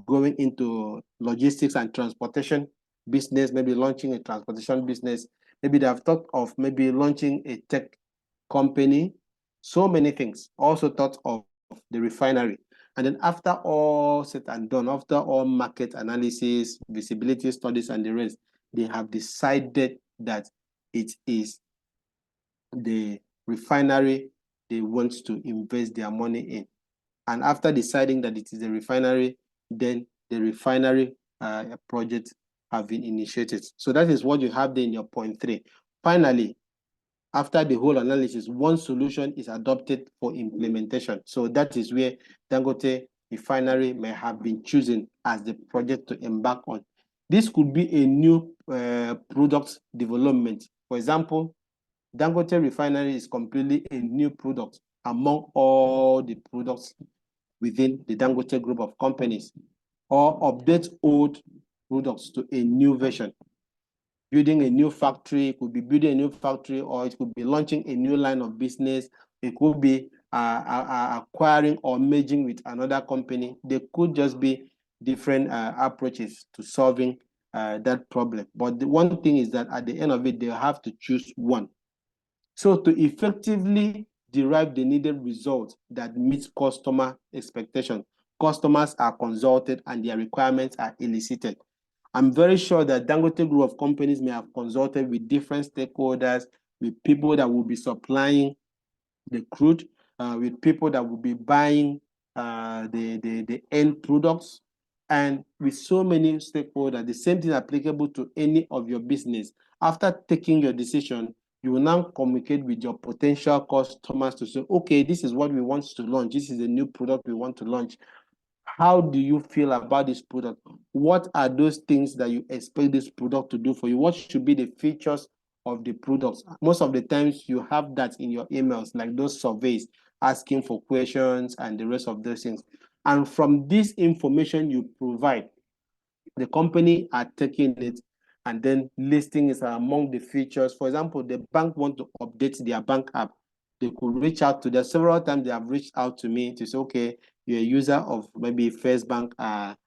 S3: going into logistics and transportation business, maybe launching a transportation business. Maybe they have thought of maybe launching a tech company. So many things. Also thought of the refinery. And then after all said and done, after all market analysis, visibility studies, and the rest, they have decided that it is the refinery they want to invest their money in. And after deciding that it is the refinery, then the refinery project have been initiated. So that is what you have there in your point 3. Finally, after the whole analysis, one solution is adopted for implementation. So that is where Dangote Refinery may have been chosen as the project to embark on. This could be a new product development. For example, Dangote Refinery is completely a new product among all the products within the Dangote group of companies, or update old products to a new version. Building a new factory, it could be building a new factory, or it could be launching a new line of business. It could be acquiring or merging with another company. There could just be different approaches to solving that problem. But the one thing is that at the end of it, they have to choose one. So to effectively derive the needed result that meets customer expectation, customers are consulted and their requirements are elicited. I'm very sure that Dangote Group of companies may have consulted with different stakeholders, with people that will be supplying the crude, with people that will be buying the end products, and with so many stakeholders. The same thing applicable to any of your business. After taking your decision, you will now communicate with your potential customers to say, okay, this is what we want to launch. This is a new product we want to launch. How do you feel about this product? What are those things that you expect this product to do for you? What should be the features of the products? Most of the times you have that in your emails, like those surveys, asking for questions and the rest of those things. And from this information you provide, the company are taking it and then listing is among the features. For example, the bank want to update their bank app. They could reach out to them. Several times they have reached out to me to say, okay, you're a user of maybe First Bank bank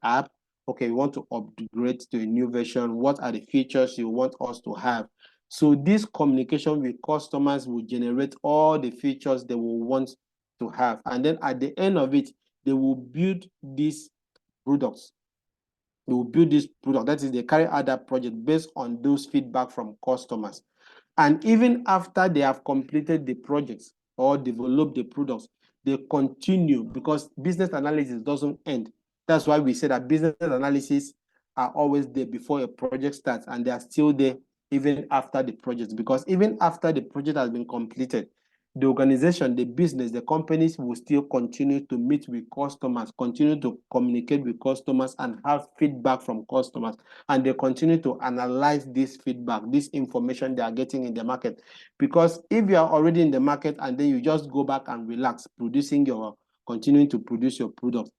S3: app. Okay, we want to upgrade to a new version. What are the features you want us to have? So this communication with customers will generate all the features they will want to have. And then at the end of it, they will build these products. They will build this product. That is, they carry out that project based on those feedback from customers. And even after they have completed the projects or developed the products, they continue, because business analysis doesn't end. That's why we say that business analysis are always there before a project starts, and they are still there even after the project, because even after the project has been completed, the organization, the business, the companies will still continue to meet with customers, continue to communicate with customers and have feedback from customers. And they continue to analyze this feedback, this information they are getting in the market. Because if you are already in the market and then you just go back and relax, continuing to produce your product,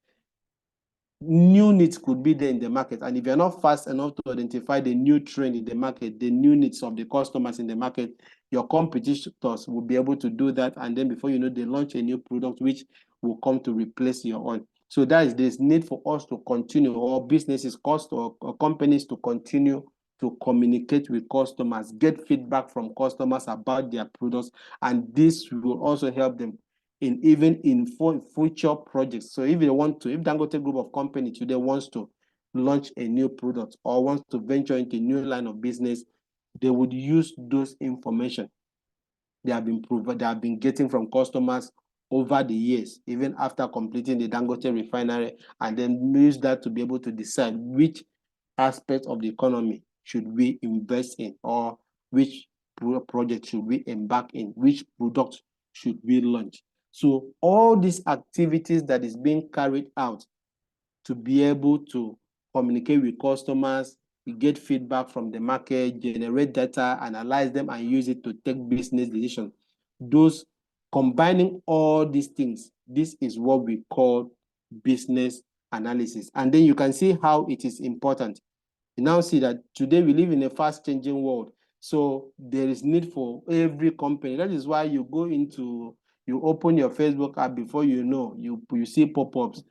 S3: new needs could be there in the market. And if you're not fast enough to identify the new trend in the market, the new needs of the customers in the market, your competitors will be able to do that. And then before you know, they launch a new product which will come to replace your own. So that is, there's need for us to continue, or businesses, or companies to continue to communicate with customers, get feedback from customers about their products. And this will also help them even in future projects. So if Dangote Group of Company today wants to launch a new product or wants to venture into a new line of business, they would use those information they have been getting from customers over the years, even after completing the Dangote refinery, and then use that to be able to decide which aspect of the economy should we invest in, or which project should we embark in, which product should we launch. So all these activities that is being carried out to be able to communicate with customers, get feedback from the market, generate data, analyze them, and use it to take business decisions. Those combining all these things, this is what we call business analysis. And then you can see how it is important. You now see that today we live in a fast-changing world. So there is need for every company. That is why you open your Facebook app, before you know, you see pop-ups,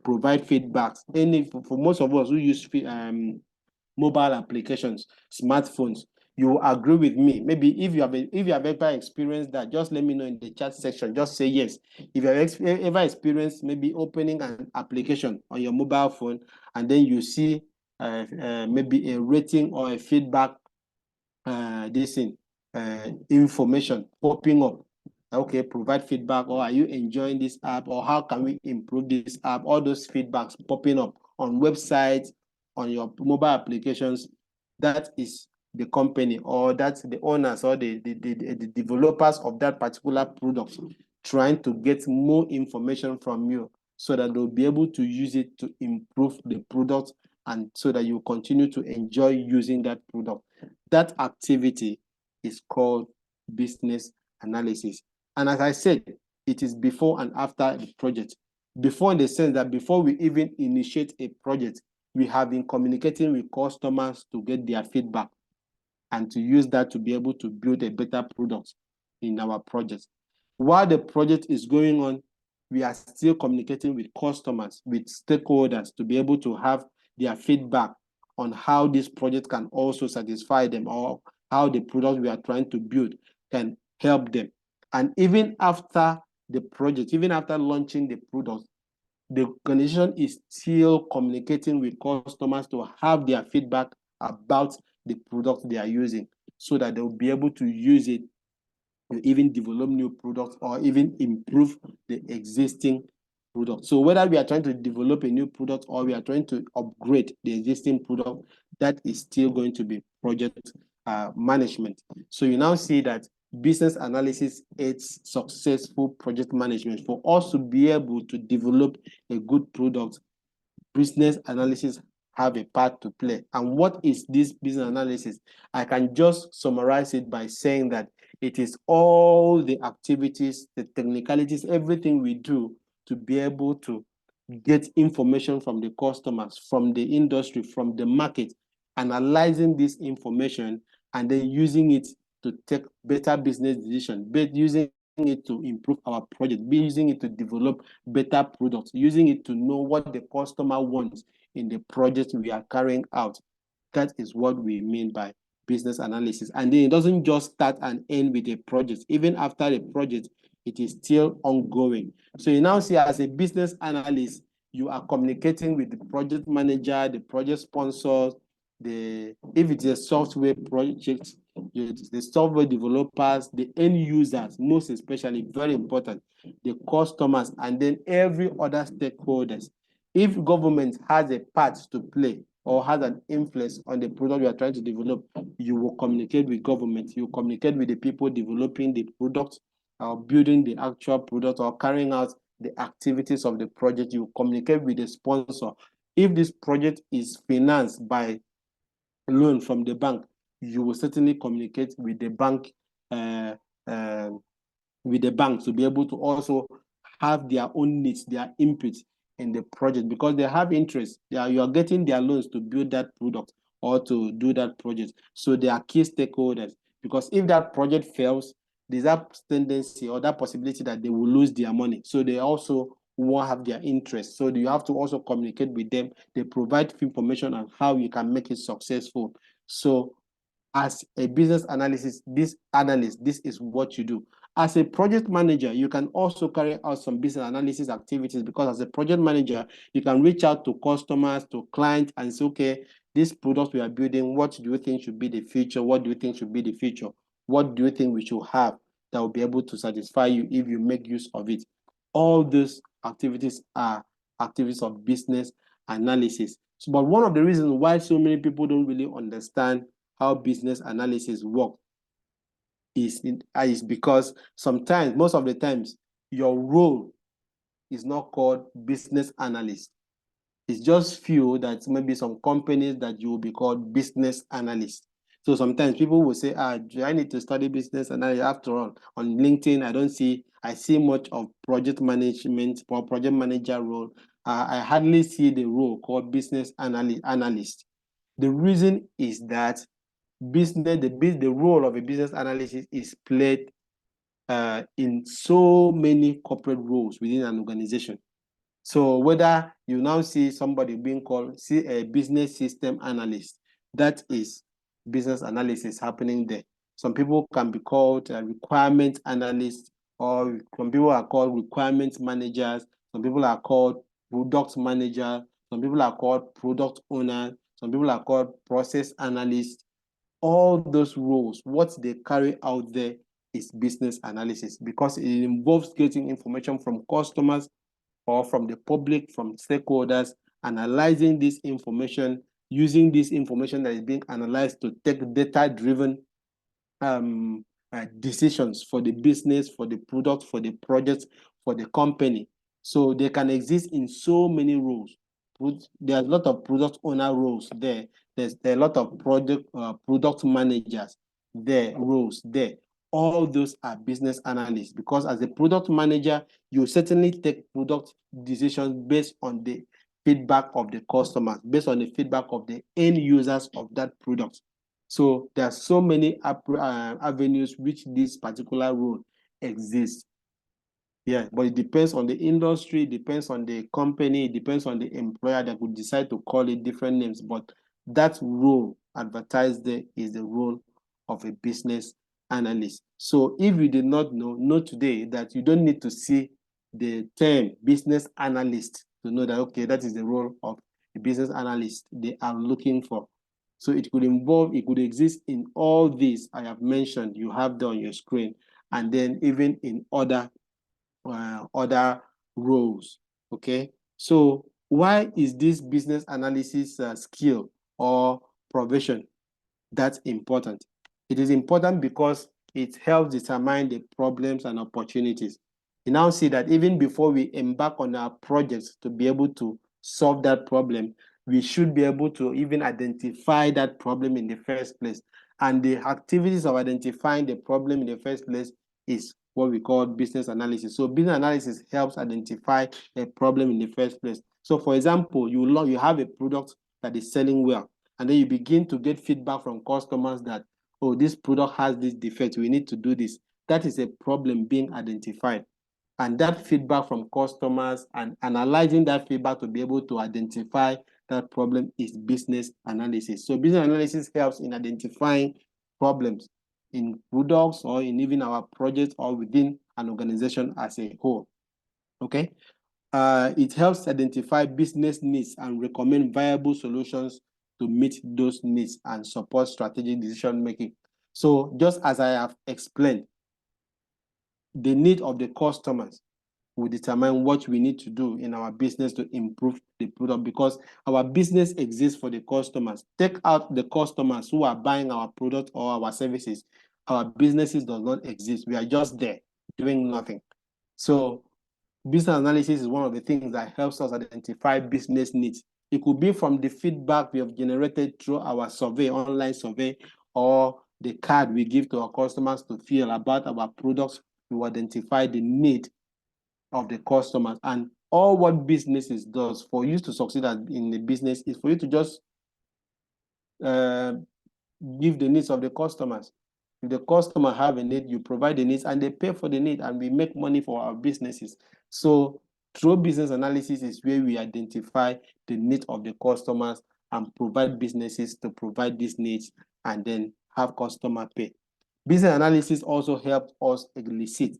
S3: provide feedbacks. For most of us who use mobile applications, smartphones, you agree with me. Maybe if you have ever experienced that, just let me know in the chat section. Just say yes. If you have ever experienced maybe opening an application on your mobile phone, and then you see maybe a rating or a feedback information popping up. Okay, provide feedback, or are you enjoying this app, or how can we improve this app? All those feedbacks popping up on websites, on your mobile applications. That is the company, or that's the owners, or the developers of that particular product trying to get more information from you, so that they'll be able to use it to improve the product, and so that you continue to enjoy using that product. That activity is called business analysis. And as I said, it is before and after the project. Before, in the sense that before we even initiate a project, we have been communicating with customers to get their feedback and to use that to be able to build a better product in our project. While the project is going on, we are still communicating with customers, with stakeholders, to be able to have their feedback on how this project can also satisfy them, or how the product we are trying to build can help them. And even after the project, even after launching the product, the organization is still communicating with customers to have their feedback about the product they are using, so that they'll be able to use it to even develop new products, or even improve the existing product. So whether we are trying to develop a new product, or we are trying to upgrade the existing product, that is still going to be project management. So you now see that business analysis aids successful project management. For us to be able to develop a good product, business analysis have a part to play. And what is this business analysis? I can just summarize it by saying that it is all the activities, the technicalities, everything we do to be able to get information from the customers, from the industry, from the market, analyzing this information, and then using it to take better business decisions, using it to improve our project, using it to develop better products, using it to know what the customer wants in the project we are carrying out. That is what we mean by business analysis. And then it doesn't just start and end with a project. Even after the project, it is still ongoing. So you now see, as a business analyst, you are communicating with the project manager, the project sponsors, if it's a software project, the software developers, the end users, most especially, very important, the customers, and then every other stakeholders. If government has a part to play or has an influence on the product you are trying to develop, you will communicate with government, you communicate with the people developing the product or building the actual product or carrying out the activities of the project, you communicate with the sponsor. If this project is financed by loan from the bank, you will certainly communicate with the bank, to be able to also have their own needs, their input in the project, because they have interest. You are getting their loans to build that product or to do that project. So they are key stakeholders, because if that project fails, there's that tendency or that possibility that they will lose their money. So they also won't have their interest. So you have to also communicate with them. They provide information on how you can make it successful. So as a business analyst, this is what you do. As a project manager, you can also carry out some business analysis activities, because as a project manager, you can reach out to customers, to clients, and say, okay, this product we are building, what do you think should be the future? What do you think should be the future? What do you think we should have that will be able to satisfy you if you make use of it? All those activities are activities of business analysis. So, but one of the reasons why so many people don't really understand how business analysis work is because sometimes, most of the times, your role is not called business analyst. It's just few that maybe some companies that you will be called business analyst. So sometimes people will say, do I need to study business analysis? After all, on LinkedIn, I see much of project management or project manager role. I hardly see the role called business analyst. The reason is that the role of a business analyst is played in so many corporate roles within an organization. So whether you now see somebody being called a business system analyst, that is business analysis happening there. Some people can be called requirement analysts, or some people are called requirement managers, some people are called product manager, some people are called product owner, some people are called process analysts. All those roles, what they carry out there is business analysis, because it involves getting information from customers or from the public, from stakeholders, analyzing this information, using this information that is being analyzed to take data-driven decisions for the business, for the product, for the project, for the company. So they can exist in so many roles. There's a lot of product owner roles there. There's a lot of product managers there, roles there. All those are business analysts, because as a product manager, you certainly take product decisions based on the feedback of the customers, based on the feedback of the end users of that product. So there are so many avenues which this particular role exists. Yeah, but it depends on the industry, it depends on the company, it depends on the employer that would decide to call it different names. But that role advertised there is the role of a business analyst. So if you did not know today that you don't need to see the term business analyst to know that, okay, that is the role of a business analyst they are looking for. So it could exist in all these I have mentioned, you have there on your screen, and then even in other roles. Okay, so why is this business analysis skill or profession that's important? It is important because it helps determine the problems and opportunities. You now see that even before we embark on our projects to be able to solve that problem, we should be able to even identify that problem in the first place. And the activities of identifying the problem in the first place is what we call business analysis. So business analysis helps identify a problem in the first place. So for example, you have a product that is selling well, and then you begin to get feedback from customers that, oh, this product has this defect, we need to do this. That is a problem being identified. And that feedback from customers and analyzing that feedback to be able to identify that problem is business analysis. So business analysis helps in identifying problems in products or in even our projects or within an organization as a whole. Okay. It helps identify business needs and recommend viable solutions to meet those needs and support strategic decision making. So just as I have explained, the need of the customers will determine what we need to do in our business to improve the product, because our business exists for the customers. Take out the customers who are buying our product or our services, our businesses does not exist. We are just there doing nothing. So business analysis is one of the things that helps us identify business needs. It could be from the feedback we have generated through our survey, online survey, or the card we give to our customers to feel about our products. We identify the need of the customers, and all what businesses does for you to succeed in the business is for you to just give the needs of the customers. If the customer have a need, you provide the needs and they pay for the need, and we make money for our businesses. So through business analysis is where we identify the need of the customers and provide businesses to provide these needs and then have customer pay. Business analysis also helps us elicit,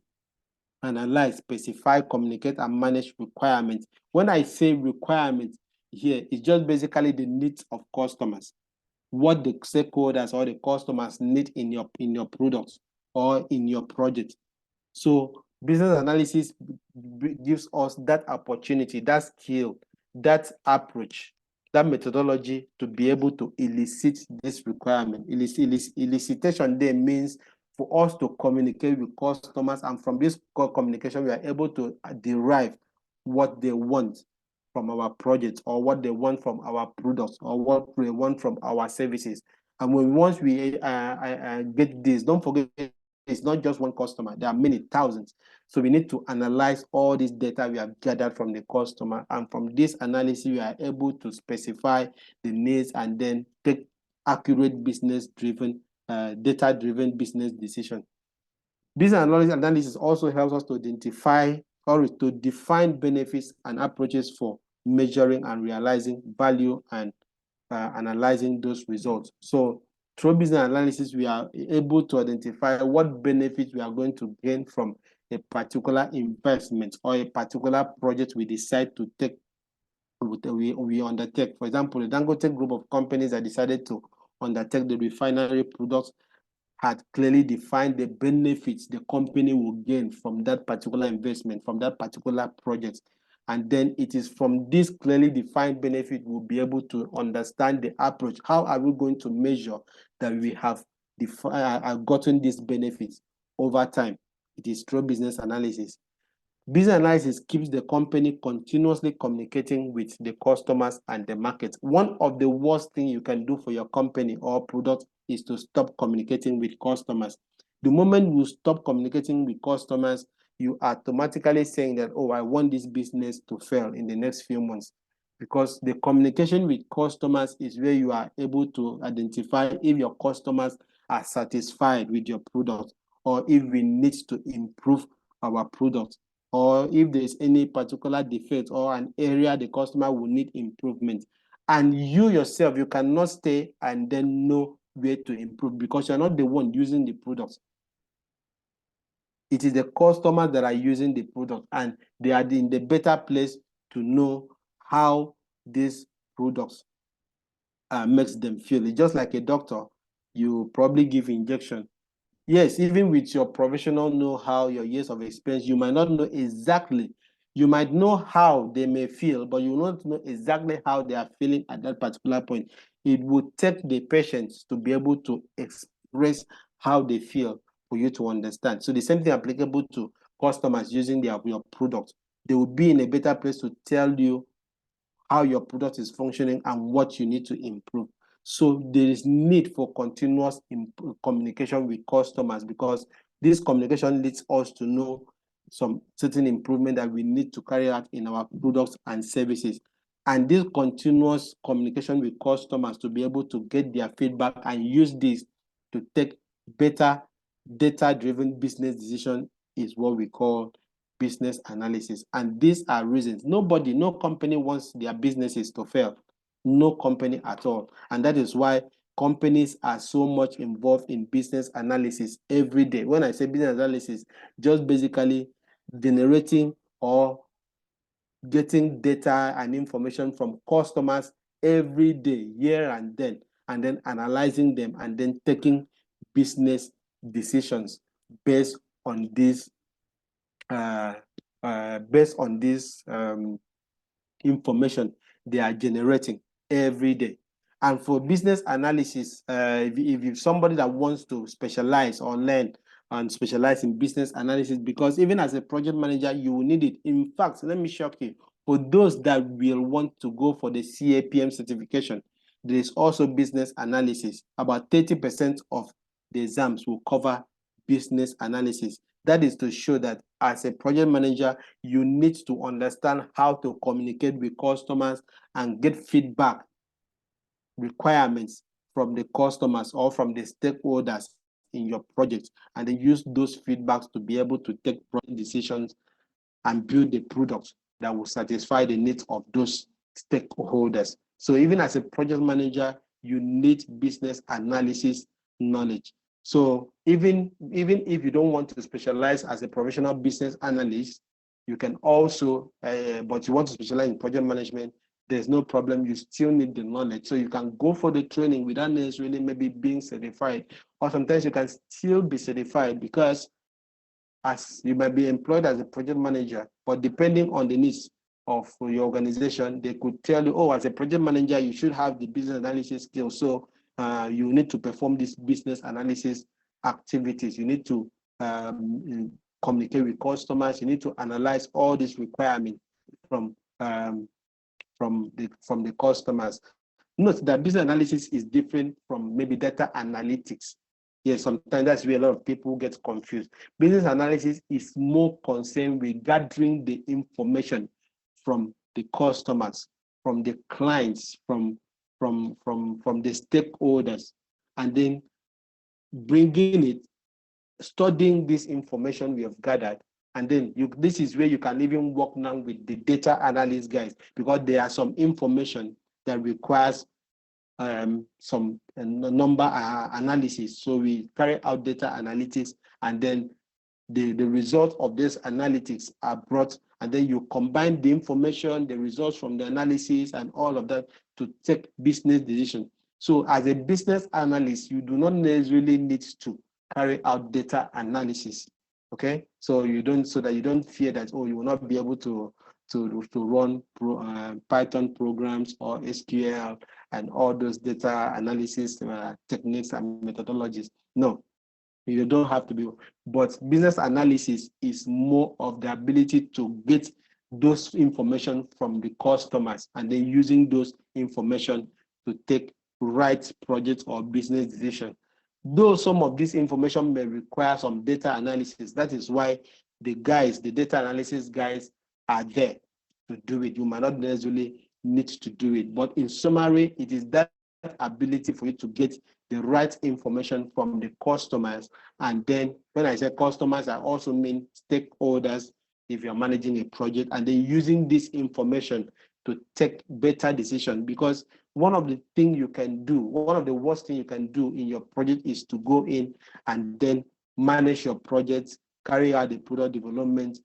S3: analyze, specify, communicate, and manage requirements. When I say requirements here, it's just basically the needs of customers, what the stakeholders or the customers need in your products or in your project. So business analysis gives us that opportunity, that skill, that approach, that methodology to be able to elicit this requirement. Elicitation there means for us to communicate with customers, and from this communication, we are able to derive what they want from our projects, or what they want from our products, or what they want from our services. And once we get this, don't forget, it's not just one customer, there are many thousands. So we need to analyze all this data we have gathered from the customer, and from this analysis, we are able to specify the needs and then take accurate business-driven, data-driven business decision. Business analysis also helps us to identify or to define benefits and approaches for measuring and realizing value and analyzing those results. So through business analysis, we are able to identify what benefits we are going to gain from a particular investment or a particular project we decide to take, we undertake. For example, the Dangote group of companies that decided to undertake the refinery products had clearly defined the benefits the company will gain from that particular investment, from that particular project. And then it is from this clearly defined benefit we'll be able to understand the approach. How are we going to measure that we have gotten these benefits over time? It is through business analysis. Business analysis keeps the company continuously communicating with the customers and the market. One of the worst things you can do for your company or product is to stop communicating with customers. The moment you stop communicating with customers, you are automatically saying that, oh, I want this business to fail in the next few months. Because the communication with customers is where you are able to identify if your customers are satisfied with your product, or if we need to improve our product, or if there's any particular defect or an area the customer will need improvement. And you yourself, you cannot stay and then know where to improve, because you're not the one using the product. It is the customers that are using the product, and they are in the better place to know how these products makes them feel. It's just like a doctor. You probably give injection. Yes, even with your professional know-how, your years of experience, you might not know exactly. You might know how they may feel, but you will not know exactly how they are feeling at that particular point. It would take the patients to be able to express how they feel for you to understand. So the same thing applicable to customers using your product. They will be in a better place to tell you how your product is functioning and what you need to improve. So there is need for continuous communication with customers, because this communication leads us to know some certain improvement that we need to carry out in our products and services. And this continuous communication with customers to be able to get their feedback and use this to take better data-driven business decision is what we call business analysis. And these are reasons. No company wants their businesses to fail. No company at all. And that is why companies are so much involved in business analysis every day. When I say business analysis, just basically generating or getting data and information from customers every day, year and then analyzing them, and then taking business decisions based on this information they are generating every day. And for business analysis, if you're somebody that wants to specialize or learn and specialize in business analysis, because even as a project manager, you will need it. In fact, let me shock you. For those that will want to go for the CAPM certification, there is also business analysis. About 30% of the exams will cover business analysis. That is to show that as a project manager, you need to understand how to communicate with customers and get feedback requirements from the customers or from the stakeholders in your project, and then use those feedbacks to be able to take project decisions and build the product that will satisfy the needs of those stakeholders. So even as a project manager, you need business analysis knowledge. So even if you don't want to specialize as a professional business analyst, you can also, but you want to specialize in project management, there's no problem. You still need the knowledge. So you can go for the training without necessarily maybe being certified, or sometimes you can still be certified, because as you might be employed as a project manager, but depending on the needs of your organization, they could tell you, oh, as a project manager, you should have the business analysis skills. So you need to perform this business analysis activities. You need to communicate with customers. You need to analyze all these requirements from the customers. Note that business analysis is different from maybe data analytics. Yes, sometimes that's where a lot of people get confused. Business analysis is more concerned with gathering the information from the customers, from the clients, from the stakeholders, and then bringing it, studying this information we have gathered, and then this is where you can even work now with the data analyst guys, because there are some information that requires some number analysis. So we carry out data analytics, and then the results of this analytics are brought, and then you combine the information, the results from the analysis and all of that to take business decisions. So as a business analyst, you do not necessarily need to carry out data analysis. Okay, so that you don't fear that, oh, you will not be able to run Python programs or SQL and all those data analysis techniques and methodologies. No, you don't have to be. But business analysis is more of the ability to get those information from the customers, and then using those information to take right project or business decision. Though some of this information may require some data analysis, that is why the data analysis guys are there to do it. You might not necessarily need to do it, but in summary, it is that ability for you to get the right information from the customers. And then when I say customers, I also mean stakeholders if you're managing a project, and then using this information to take better decisions. Because one of the things you can do, one of the worst things you can do in your project is to go in and then manage your projects, carry out the product development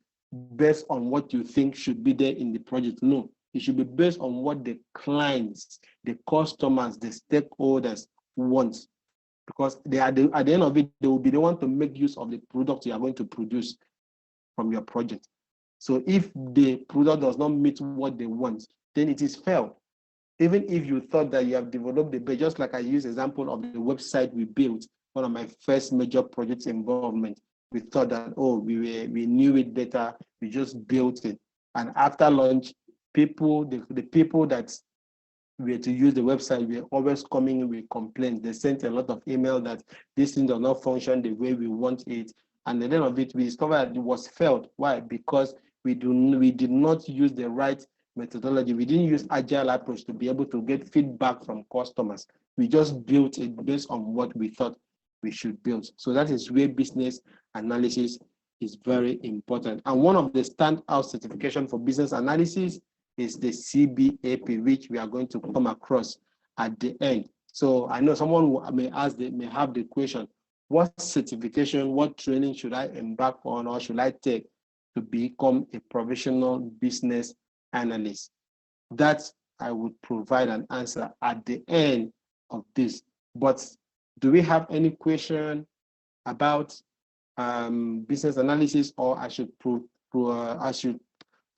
S3: based on what you think should be there in the project. No, it should be based on what the clients, the customers, the stakeholders want. Because at the end of it, they will be the one to make use of the product you are going to produce from your project. So if the product does not meet what they want, then it is failed. Even if you thought that you have developed the base, just like I use example of the website we built, one of my first major projects involvement. We thought that, oh, we knew it better, we just built it. And after launch, the people that were to use the website were always coming in with complaints. They sent a lot of email that this thing does not function the way we want it. And at the end of it, we discovered that it was failed. Why? Because we did not use the right methodology. We didn't use agile approach to be able to get feedback from customers. We just built it based on what we thought we should build. So that is where business analysis is very important. And one of the standout certification for business analysis is the CBAP, which we are going to come across at the end. So I know someone may have the question, what certification, what training should I embark on or should I take to become a professional business analyst? That I would provide an answer at the end of this. But Do we have any question about business analysis, or I should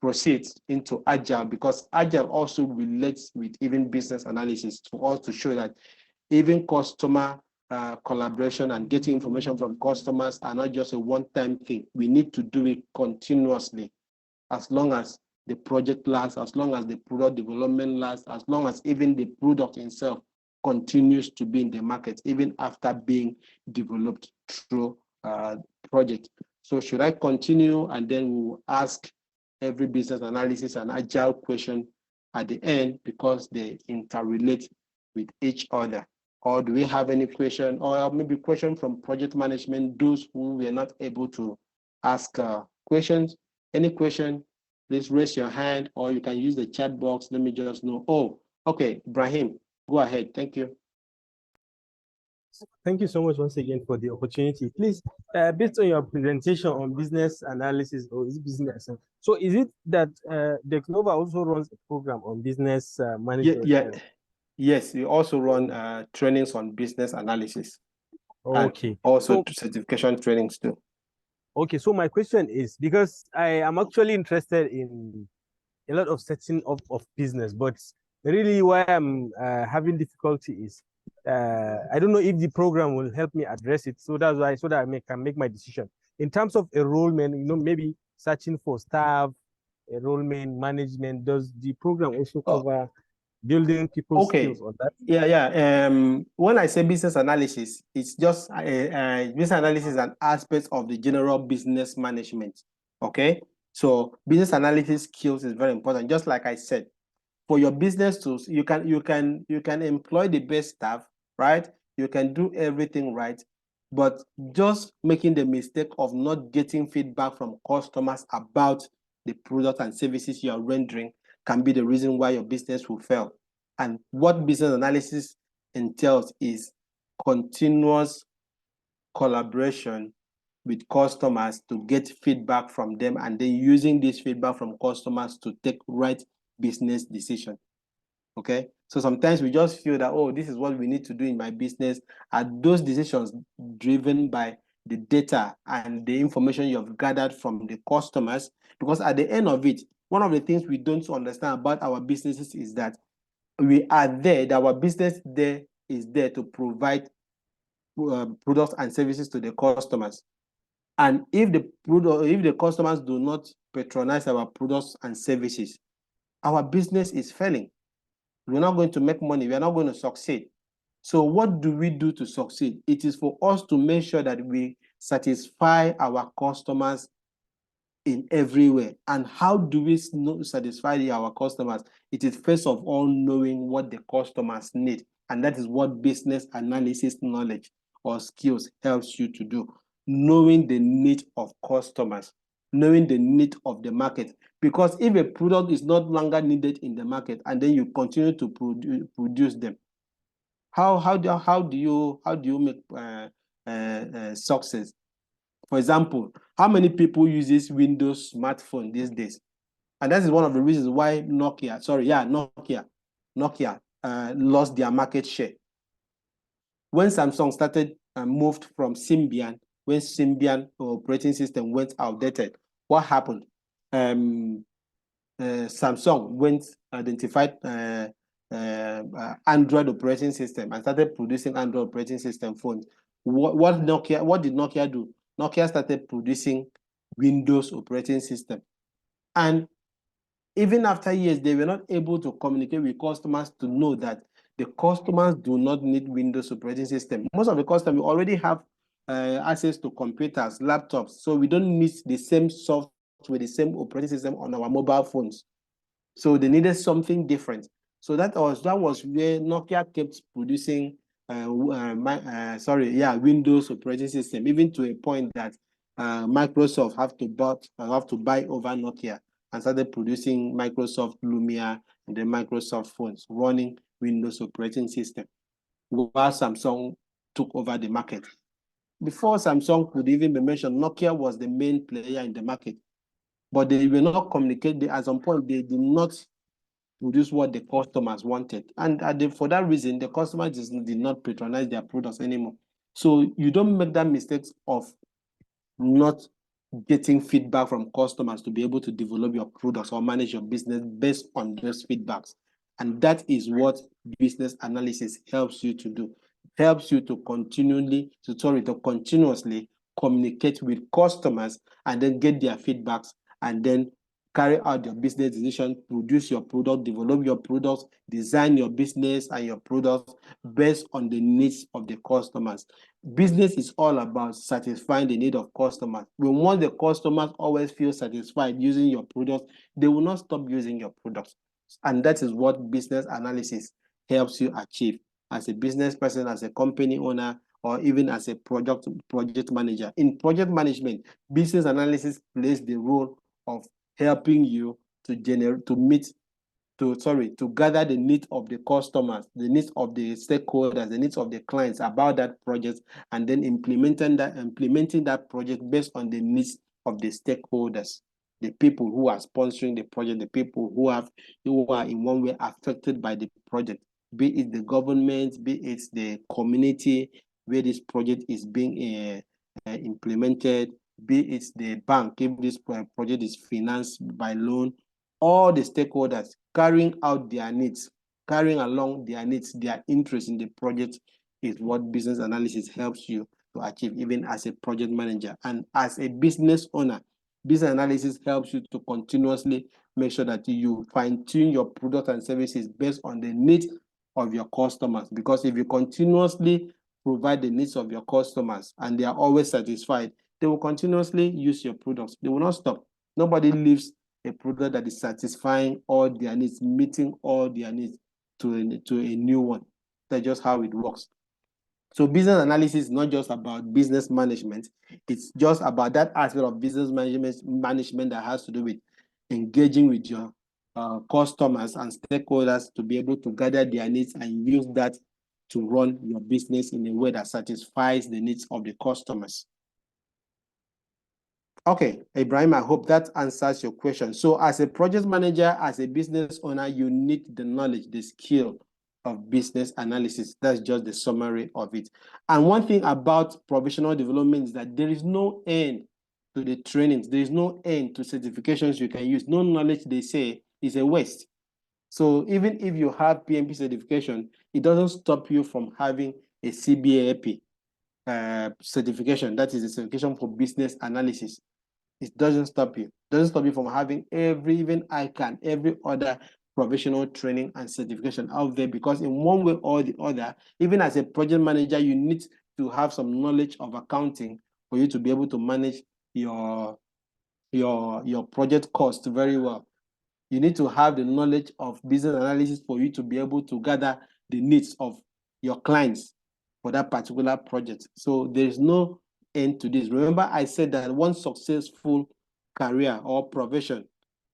S3: proceed into agile, because agile also relates with even business analysis to us to show that even customer collaboration and getting information from customers are not just a one-time thing. We need to do it continuously, as long as the project lasts, as long as the product development lasts, as long as even the product itself continues to be in the market, even after being developed through project. So should I continue, and then we'll ask every business analysis and agile question at the end, because they interrelate with each other? Or do we have any question, or maybe question from project management, those who were not able to ask questions? Any question, please raise your hand, or you can use the chat box. Let me just know. Oh, okay, Ibrahim, go ahead. Thank you.
S4: Thank you so much once again for the opportunity. Please, based on your presentation on business analysis or business, so is it that Dexnova also runs a program on business management?
S3: Yes, we also run trainings on business analysis.
S4: Okay.
S3: And also certification trainings too.
S4: Okay, so my question is, because I am actually interested in a lot of setting up of business, but really why I'm having difficulty is I don't know if the program will help me address it. So that's why, so that I can make my decision. In terms of enrollment, maybe searching for staff, enrollment, management, does the program also cover building people's skills on that?
S3: Yeah. When I say business analysis, it's just business analysis is an aspect of the general business management. Okay, so business analysis skills is very important. Just like I said, for your business tools, you can employ the best staff, right? You can do everything right, but just making the mistake of not getting feedback from customers about the product and services you are rendering can be the reason why your business will fail. And what business analysis entails is continuous collaboration with customers to get feedback from them, and then using this feedback from customers to take right business decision. Okay, so sometimes we just feel that, oh, this is what we need to do in my business. Are those decisions driven by the data and the information you have gathered from the customers? Because at the end of it, one of the things we don't understand about our businesses is that we are there, that our business there is there to provide products and services to the customers. And if the customers do not patronize our products and services, our business is failing. We're not going to make money. We're not going to succeed. So what do we do to succeed? It is for us to make sure that we satisfy our customers in every way. And how do we satisfy our customers? It is first of all knowing what the customers need. And that is what business analysis knowledge or skills helps you to do. Knowing the need of customers, knowing the need of the market. Because if a product is no longer needed in the market and then you continue to produce them, how do you make success? For example, how many people use this Windows smartphone these days? And that is one of the reasons why Nokia lost their market share. When Samsung started moved from Symbian, when Symbian operating system went outdated, what happened? Samsung went identified Android operating system and started producing Android operating system phones. What did Nokia do? Nokia started producing Windows operating system. And even after years, they were not able to communicate with customers to know that the customers do not need Windows operating system. Most of the customers already have access to computers, laptops, so we don't need the same software, the same operating system on our mobile phones. So they needed something different. So that was where Nokia kept producing Windows operating system, even to a point that Microsoft have to buy over Nokia and started producing Microsoft Lumia and the Microsoft phones running Windows operating system, while Samsung took over the market. Before Samsung could even be mentioned, Nokia was the main player in the market, but they were not communicating. At some point, they did not produce what the customers wanted. And for that reason, the customers did not patronize their products anymore. So you don't make that mistake of not getting feedback from customers to be able to develop your products or manage your business based on those feedbacks. And that is what business analysis helps you to do. Helps you to continuously communicate with customers and then get their feedbacks and then carry out your business decision, produce your product, develop your products, design your business and your products based on the needs of the customers. Business is all about satisfying the need of customers. We want the customers always feel satisfied using your products. They will not stop using your products. And that is what business analysis helps you achieve as a business person, as a company owner, or even as a project manager. In project management, business analysis plays the role of helping you to gather the needs of the customers, the needs of the stakeholders, the needs of the clients about that project, and then implementing that project based on the needs of the stakeholders, the people who are sponsoring the project, the people who are in one way affected by the project, be it the government, be it the community where this project is being implemented, be it the bank, if this project is financed by loan, all the stakeholders carrying along their needs, their interest in the project is what business analysis helps you to achieve, even as a project manager. And as a business owner, business analysis helps you to continuously make sure that you fine-tune your product and services based on the needs of your customers. Because if you continuously provide the needs of your customers and they are always satisfied, they will continuously use your products. They will not stop. Nobody leaves a product that is satisfying all their needs, meeting all their needs to a new one. That's just how it works. So business analysis is not just about business management. It's just about that aspect of business management that has to do with engaging with your customers and stakeholders to be able to gather their needs and use that to run your business in a way that satisfies the needs of the customers. Okay, Ibrahim, I hope that answers your question. So as a project manager, as a business owner, you need the knowledge, the skill of business analysis. That's just the summary of it. And one thing about professional development is that there is no end to the trainings. There is no end to certifications you can use. No knowledge, they say, is a waste. So even if you have PMP certification, it doesn't stop you from having a CBAP certification. That is a certification for business analysis. It doesn't stop you. It doesn't stop you from having every other professional training and certification out there, because in one way or the other, even as a project manager, you need to have some knowledge of accounting for you to be able to manage your project cost very well. You need to have the knowledge of business analysis for you to be able to gather the needs of your clients for that particular project. So there's no end to this. Remember, I said that one successful career or profession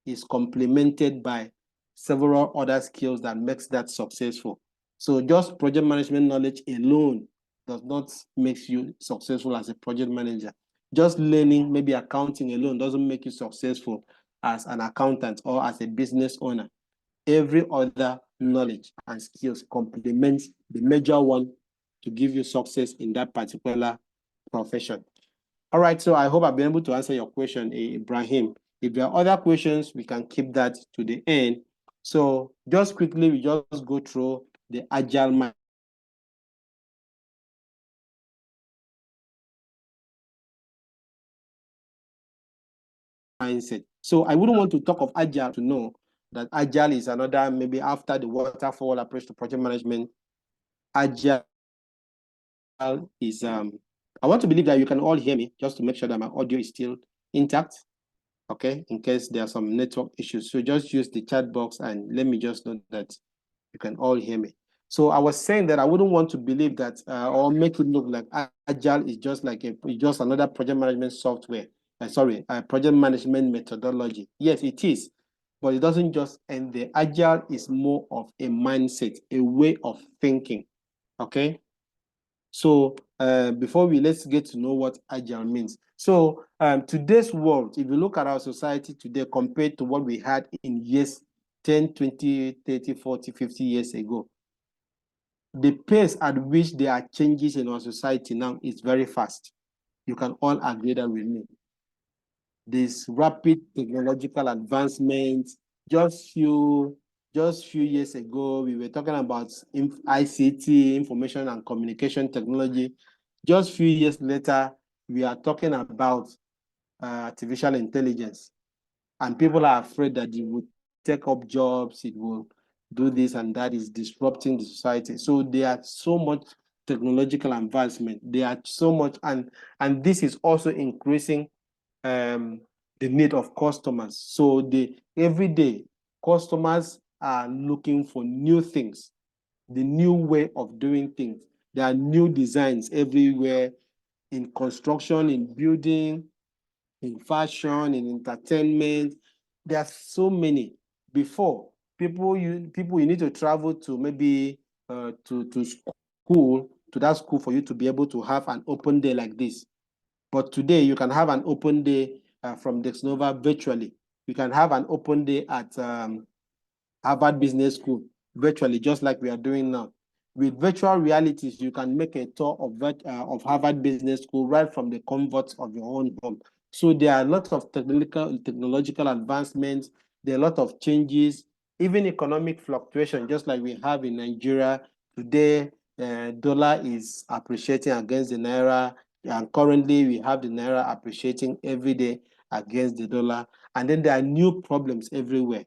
S3: is complemented by several other skills that makes that successful. So just project management knowledge alone does not make you successful as a project manager. Just learning maybe accounting alone doesn't make you successful as an accountant or as a business owner. Every other knowledge and skills complements the major one to give you success in that particular profession. All right, so I hope I've been able to answer your question, Ibrahim. If there are other questions, we can keep that to the end. So just quickly, we just go through the agile mindset. So I wouldn't want to talk of agile to know that agile is another, maybe after the waterfall approach to project management, agile is, I want to believe that you can all hear me, just to make sure that my audio is still intact, okay, in case there are some network issues. So just use the chat box and let me just know that you can all hear me. So I was saying that I wouldn't want to believe that or make it look like agile is just like just another project management software. Project management methodology. Yes, it is, but it doesn't just end there. Agile is more of a mindset, a way of thinking. Okay. So let's get to know what agile means. So today's world, if you look at our society today compared to what we had in years 10, 20, 30, 40, 50 years ago. The pace at which there are changes in our society now is very fast. You can all agree that with me. This rapid technological advancement, just few years ago, we were talking about ICT, information and communication technology. Just few years later, we are talking about artificial intelligence. And people are afraid that it will take up jobs, it will do this and that, is disrupting the society. So there are so much technological advancement. There are so much, and this is also increasing the need of customers. So every day, customers are looking for new things, the new way of doing things. There are new designs everywhere, in construction, in building, in fashion, in entertainment. There are so many. Before, you need to travel to maybe to school, to that school, for you to be able to have an open day like this. But today, you can have an open day from Dexnova virtually. You can have an open day at Harvard Business School virtually, just like we are doing now. With virtual realities, you can make a tour of Harvard Business School right from the comfort of your own home. So there are lots of technological advancements. There are a lot of changes, even economic fluctuation, just like we have in Nigeria today. Dollar is appreciating against the naira, and currently we have the naira appreciating every day against the dollar. And then there are new problems everywhere.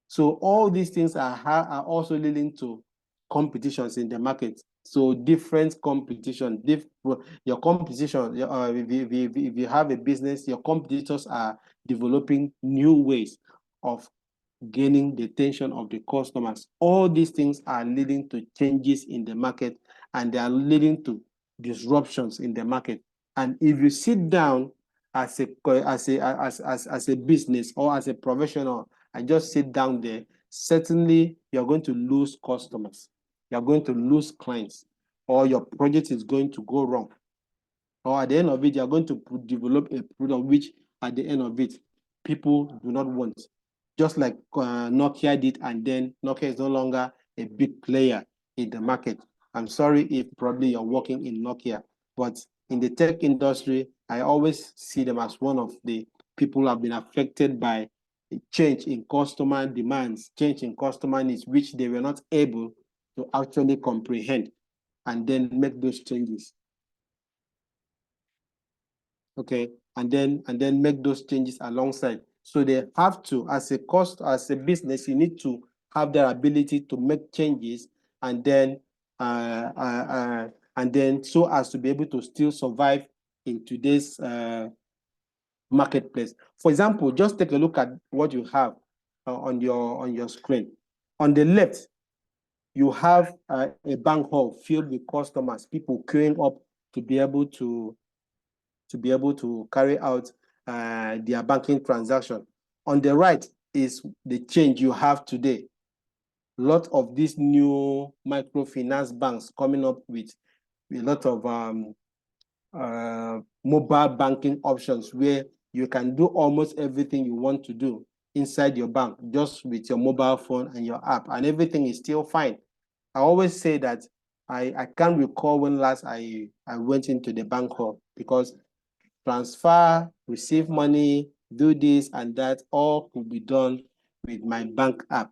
S3: So all these things are also leading to competitions in the market. So different competition, your competition, if you have a business, your competitors are developing new ways of gaining the attention of the customers. All these things are leading to changes in the market, and they are leading to disruptions in the market. And if you sit down as a business or as a professional and just sit down there, certainly you're going to lose customers. You're going to lose clients, or your project is going to go wrong. Or at the end of it, you're going to develop a product which, at the end of it, people do not want. Just like Nokia did, and then Nokia is no longer a big player in the market. I'm sorry if probably you're working in Nokia, but in the tech industry, I always see them as one of the people who have been affected by a change in customer demands, change in customer needs, which they were not able to actually comprehend and then make those changes. Okay, and then make those changes alongside. So they have to, as a business, you need to have their ability to make changes, and then so as to be able to still survive in today's marketplace. For example, just take a look at what you have on your screen. On the left, you have a bank hall filled with customers, people queuing up to be able to carry out their banking transaction. On the right is the change you have today. A lot of these new microfinance banks coming up with a lot of mobile banking options, where you can do almost everything you want to do inside your bank just with your mobile phone and your app, and everything is still fine. I always say that I can't recall when last I went into the bank hall, because transfer, receive money, do this and that, all could be done with my bank app.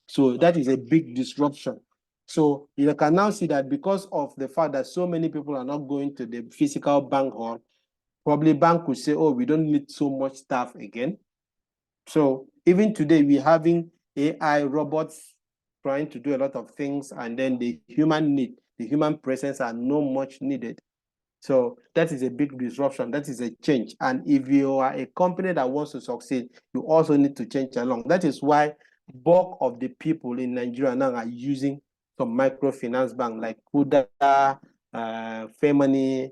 S3: So that is a big disruption. So you can now see that because of the fact that so many people are not going to the physical bank hall, probably bank will say, oh, we don't need so much staff again. So even today, we're having AI robots trying to do a lot of things, and then the human presence are not much needed. So that is a big disruption. That is a change. And if you are a company that wants to succeed, you also need to change along. That is why bulk of the people in Nigeria now are using some microfinance bank like Kuda, Fairmoney,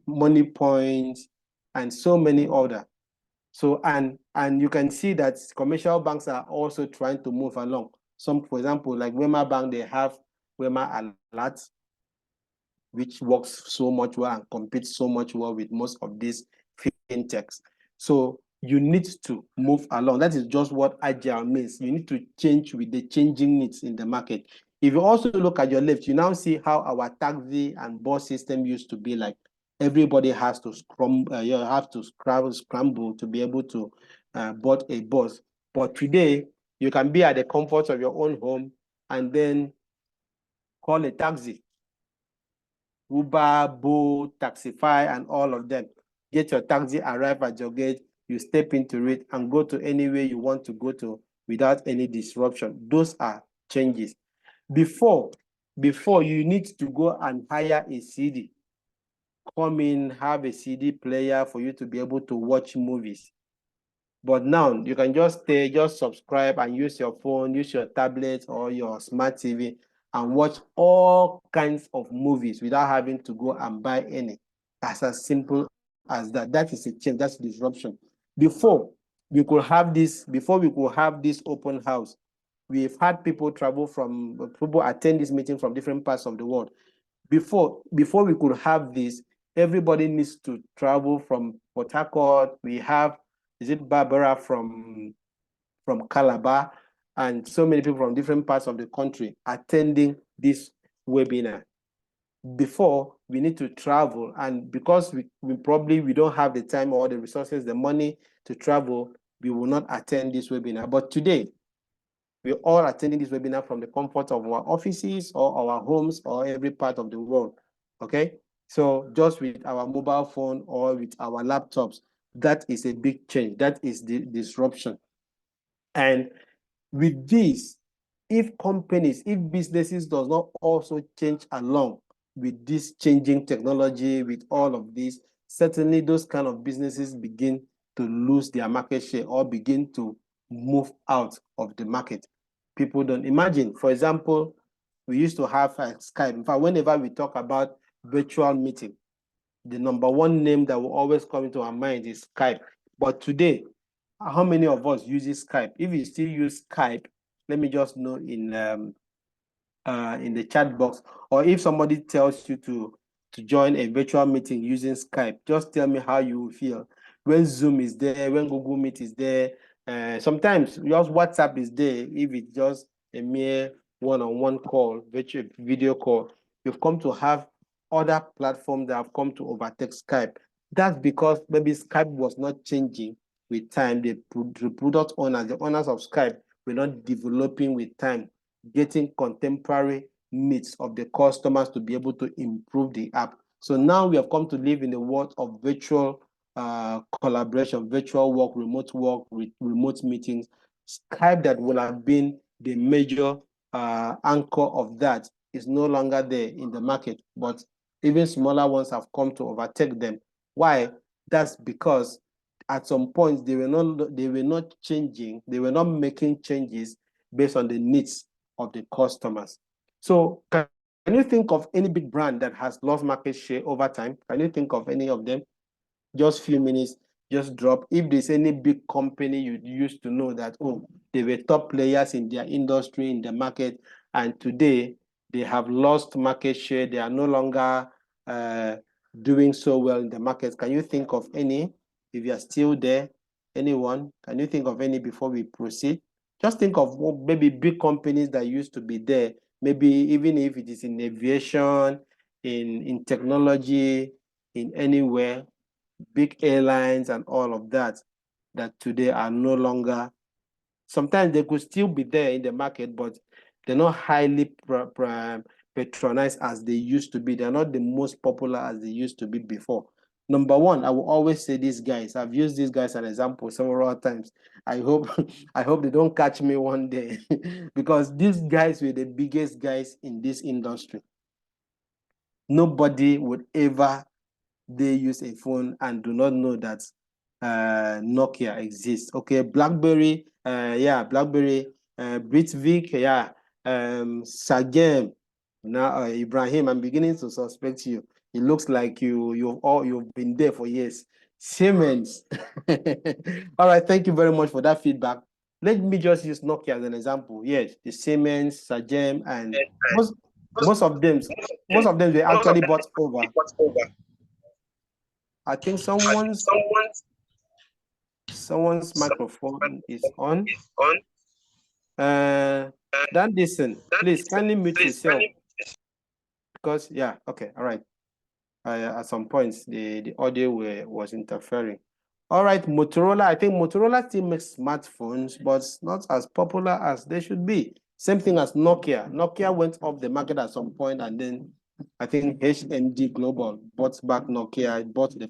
S3: Money Point, and so many other. So and you can see that commercial banks are also trying to move along. Some, for example, like Wema Bank, they have Wema Alert, which works so much well and competes so much well with most of these fintechs. So you need to move along. That is just what agile means. You need to change with the changing needs in the market. If you also look at your left, you now see how our taxi and bus system used to be like. Everybody has to you have to scramble to be able to board a bus. But today, you can be at the comfort of your own home and then call a taxi. Uber, Bolt, Taxify, and all of them. Get your taxi, arrive at your gate, you step into it and go to anywhere you want to go to without any disruption. Those are changes. Before you need to go and hire a CD. Come in, have a CD player for you to be able to watch movies. But now you can just stay, just subscribe and use your phone, use your tablet or your smart TV and watch all kinds of movies without having to go and buy any. That's as simple as that. That is a change, that's a disruption. Before we could have this open house, we've had people attend this meeting from different parts of the world. Before we could have this, everybody needs to travel from Port Harcourt. We have, is it Barbara from Calabar, and so many people from different parts of the country attending this webinar. Before, we need to travel, and because we don't have the time or the resources, the money to travel, we will not attend this webinar. But today, we're all attending this webinar from the comfort of our offices or our homes or every part of the world, okay? So just with our mobile phone or with our laptops, that is a big change. That is the disruption. And with this, if businesses does not also change along with this changing technology, with all of this, certainly those kind of businesses begin to lose their market share or begin to move out of the market. People don't imagine. For example, we used to have Skype. In fact, whenever we talk about virtual meeting, the number one name that will always come into our mind is Skype. But today, how many of us use Skype? If you still use Skype, let me just know in the chat box, or if somebody tells you to join a virtual meeting using Skype, just tell me how you feel. When Zoom is there, when Google Meet is there, sometimes just WhatsApp is there, if it's just a mere one-on-one call, virtual video call. You've come to have other platforms that have come to overtake Skype. That's because maybe Skype was not changing with time. The product owners, the owners of Skype, were not developing with time, getting contemporary needs of the customers to be able to improve the app. So now we have come to live in a world of virtual collaboration, virtual work, remote meetings. Skype, that would have been the major anchor of that, is no longer there in the market, but even smaller ones have come to overtake them. Why? That's because at some point they were not changing, they were not making changes based on the needs of the customers. So can you think of any big brand that has lost market share over time? Can you think of any of them? Just few minutes, just drop. If there's any big company you used to know that, oh, they were top players in their industry, in the market, and today they have lost market share, they are no longer doing so well in the market. Can you think of any? If you are still there, anyone, can you think of any before we proceed? Just think of maybe big companies that used to be there, maybe even if it is in aviation, in technology, in anywhere, big airlines and all of that, that today are no longer. Sometimes they could still be there in the market, but they're not highly patronized as they used to be. They're not the most popular as they used to be before. Number one, I will always say these guys. I've used these guys as an example several times. I hope they don't catch me one day because these guys were the biggest guys in this industry. Nobody would ever use a phone and do not know that Nokia exists. Okay, BlackBerry, BlackBerry, Britvik, Sagem. Now, Ibrahim, I'm beginning to suspect you. It looks like you've been there for years. Siemens. All right, thank you very much for that feedback. Let me just use Nokia as an example. Yes, the Siemens, Sagem, and most of them were actually bought over. I think someone's Someone's microphone is on. Dan Dixon, please kindly mute yourself. Because, yeah, okay, all right. At some points, the audio was interfering. All right, Motorola. I think Motorola still makes smartphones, but not as popular as they should be. Same thing as Nokia. Nokia went off the market at some point, and then I think HMD Global bought back Nokia, bought the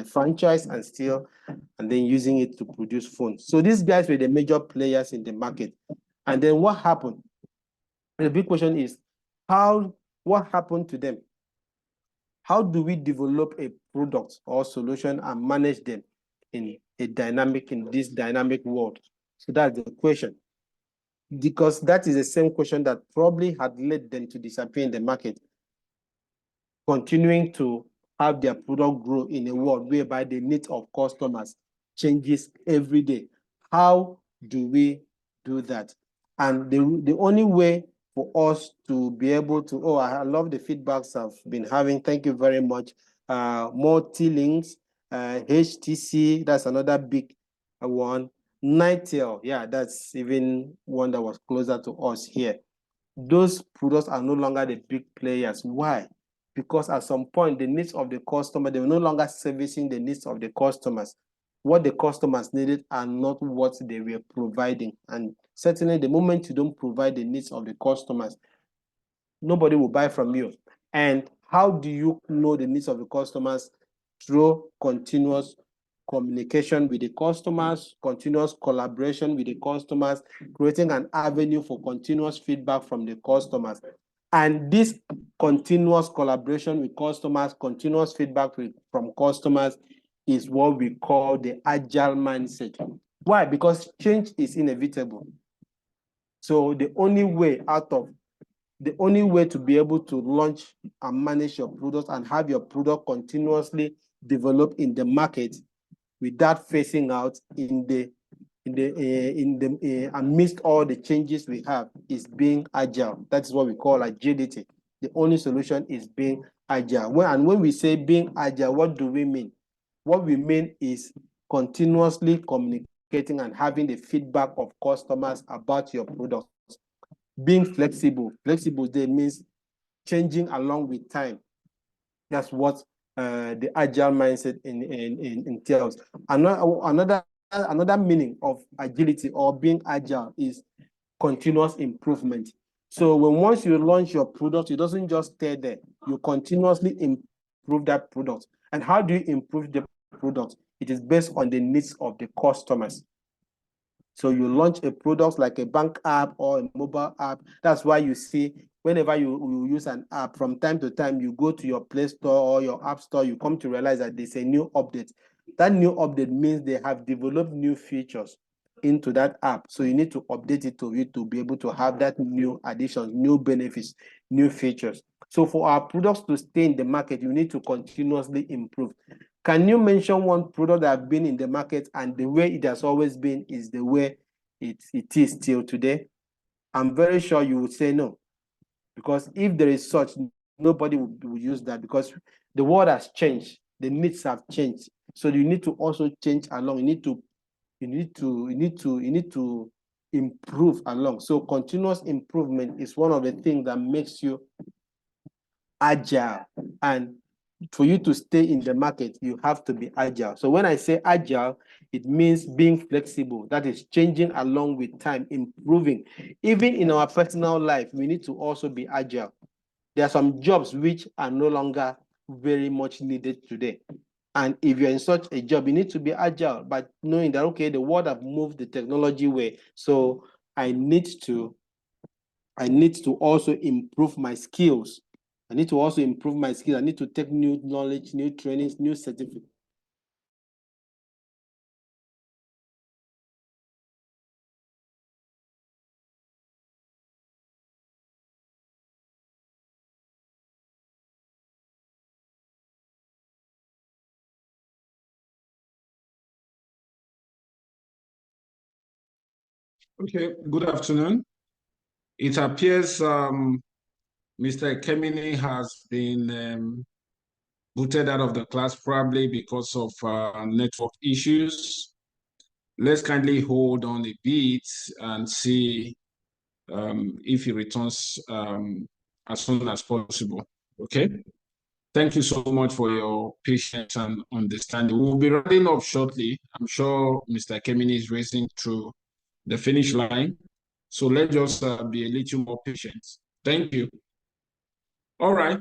S3: franchise and then using it to produce phones. So these guys were the major players in the market. And then what happened? The big question is, what happened to them? How do we develop a product or solution and manage them in this dynamic world? So that's the question. Because that is the same question that probably had led them to disappear in the market, continuing to have their product grow in a world whereby the needs of customers changes every day. How do we do that? And the only way for us to be able to, I love the feedbacks I've been having. Thank you very much. More T-Links, HTC, that's another big one. Nitel, yeah, that's even one that was closer to us here. Those products are no longer the big players. Why? Because at some point, the needs of the customer, they were no longer servicing the needs of the customers. What the customers needed are not what they were providing. And certainly, the moment you don't provide the needs of the customers, nobody will buy from you. And how do you know the needs of the customers? Through continuous communication with the customers, continuous collaboration with the customers, creating an avenue for continuous feedback from the customers. And this continuous collaboration with customers, continuous feedback from customers is what we call the agile mindset. Why? Because change is inevitable. So the only way to be able to launch and manage your product and have your product continuously develop in the market without facing out amidst all the changes we have is being agile. That's what we call agility. The only solution is being agile. When we say being agile, what do we mean? What we mean is continuously communicating and having the feedback of customers about your product. Being flexible. Flexible there means changing along with time. That's what the agile mindset entails. Another meaning of agility or being agile is continuous improvement. So once you launch your product, it doesn't just stay there. You continuously improve that product. And how do you improve the product? It is based on the needs of the customers. So you launch a product like a bank app or a mobile app. That's why you see whenever you use an app, from time to time, you go to your Play Store or your App Store, you come to realize that there's a new update. That new update means they have developed new features into that app. So you need to update it to be able to have that new additions, new benefits, new features. So for our products to stay in the market, you need to continuously improve. Can you mention one product that have been in the market and the way it has always been is the way it is still today? I'm very sure you would say no. Because if there is such, nobody will use that because the world has changed. The needs have changed. So you need to also change along. You need to improve along. So continuous improvement is one of the things that makes you agile. And for you to stay in the market, you have to be agile. So when I say agile, it means being flexible. That is changing along with time, improving. Even in our personal life, we need to also be agile. There are some jobs which are no longer very much needed today. And if you're in such a job, you need to be agile, but knowing that, okay, the world have moved the technology way. So I need to also improve my skills. I need to also improve my skills. I need to take new knowledge, new trainings, new certificates.
S1: Okay, good afternoon. It appears Mr. Kemini has been booted out of the class probably because of network issues. let's kindly hold on a bit and see if he returns as soon as possible. Okay. Thank you so much for your patience and understanding. We'll be running up shortly. I'm sure Mr. Kemini is racing through the finish line. So let's just be a little more patient. Thank you. All right.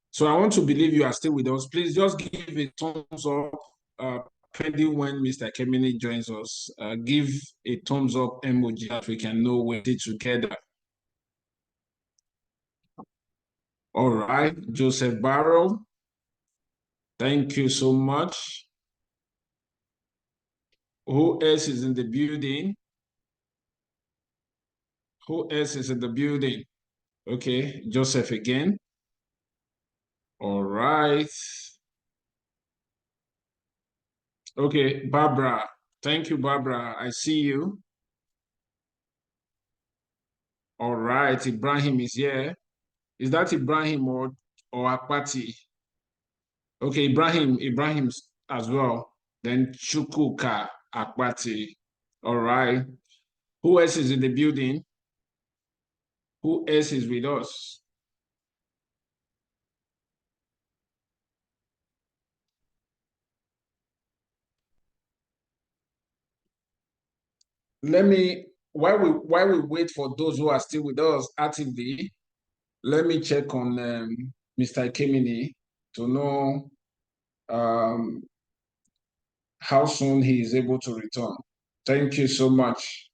S1: So I want to believe you are still with us. Please just give a thumbs up pending when Mr. Kemini joins us. Give a thumbs up emoji that we can know we're together. All right. Joseph Barrow. Thank you so much. Who else is in the building? Who else is in the building? Okay, Joseph again. All right. Okay, Barbara. Thank you, Barbara. I see you. All right, Ibrahim is here. Is that Ibrahim or Akpati? Okay, Ibrahim as well. Then Chukuka Akpati. All right. Who else is in the building? Who else is with us? While we wait for those who are still with us actively, let me check on Mr. Kemini to know how soon he is able to return. Thank you so much.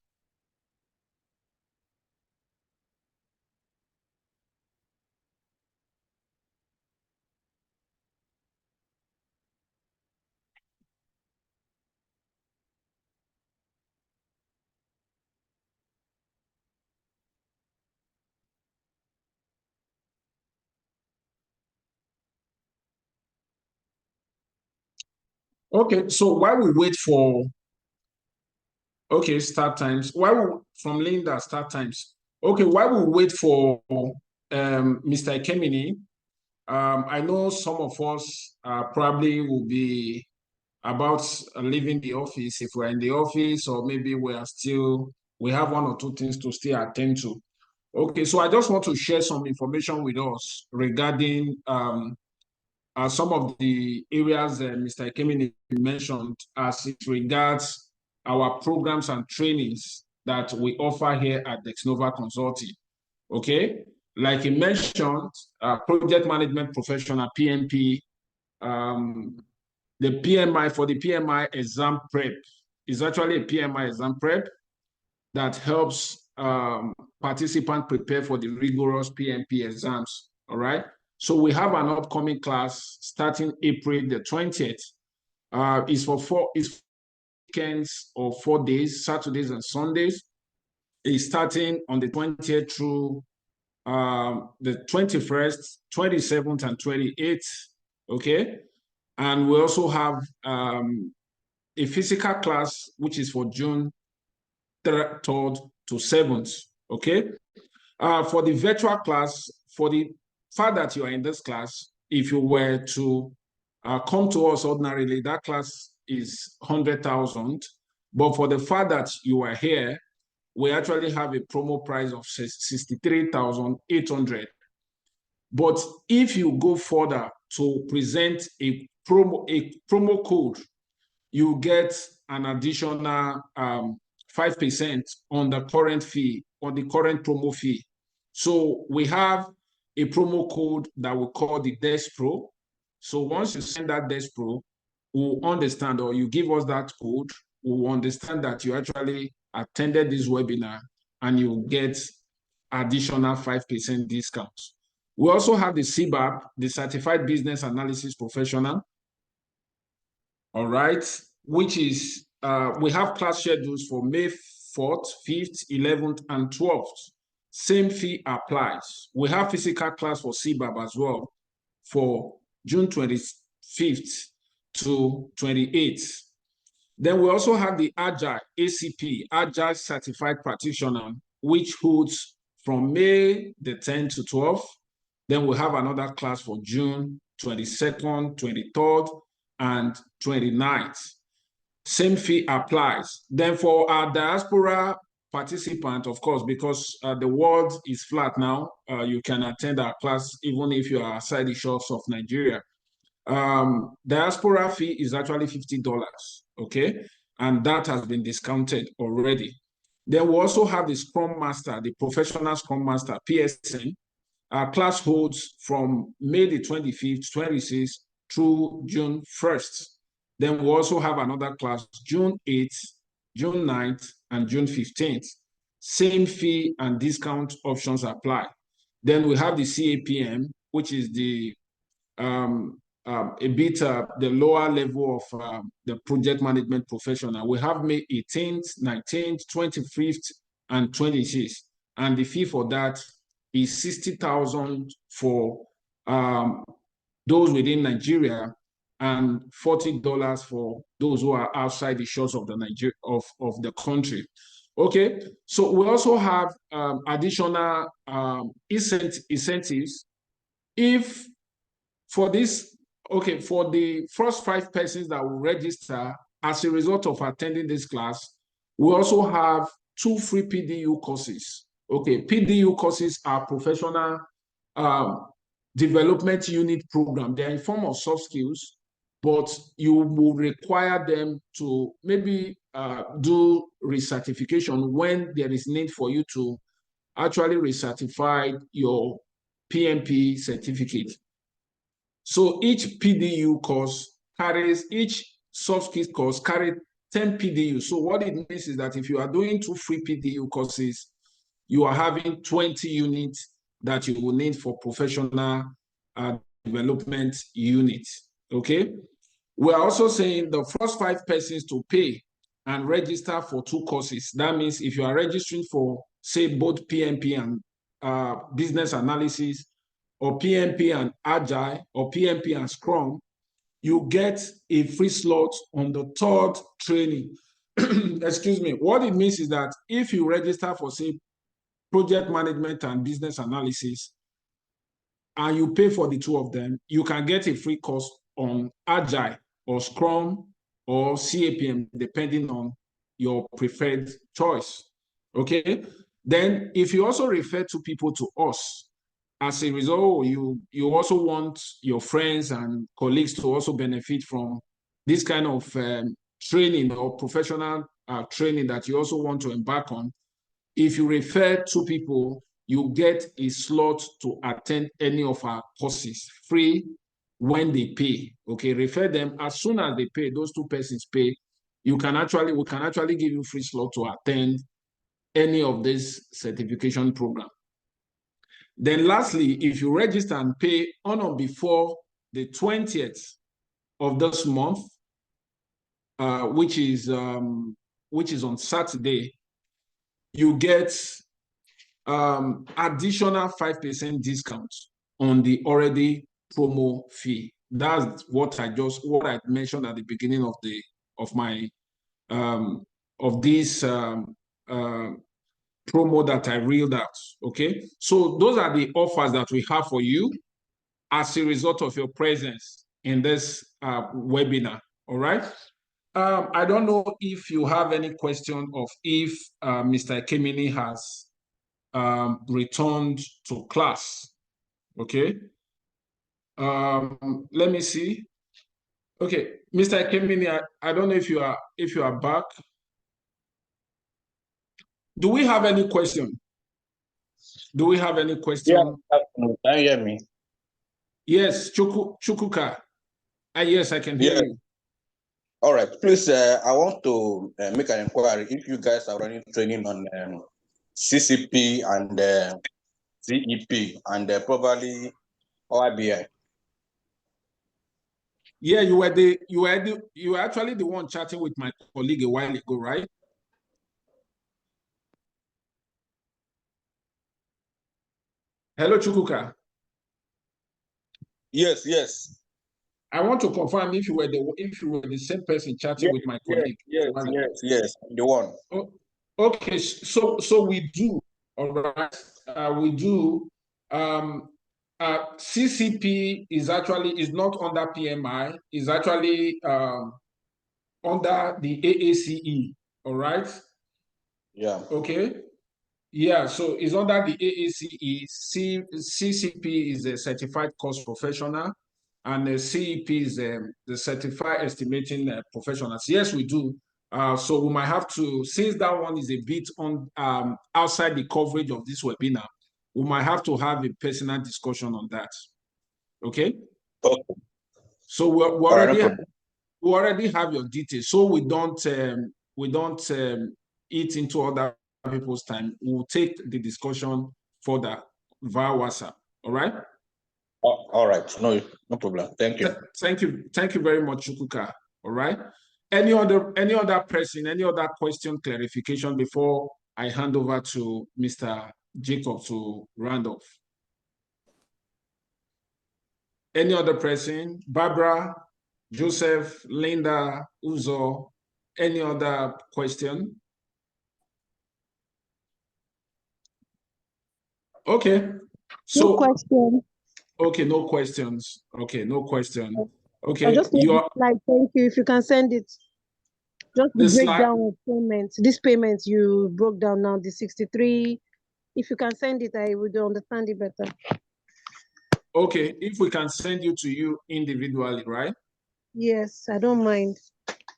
S1: Okay, so while we wait for, okay, start times, from Linda, start times. Okay, while we wait for Mr. Kemini, I know some of us probably will be about leaving the office if we're in the office, or maybe we have one or two things to still attend to. Okay, so I just want to share some information with us regarding some of the areas Mr. Kemini mentioned as it regards our programs and trainings that we offer here at Dexnova Consulting. Okay, like he mentioned, project management professional, PMP, the PMI, for the PMI exam prep is actually a PMI exam prep that helps participants prepare for the rigorous PMP exams. All right. So we have an upcoming class starting April the 20th. It's for weekends or 4 days, Saturdays and Sundays. It's starting on the 20th through the 21st, 27th, and 28th. Okay. And we also have a physical class, which is for June 3rd to 7th. Okay. For the virtual class, for the fact that you are in this class, if you were to come to us ordinarily, that class is 100,000. But for the fact that you are here, we actually have a promo price of 63,800. But if you go further to present a promo code, you get an additional 5% on the current fee, on the current promo fee. So we have a promo code that we call the Desk Pro. So once you send that Desk Pro, we'll understand, or you give us that code, we'll understand that you actually attended this webinar and you get additional 5% discounts. We also have the CBAP, the Certified Business Analysis Professional. All right, which is, we have class schedules for May 4th, 5th, 11th, and 12th. Same fee applies. We have physical class for CBAP as well for June 25th to 28th. Then we also have the Agile ACP, Agile Certified Practitioner, which holds from May the 10th to 12th. Then we have another class for June 22nd, 23rd, and 29th. same fee applies. Then for our diaspora participant, of course, because the world is flat now, you can attend our class even if you are outside the shores of Nigeria. Diaspora fee is actually $50, okay? And that has been discounted already. Then we also have the Scrum Master, the Professional Scrum Master, PSN. Our class holds from May the 25th, 26th through June 1st. Then we also have another class, June 8th, June 9th, and June 15th. Same fee and discount options apply. Then we have the CAPM, which is the a bit the lower level of the project management professional. We have May 18th, 19th, 25th, and 26th. And the fee for that is 60,000 for those within Nigeria and $40 for those who are outside the shores of the country. Okay, so we also have additional incentives. If for this, okay, for the first 5 persons that will register as a result of attending this class, we also have 2 free PDU courses. Okay, PDU courses are professional development unit program. They are in form of soft skills, but you will require them to maybe do recertification when there is need for you to actually recertify your PMP certificate. So each PDU course carries, each soft skills course carries 10 PDU. So what it means is that if you are doing 2 free PDU courses, you are having 20 units that you will need for professional development units, okay? We're also saying the first 5 persons to pay and register for 2 courses. That means if you are registering for, say, both PMP and business analysis, or PMP and agile, or PMP and Scrum, you get a free slot on the 3rd training. Excuse me. What it means is that if you register for, say, project management and business analysis, and you pay for the 2 of them, you can get a free course on agile or Scrum or CAPM, depending on your preferred choice. Okay. Then if you also refer 2 people to us, as a result, you also want your friends and colleagues to also benefit from this kind of training or professional training that you also want to embark on. If you refer 2 people, you get a slot to attend any of our courses free when they pay. Okay, refer them as soon as they pay. Those 2 persons pay. We can actually give you free slot to attend any of this certification program. Then lastly, if you register and pay on or before the 20th of this month, which is on Saturday, you get additional 5% discount on the already promo fee. That's what I mentioned at the beginning of this promo that I reeled out. Okay, so those are the offers that we have for you as a result of your presence in this webinar. All right. I don't know if you have any question of if Mr. Kemini has returned to class. Okay. Let me see. Okay, Mr. Kemini, I don't know if you are back. Do we have any question? Do we have any question?
S5: Yeah, can you hear me?
S1: Yes, Chukuka. Yes, I can hear you.
S5: All right, please, I want to make an inquiry if you guys are running training on CCP and CEP and probably OIBI.
S1: Yeah, you were actually the one chatting with my colleague a while ago, right? Hello, Chukuka.
S5: Yes.
S1: I want to confirm if you were the same person chatting with my colleague.
S5: Yes, the one.
S1: Oh, okay, so we do. All right, we do. CCP is not under PMI. Is actually under the AACE, all right?
S5: Yeah.
S1: Okay. Yeah, so it's under the AACE. CCP is a certified cost professional, and the CEP is the certified estimating professionals. Yes, we do. So we might have to, since that one is a bit on outside the coverage of this webinar, we might have to have a personal discussion on that. Okay.
S5: Okay.
S1: So we
S5: All right, no
S1: already
S5: problem.
S1: we already have your details, so we don't eat into other people's time. We'll take the discussion further via WhatsApp. All right.
S5: All right. No problem. Thank you.
S1: Thank you very much, Chukuka. All right. Any other person, any other question, clarification before I hand over to Mr. Jacob to round off? Any other person? Barbara, Joseph, Linda, Uzo, any other question? Okay. So,
S2: no question.
S1: Okay, no questions. Okay, no question.
S2: I
S1: Okay,
S2: just need the slide. Thank you. If you can send it. Just the
S1: the slide.
S2: breakdown of payments. This payment you broke down now, the 63. If you can send it, I would understand it better.
S1: Okay, if we can send you to you individually, right?
S2: Yes, I don't mind.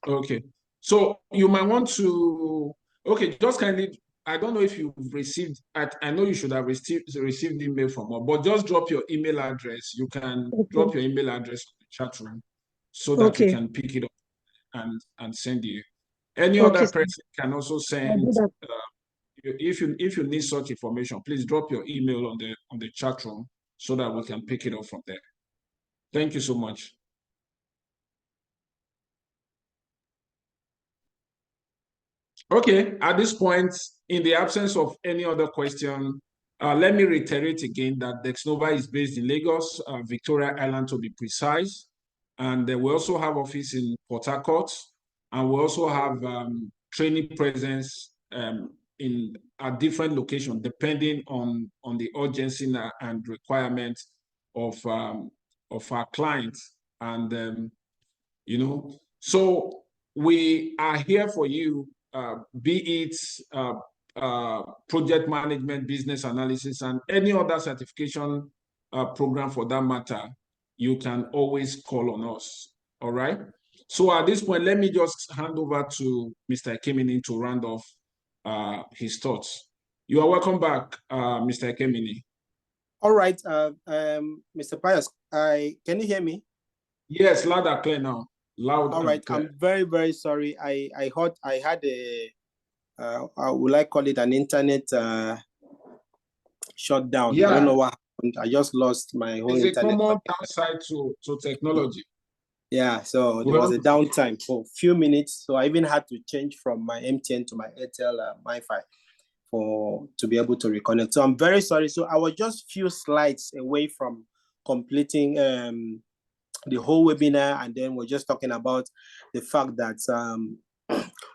S1: Okay, so you might want to, okay, just kindly, I don't know if you've received, I know you should have received email from us, but just drop your email address. You can drop your email address in the chat room so that we can pick it up and send you. Any other person can also send, if you need such information, please drop your email on the chat room so that we can pick it up from there. Thank you so much. Okay, at this point, in the absence of any other question, let me reiterate again that Dexnova is based in Lagos, Victoria Island to be precise. And we also have office in Port Harcourt, and we also have training presence in a different location, depending on the urgency and requirements of our clients. And so we are here for you, be it project management, business analysis, and any other certification program for that matter. You can always call on us. All right. So at this point, let me just hand over to Mr. Ekemini to round off his thoughts. You are welcome back, Mr. Ekemini.
S3: All right, Mr. Pius, can you hear me?
S1: Yes, loud and clear now. Loud.
S3: All right, I'm very, very sorry. I heard I had a, would I call it an internet shutdown?
S1: Yeah.
S3: I don't know what happened. I just lost my whole internet.
S1: It's a common downside to technology.
S3: Yeah, so there was a downtime for a few minutes. So I even had to change from my MTN to my Airtel Wi-Fi to be able to reconnect. So I'm very sorry. So I was just few slides away from completing the whole webinar, and then we're just talking about the fact that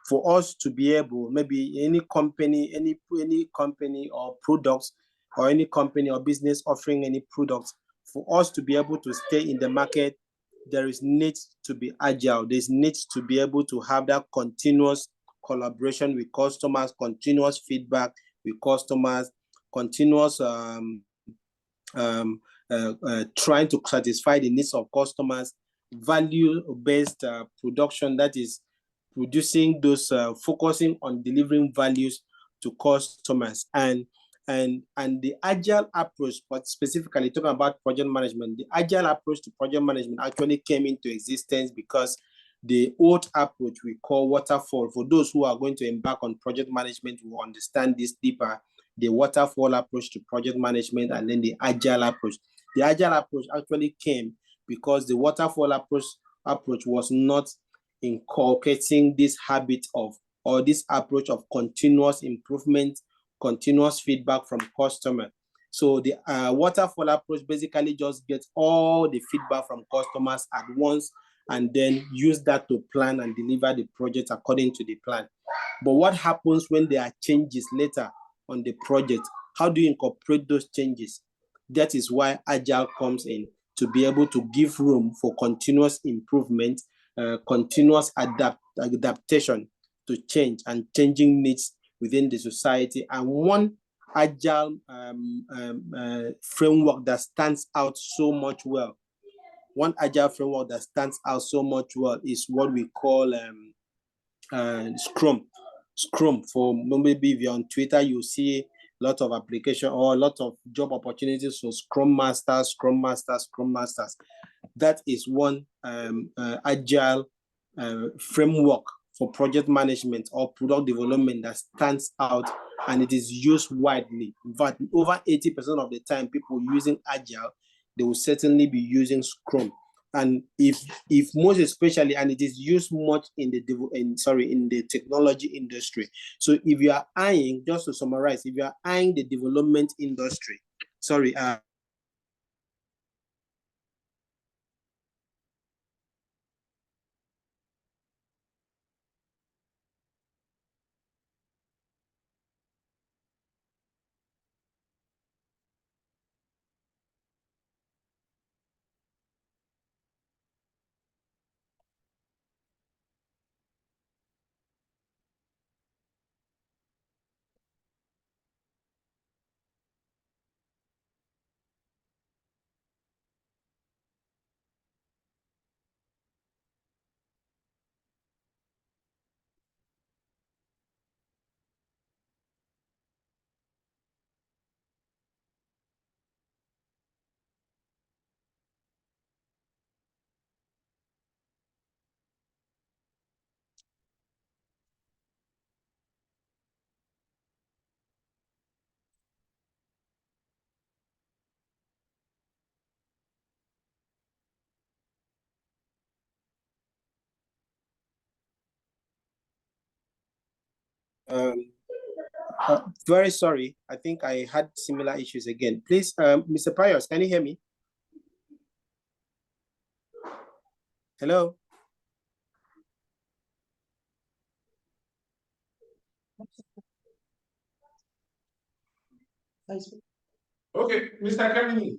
S3: for us to be able, maybe any company or products, or any company or business offering any products, for us to be able to stay in the market, there is need to be agile. There's need to be able to have that continuous collaboration with customers, continuous feedback with customers, continuous trying to satisfy the needs of customers, value-based production, that is producing those, focusing on delivering values to customers. And the agile approach, but specifically talking about project management, the agile approach to project management actually came into existence because the old approach we call waterfall, for those who are going to embark on project management will understand this deeper, the waterfall approach to project management and then the agile approach. The agile approach actually came because the waterfall approach was not inculcating this habit of, or this approach of continuous improvement, continuous feedback from customer. So the waterfall approach basically just gets all the feedback from customers at once and then use that to plan and deliver the project according to the plan. But what happens when there are changes later on the project? How do you incorporate those changes? That is why agile comes in, to be able to give room for continuous improvement continuous adaptation to change and changing needs within the society. And one agile framework that stands out so much well. One agile framework that stands out so much well is what we call Scrum. Scrum, for maybe if you're on Twitter, you see a lot of application or a lot of job opportunities for Scrum Masters, Scrum Masters, Scrum Masters. That is one agile framework for project management or product development that stands out, and it is used widely. In fact, over 80% of the time, people using agile, they will certainly be using Scrum. And if most especially, and it is used much in the technology industry. So if you are eyeing, just to summarize, if you are eyeing the development industry, very sorry. I think I had similar issues again. Please, Mr. Pius, can you hear me? Hello?
S1: Okay, Mr. Kevin.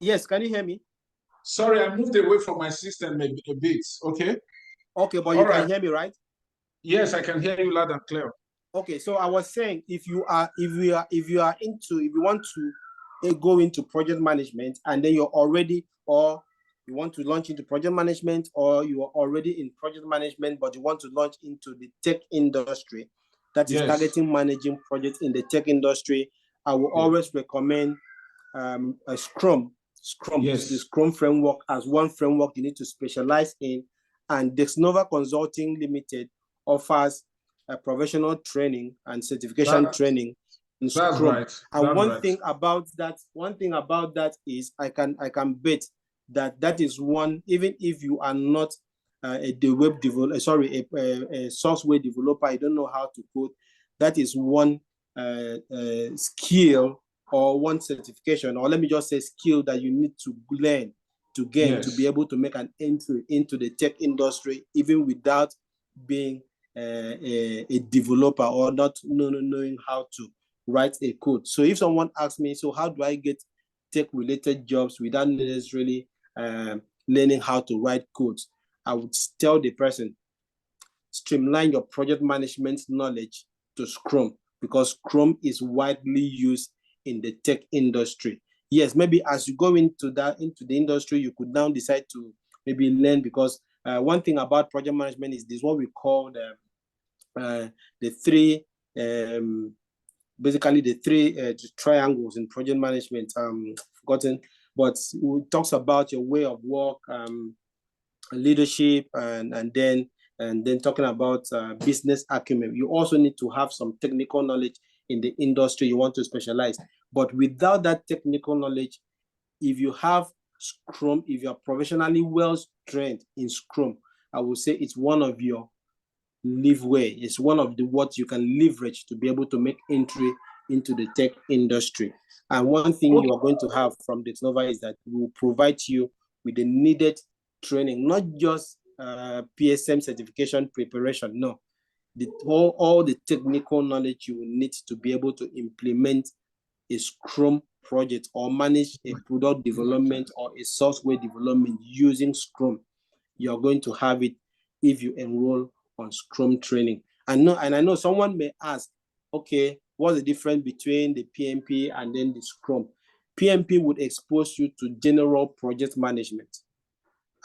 S3: Yes, can you hear me?
S1: Sorry, I moved away from my system a bit. Okay.
S3: Okay, but you can hear me, right?
S1: Yes, I can hear you loud and clear.
S3: Okay, so I was saying, if you want to go into project management, and then you're already, or you want to launch into project management, or you are already in project management, but you want to launch into the tech industry, that is targeting managing projects in the tech industry, I will always recommend a Scrum, the Scrum framework as one framework you need to specialize in. And Dexnova Consulting Limited offers professional training and certification training in Scrum. That's right. And one thing about that is I can bet that is one, even if you are not a software developer, you don't know how to code, that is one skill or one certification, or let me just say skill, that you need to learn to gain to be able to make an entry into the tech industry, even without being a developer or not knowing how to write a code. So if someone asks me, so how do I get tech-related jobs without necessarily learning how to write codes, I would tell the person, streamline your project management knowledge to Scrum, because Scrum is widely used in the tech industry. Yes, maybe as you go into the industry, you could now decide to maybe learn, because one thing about project management is this, what we call the three triangles in project management. Forgotten, but it talks about your way of work, leadership, and then talking about business acumen. You also need to have some technical knowledge in the industry you want to specialize. But without that technical knowledge, if you have Scrum, if you're professionally well trained in Scrum, I would say it's one of your leeway. It's one of the what you can leverage to be able to make entry into the tech industry. And one thing you are going to have from Dexnova is that we will provide you with the needed training, not just PSM certification preparation. No, all the technical knowledge you will need to be able to implement a Scrum project or manage a product development or a software development using Scrum. you're going to have it if you enroll on Scrum training. And I know someone may ask, okay, what's the difference between the PMP and then the Scrum? PMP would expose you to general project management.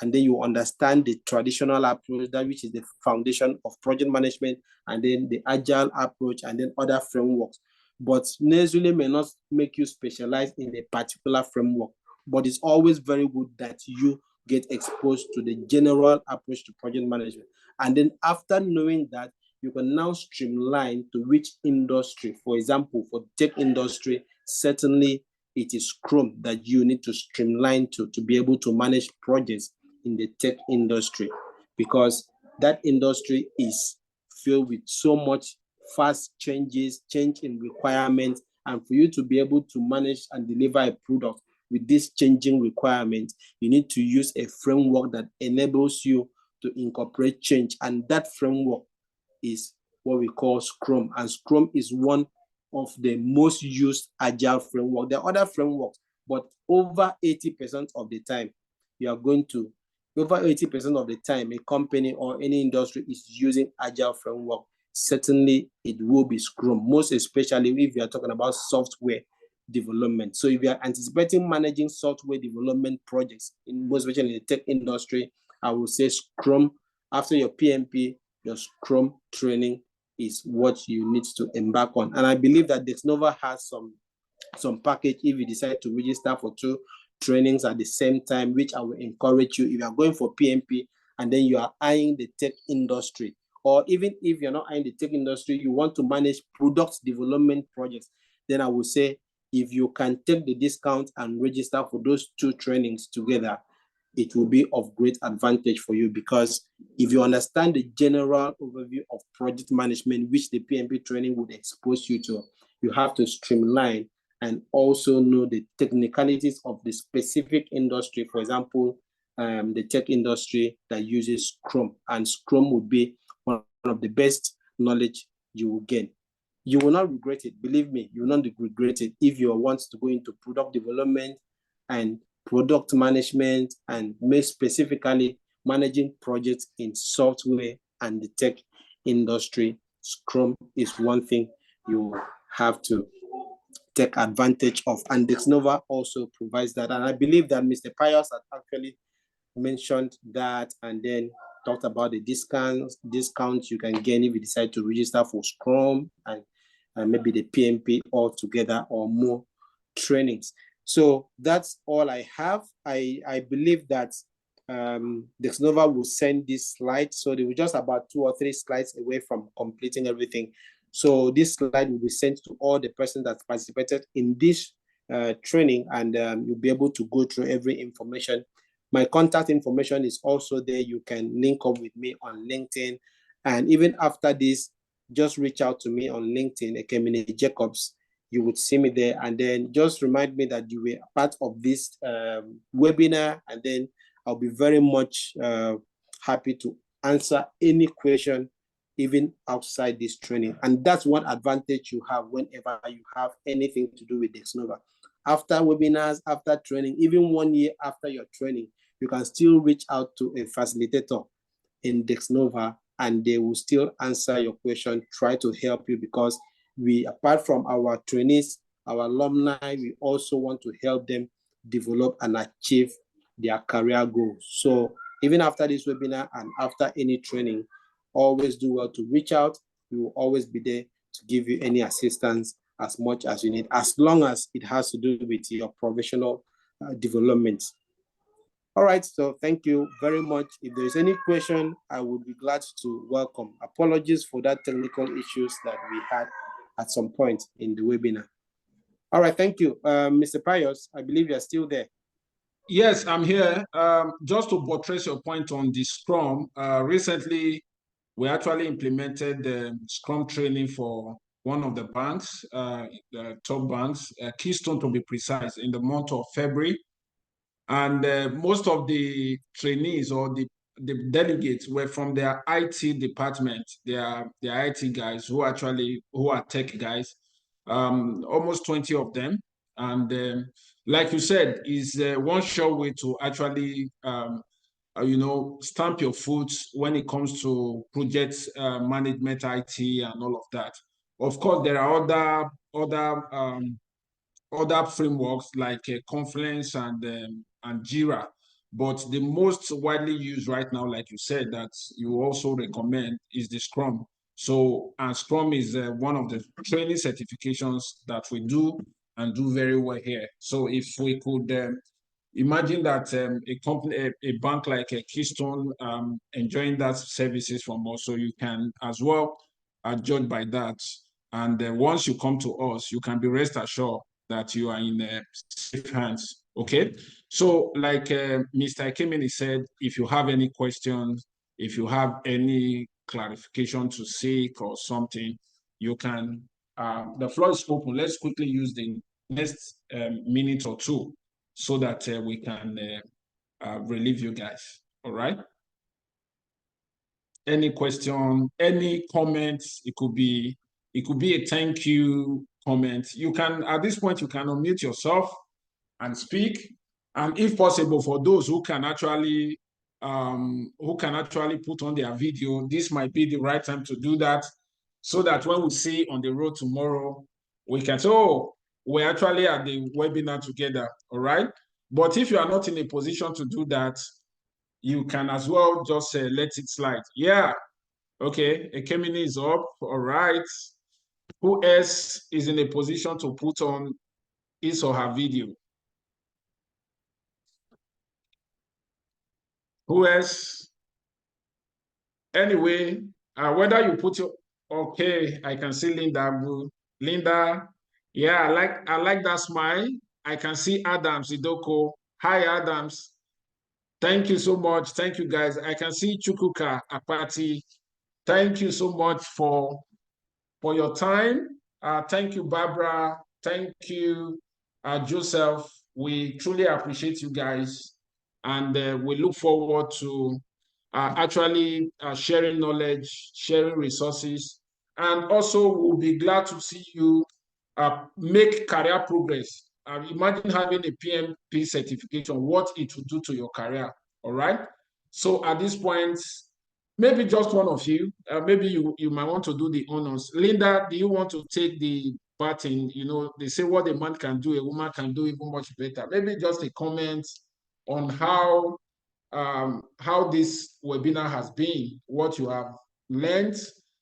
S3: And then you understand the traditional approach, that which is the foundation of project management, and then the agile approach, and then other frameworks. But necessarily may not make you specialize in a particular framework. But it's always very good that you get exposed to the general approach to project management. And then after knowing that, you can now streamline to which industry. For example, for tech industry, certainly it is Scrum that you need to streamline to be able to manage projects in the tech industry, because that industry is filled with so much fast change in requirements, and for you to be able to manage and deliver a product with this changing requirements, you need to use a framework that enables you to incorporate change, and that framework is what we call Scrum, and Scrum is one of the most used agile framework. There are other frameworks, but over 80% of the time, you are going to over 80% of the time, a company or any industry is using agile framework. Certainly, it will be Scrum, most especially if you are talking about software development. So if you are anticipating managing software development projects, most especially in the tech industry, I would say Scrum. After your PMP, your Scrum training is what you need to embark on. And I believe that Dexnova has some package if you decide to register for 2 trainings at the same time, which I will encourage you. If you are going for PMP and then you are eyeing the tech industry, or even if you're not eyeing the tech industry, you want to manage product development projects, then I will say if you can take the discount and register for those 2 trainings together, it will be of great advantage for you, because if you understand the general overview of project management, which the PMP training would expose you to, you have to streamline and also know the technicalities of the specific industry. For example, the tech industry that uses Scrum, and Scrum would be one of the best knowledge you will gain. You will not regret it. Believe me, you will not regret it if you want to go into product development and product management, and more specifically managing projects in software and the tech industry. Scrum is one thing you have to take advantage of, and Dexnova also provides that. And I believe that Mr. Pius had actually mentioned that, and then talked about the discounts you can gain if you decide to register for Scrum and maybe the PMP altogether, or more trainings. So that's all I have. I believe that Dexnova will send this slide. So they were just about 2 or 3 slides away from completing everything. So this slide will be sent to all the persons that participated in this training, and you'll be able to go through every information. My contact information is also there. You can link up with me on LinkedIn. And even after this, just reach out to me on LinkedIn, Ekemini Jacobs. You would see me there. And then just remind me that you were part of this webinar. And then I'll be very much happy to answer any question, even outside this training. And that's one advantage you have whenever you have anything to do with Dexnova. After webinars, after training, even 1 year after your training, you can still reach out to a facilitator in Dexnova, and they will still answer your question, try to help you, because we, apart from our trainees, our alumni, we also want to help them develop and achieve their career goals. So even after this webinar and after any training, always do well to reach out. We will always be there to give you any assistance as much as you need, as long as it has to do with your professional development. All right, so thank you very much. If there is any question, I would be glad to welcome. Apologies for that technical issues that we had at some point in the webinar. All right, thank you. Mr. Pius, I believe you're still there.
S1: Yes, I'm here. Just to buttress your point on the Scrum, recently we actually implemented the Scrum training for one of the banks, the top banks, Keystone to be precise, in the month of February. And most of the trainees or the delegates were from their IT department. They are IT guys who are tech guys, almost 20 of them. And like you said, is one sure way to actually stamp your foot when it comes to project management, IT, and all of that. Of course, there are other frameworks like Confluence and Jira, but the most widely used right now, like you said, that you also recommend is the Scrum. So, and Scrum is one of the training certifications that we do and do very well here. So, if we could imagine that a company, a bank like a Keystone, enjoying that services from us, so you can as well judge by that. And once you come to us, you can be rest assured that you are in safe hands. Okay. So, like Mr. Kimini said, if you have any questions, if you have any clarification to seek or something, you can. The floor is open. Let's quickly use the next minute or two so that we can relieve you guys. All right. Any question, any comments? It could be a thank you comment. You can, at this point, you can unmute yourself and speak. And if possible, for those who can actually put on their video, this might be the right time to do that, so that when we see on the road tomorrow, we can say, oh, we're actually at the webinar together. All right. But if you are not in a position to do that, you can as well just let it slide. Yeah. Okay. Ekemini is up. All right. Who else is in a position to put on his or her video? Who else? Anyway, whether you put your, okay, I can see Linda. Linda, yeah, I like that smile. I can see Adams Idoko. Hi, Adams. Thank you so much. Thank you, guys. I can see Chukuka Apati. Thank you so much for your time. Thank you, Barbara. Thank you, Joseph. We truly appreciate you guys. And we look forward to actually sharing knowledge, sharing resources. And also, we'll be glad to see you make career progress. Imagine having a PMP certification, what it will do to your career. All right. So at this point, maybe just one of you, maybe you might want to do the honors. Linda, do you want to take the baton? They say what a man can do, a woman can do even much better. Maybe just a comment on how this webinar has been, what you have learned.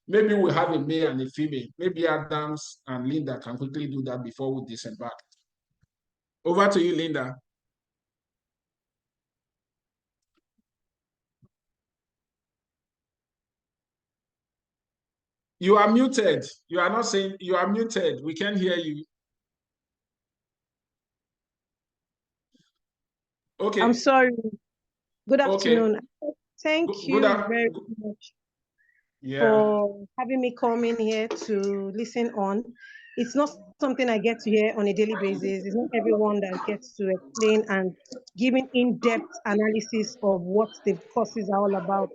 S1: Maybe we have a male and a female. Maybe Adams and Linda can quickly do that before we disembark. Over to you, Linda. You are muted. You are not saying, you are muted. We can't hear you. Okay.
S2: I'm sorry. Good afternoon.
S1: Okay.
S2: Thank you very much for having me come in here to listen on. It's not something I get to hear on a daily basis. It's not everyone that gets to explain and giving in-depth analysis of what the courses are all about.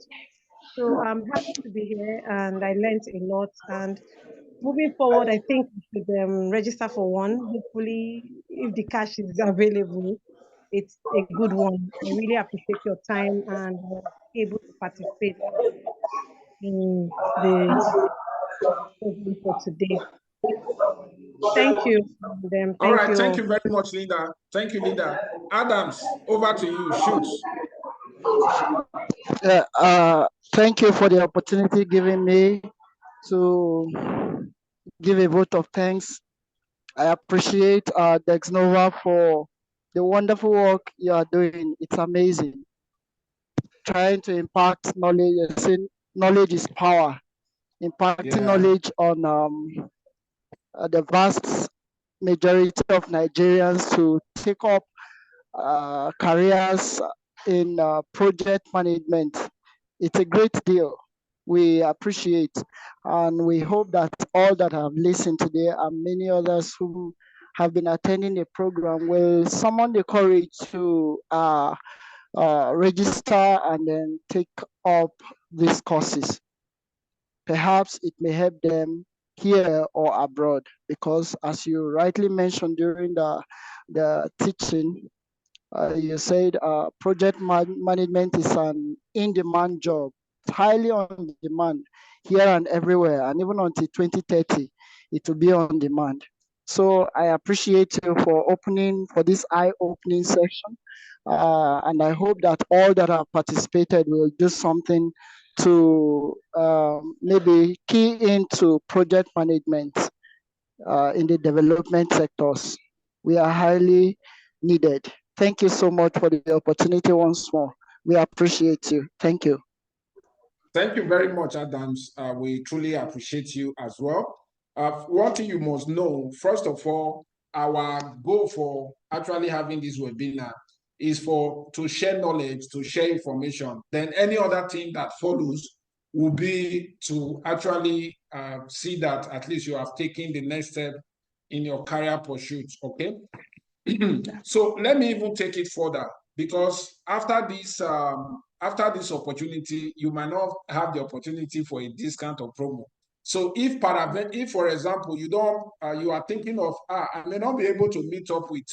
S2: So I'm happy to be here and I learned a lot. And moving forward, I think we should register for one. Hopefully, if the cash is available, it's a good one. I really appreciate your time and able to participate in the program for today. Thank you.
S1: All right, thank you very much, Linda. Thank you, Linda. Adams, over to you. Shoot.
S6: Thank you for the opportunity given me to give a vote of thanks. I appreciate Dexnova for the wonderful work you are doing. It's amazing. Trying to impact knowledge. Knowledge is power. Impacting knowledge on the vast majority of Nigerians to take up careers in project management. It's a great deal. We appreciate and we hope that all that have listened today and many others who have been attending the program will summon the courage to register and then take up these courses. Perhaps it may help them here or abroad, because as you rightly mentioned during the teaching, You said project management is an in-demand job, highly on demand here and everywhere, and even until 2030, it will be on demand. So I appreciate you for opening for this eye-opening section, and I hope that all that have participated will do something to maybe key into project management in the development sectors. We are highly needed. Thank you so much for the opportunity once more. We appreciate you. Thank you.
S1: Thank you very much, Adams. We truly appreciate you as well. One thing you must know, first of all, our goal for actually having this webinar is to share knowledge, to share information. Then any other thing that follows will be to actually see that at least you have taken the next step in your career pursuits, okay? So let me even take it further, because after this opportunity, you might not have the opportunity for a discount or promo. So if for example, you are thinking of, I may not be able to meet up with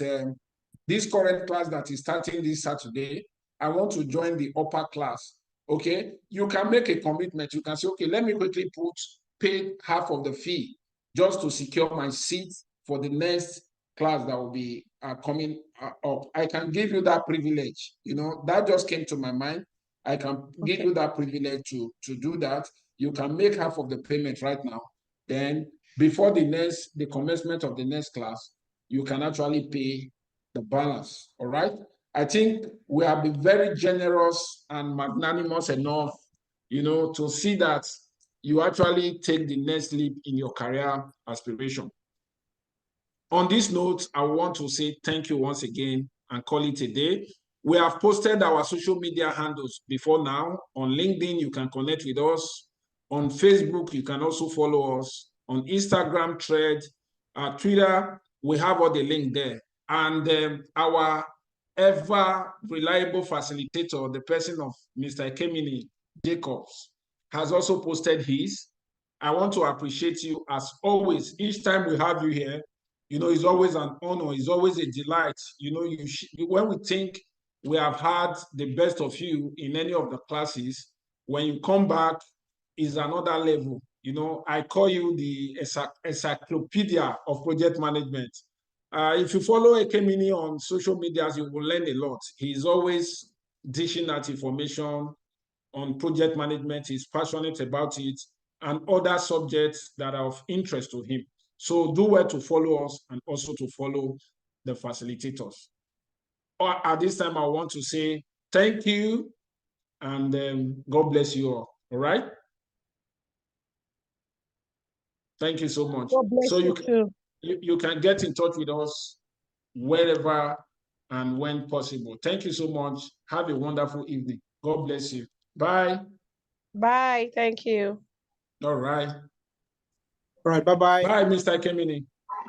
S1: this current class that is starting this Saturday. I want to join the upper class. Okay, you can make a commitment. You can say, okay, let me quickly pay half of the fee just to secure my seat for the next class that will be coming up. I can give you that privilege. That just came to my mind. I can give you that privilege to do that. You can make half of the payment right now. Then before the commencement of the next class, you can actually pay the balance. All right. I think we have been very generous and magnanimous enough, to see that you actually take the next leap in your career aspiration. On this note, I want to say thank you once again and call it a day. We have posted our social media handles before now. On LinkedIn, you can connect with us. On Facebook, you can also follow us. On Instagram, Thread, Twitter, we have all the link there. And our ever reliable facilitator, the person of Mr. Kemini Jacobs, has also posted his. I want to appreciate you as always. Each time we have you here, it's always an honor. It's always a delight. When we think we have had the best of you in any of the classes, when you come back, is another level. I call you the encyclopedia of project management. If you follow Ekemini on social media, you will learn a lot. He's always dishing out information on project management. He's passionate about it and other subjects that are of interest to him. So do well to follow us and also to follow the facilitators. At this time, I want to say thank you and God bless you all. All right? Thank you so much.
S2: God bless
S1: So
S2: you too.
S1: you can get in touch with us wherever and when possible. Thank you so much. Have a wonderful evening. God bless you. Bye.
S2: Bye. Thank you.
S1: All right.
S3: All right. Bye-bye.
S1: Bye, Mr. Kemini.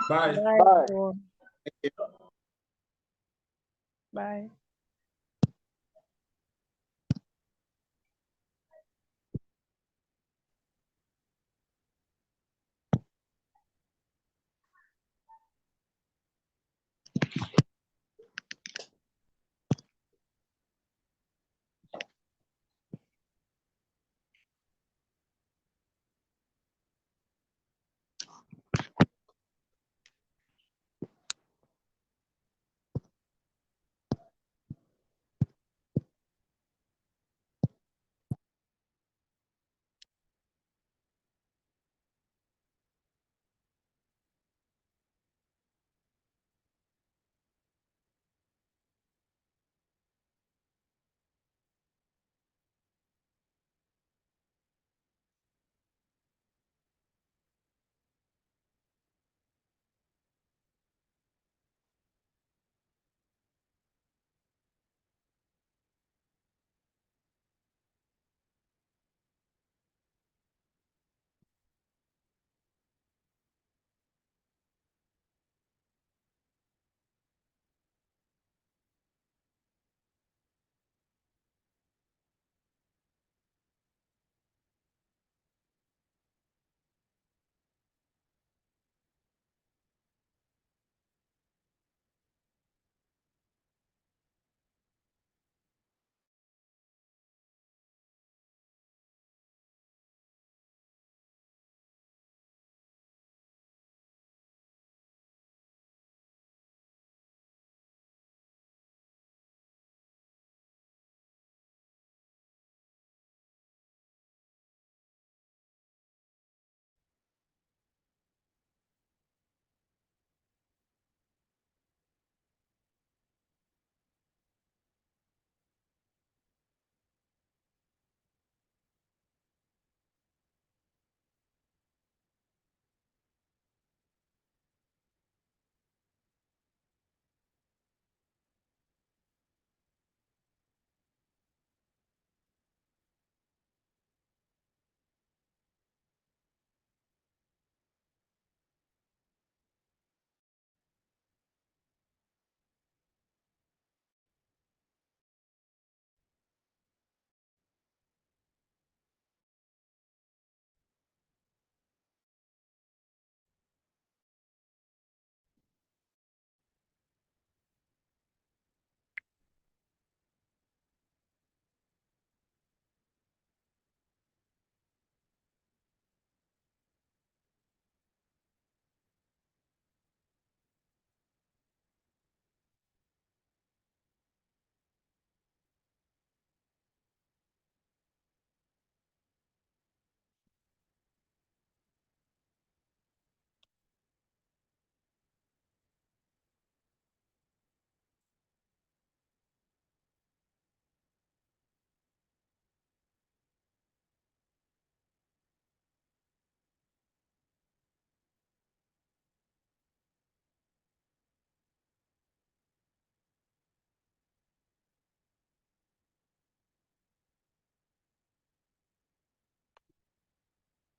S1: Bye.
S2: Bye. Bye.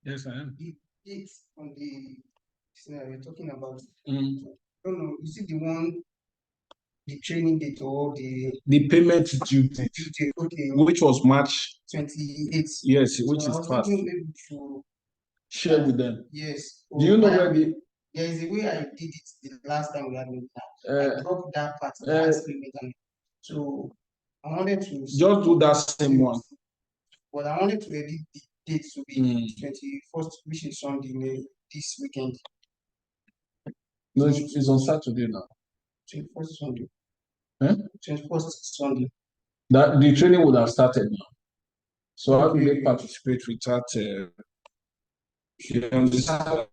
S1: Yes, I am.
S7: The date on the scenario we're talking about.
S1: Mm.
S7: No, no, you see the one, the training date or
S1: the payment due date,
S7: okay,
S1: which was March
S7: 28th.
S1: Yes, which
S7: So I
S1: is
S7: was
S1: fast.
S7: thinking maybe to
S1: Share with them.
S7: yes.
S1: Do you know
S7: Why
S1: where the
S7: there is a way I did it the last time we had meeting. I
S1: uh,
S7: dropped that part that has payment on it. So I wanted to
S1: just do that same one?
S7: but I wanted to edit the date to be 21st, which is Sunday this weekend.
S1: No, it's on Saturday now.
S7: 21st Sunday.
S1: Eh?
S7: 21st Sunday.
S1: That the training would have started now. So how do
S7: Okay.
S1: they participate without you understand?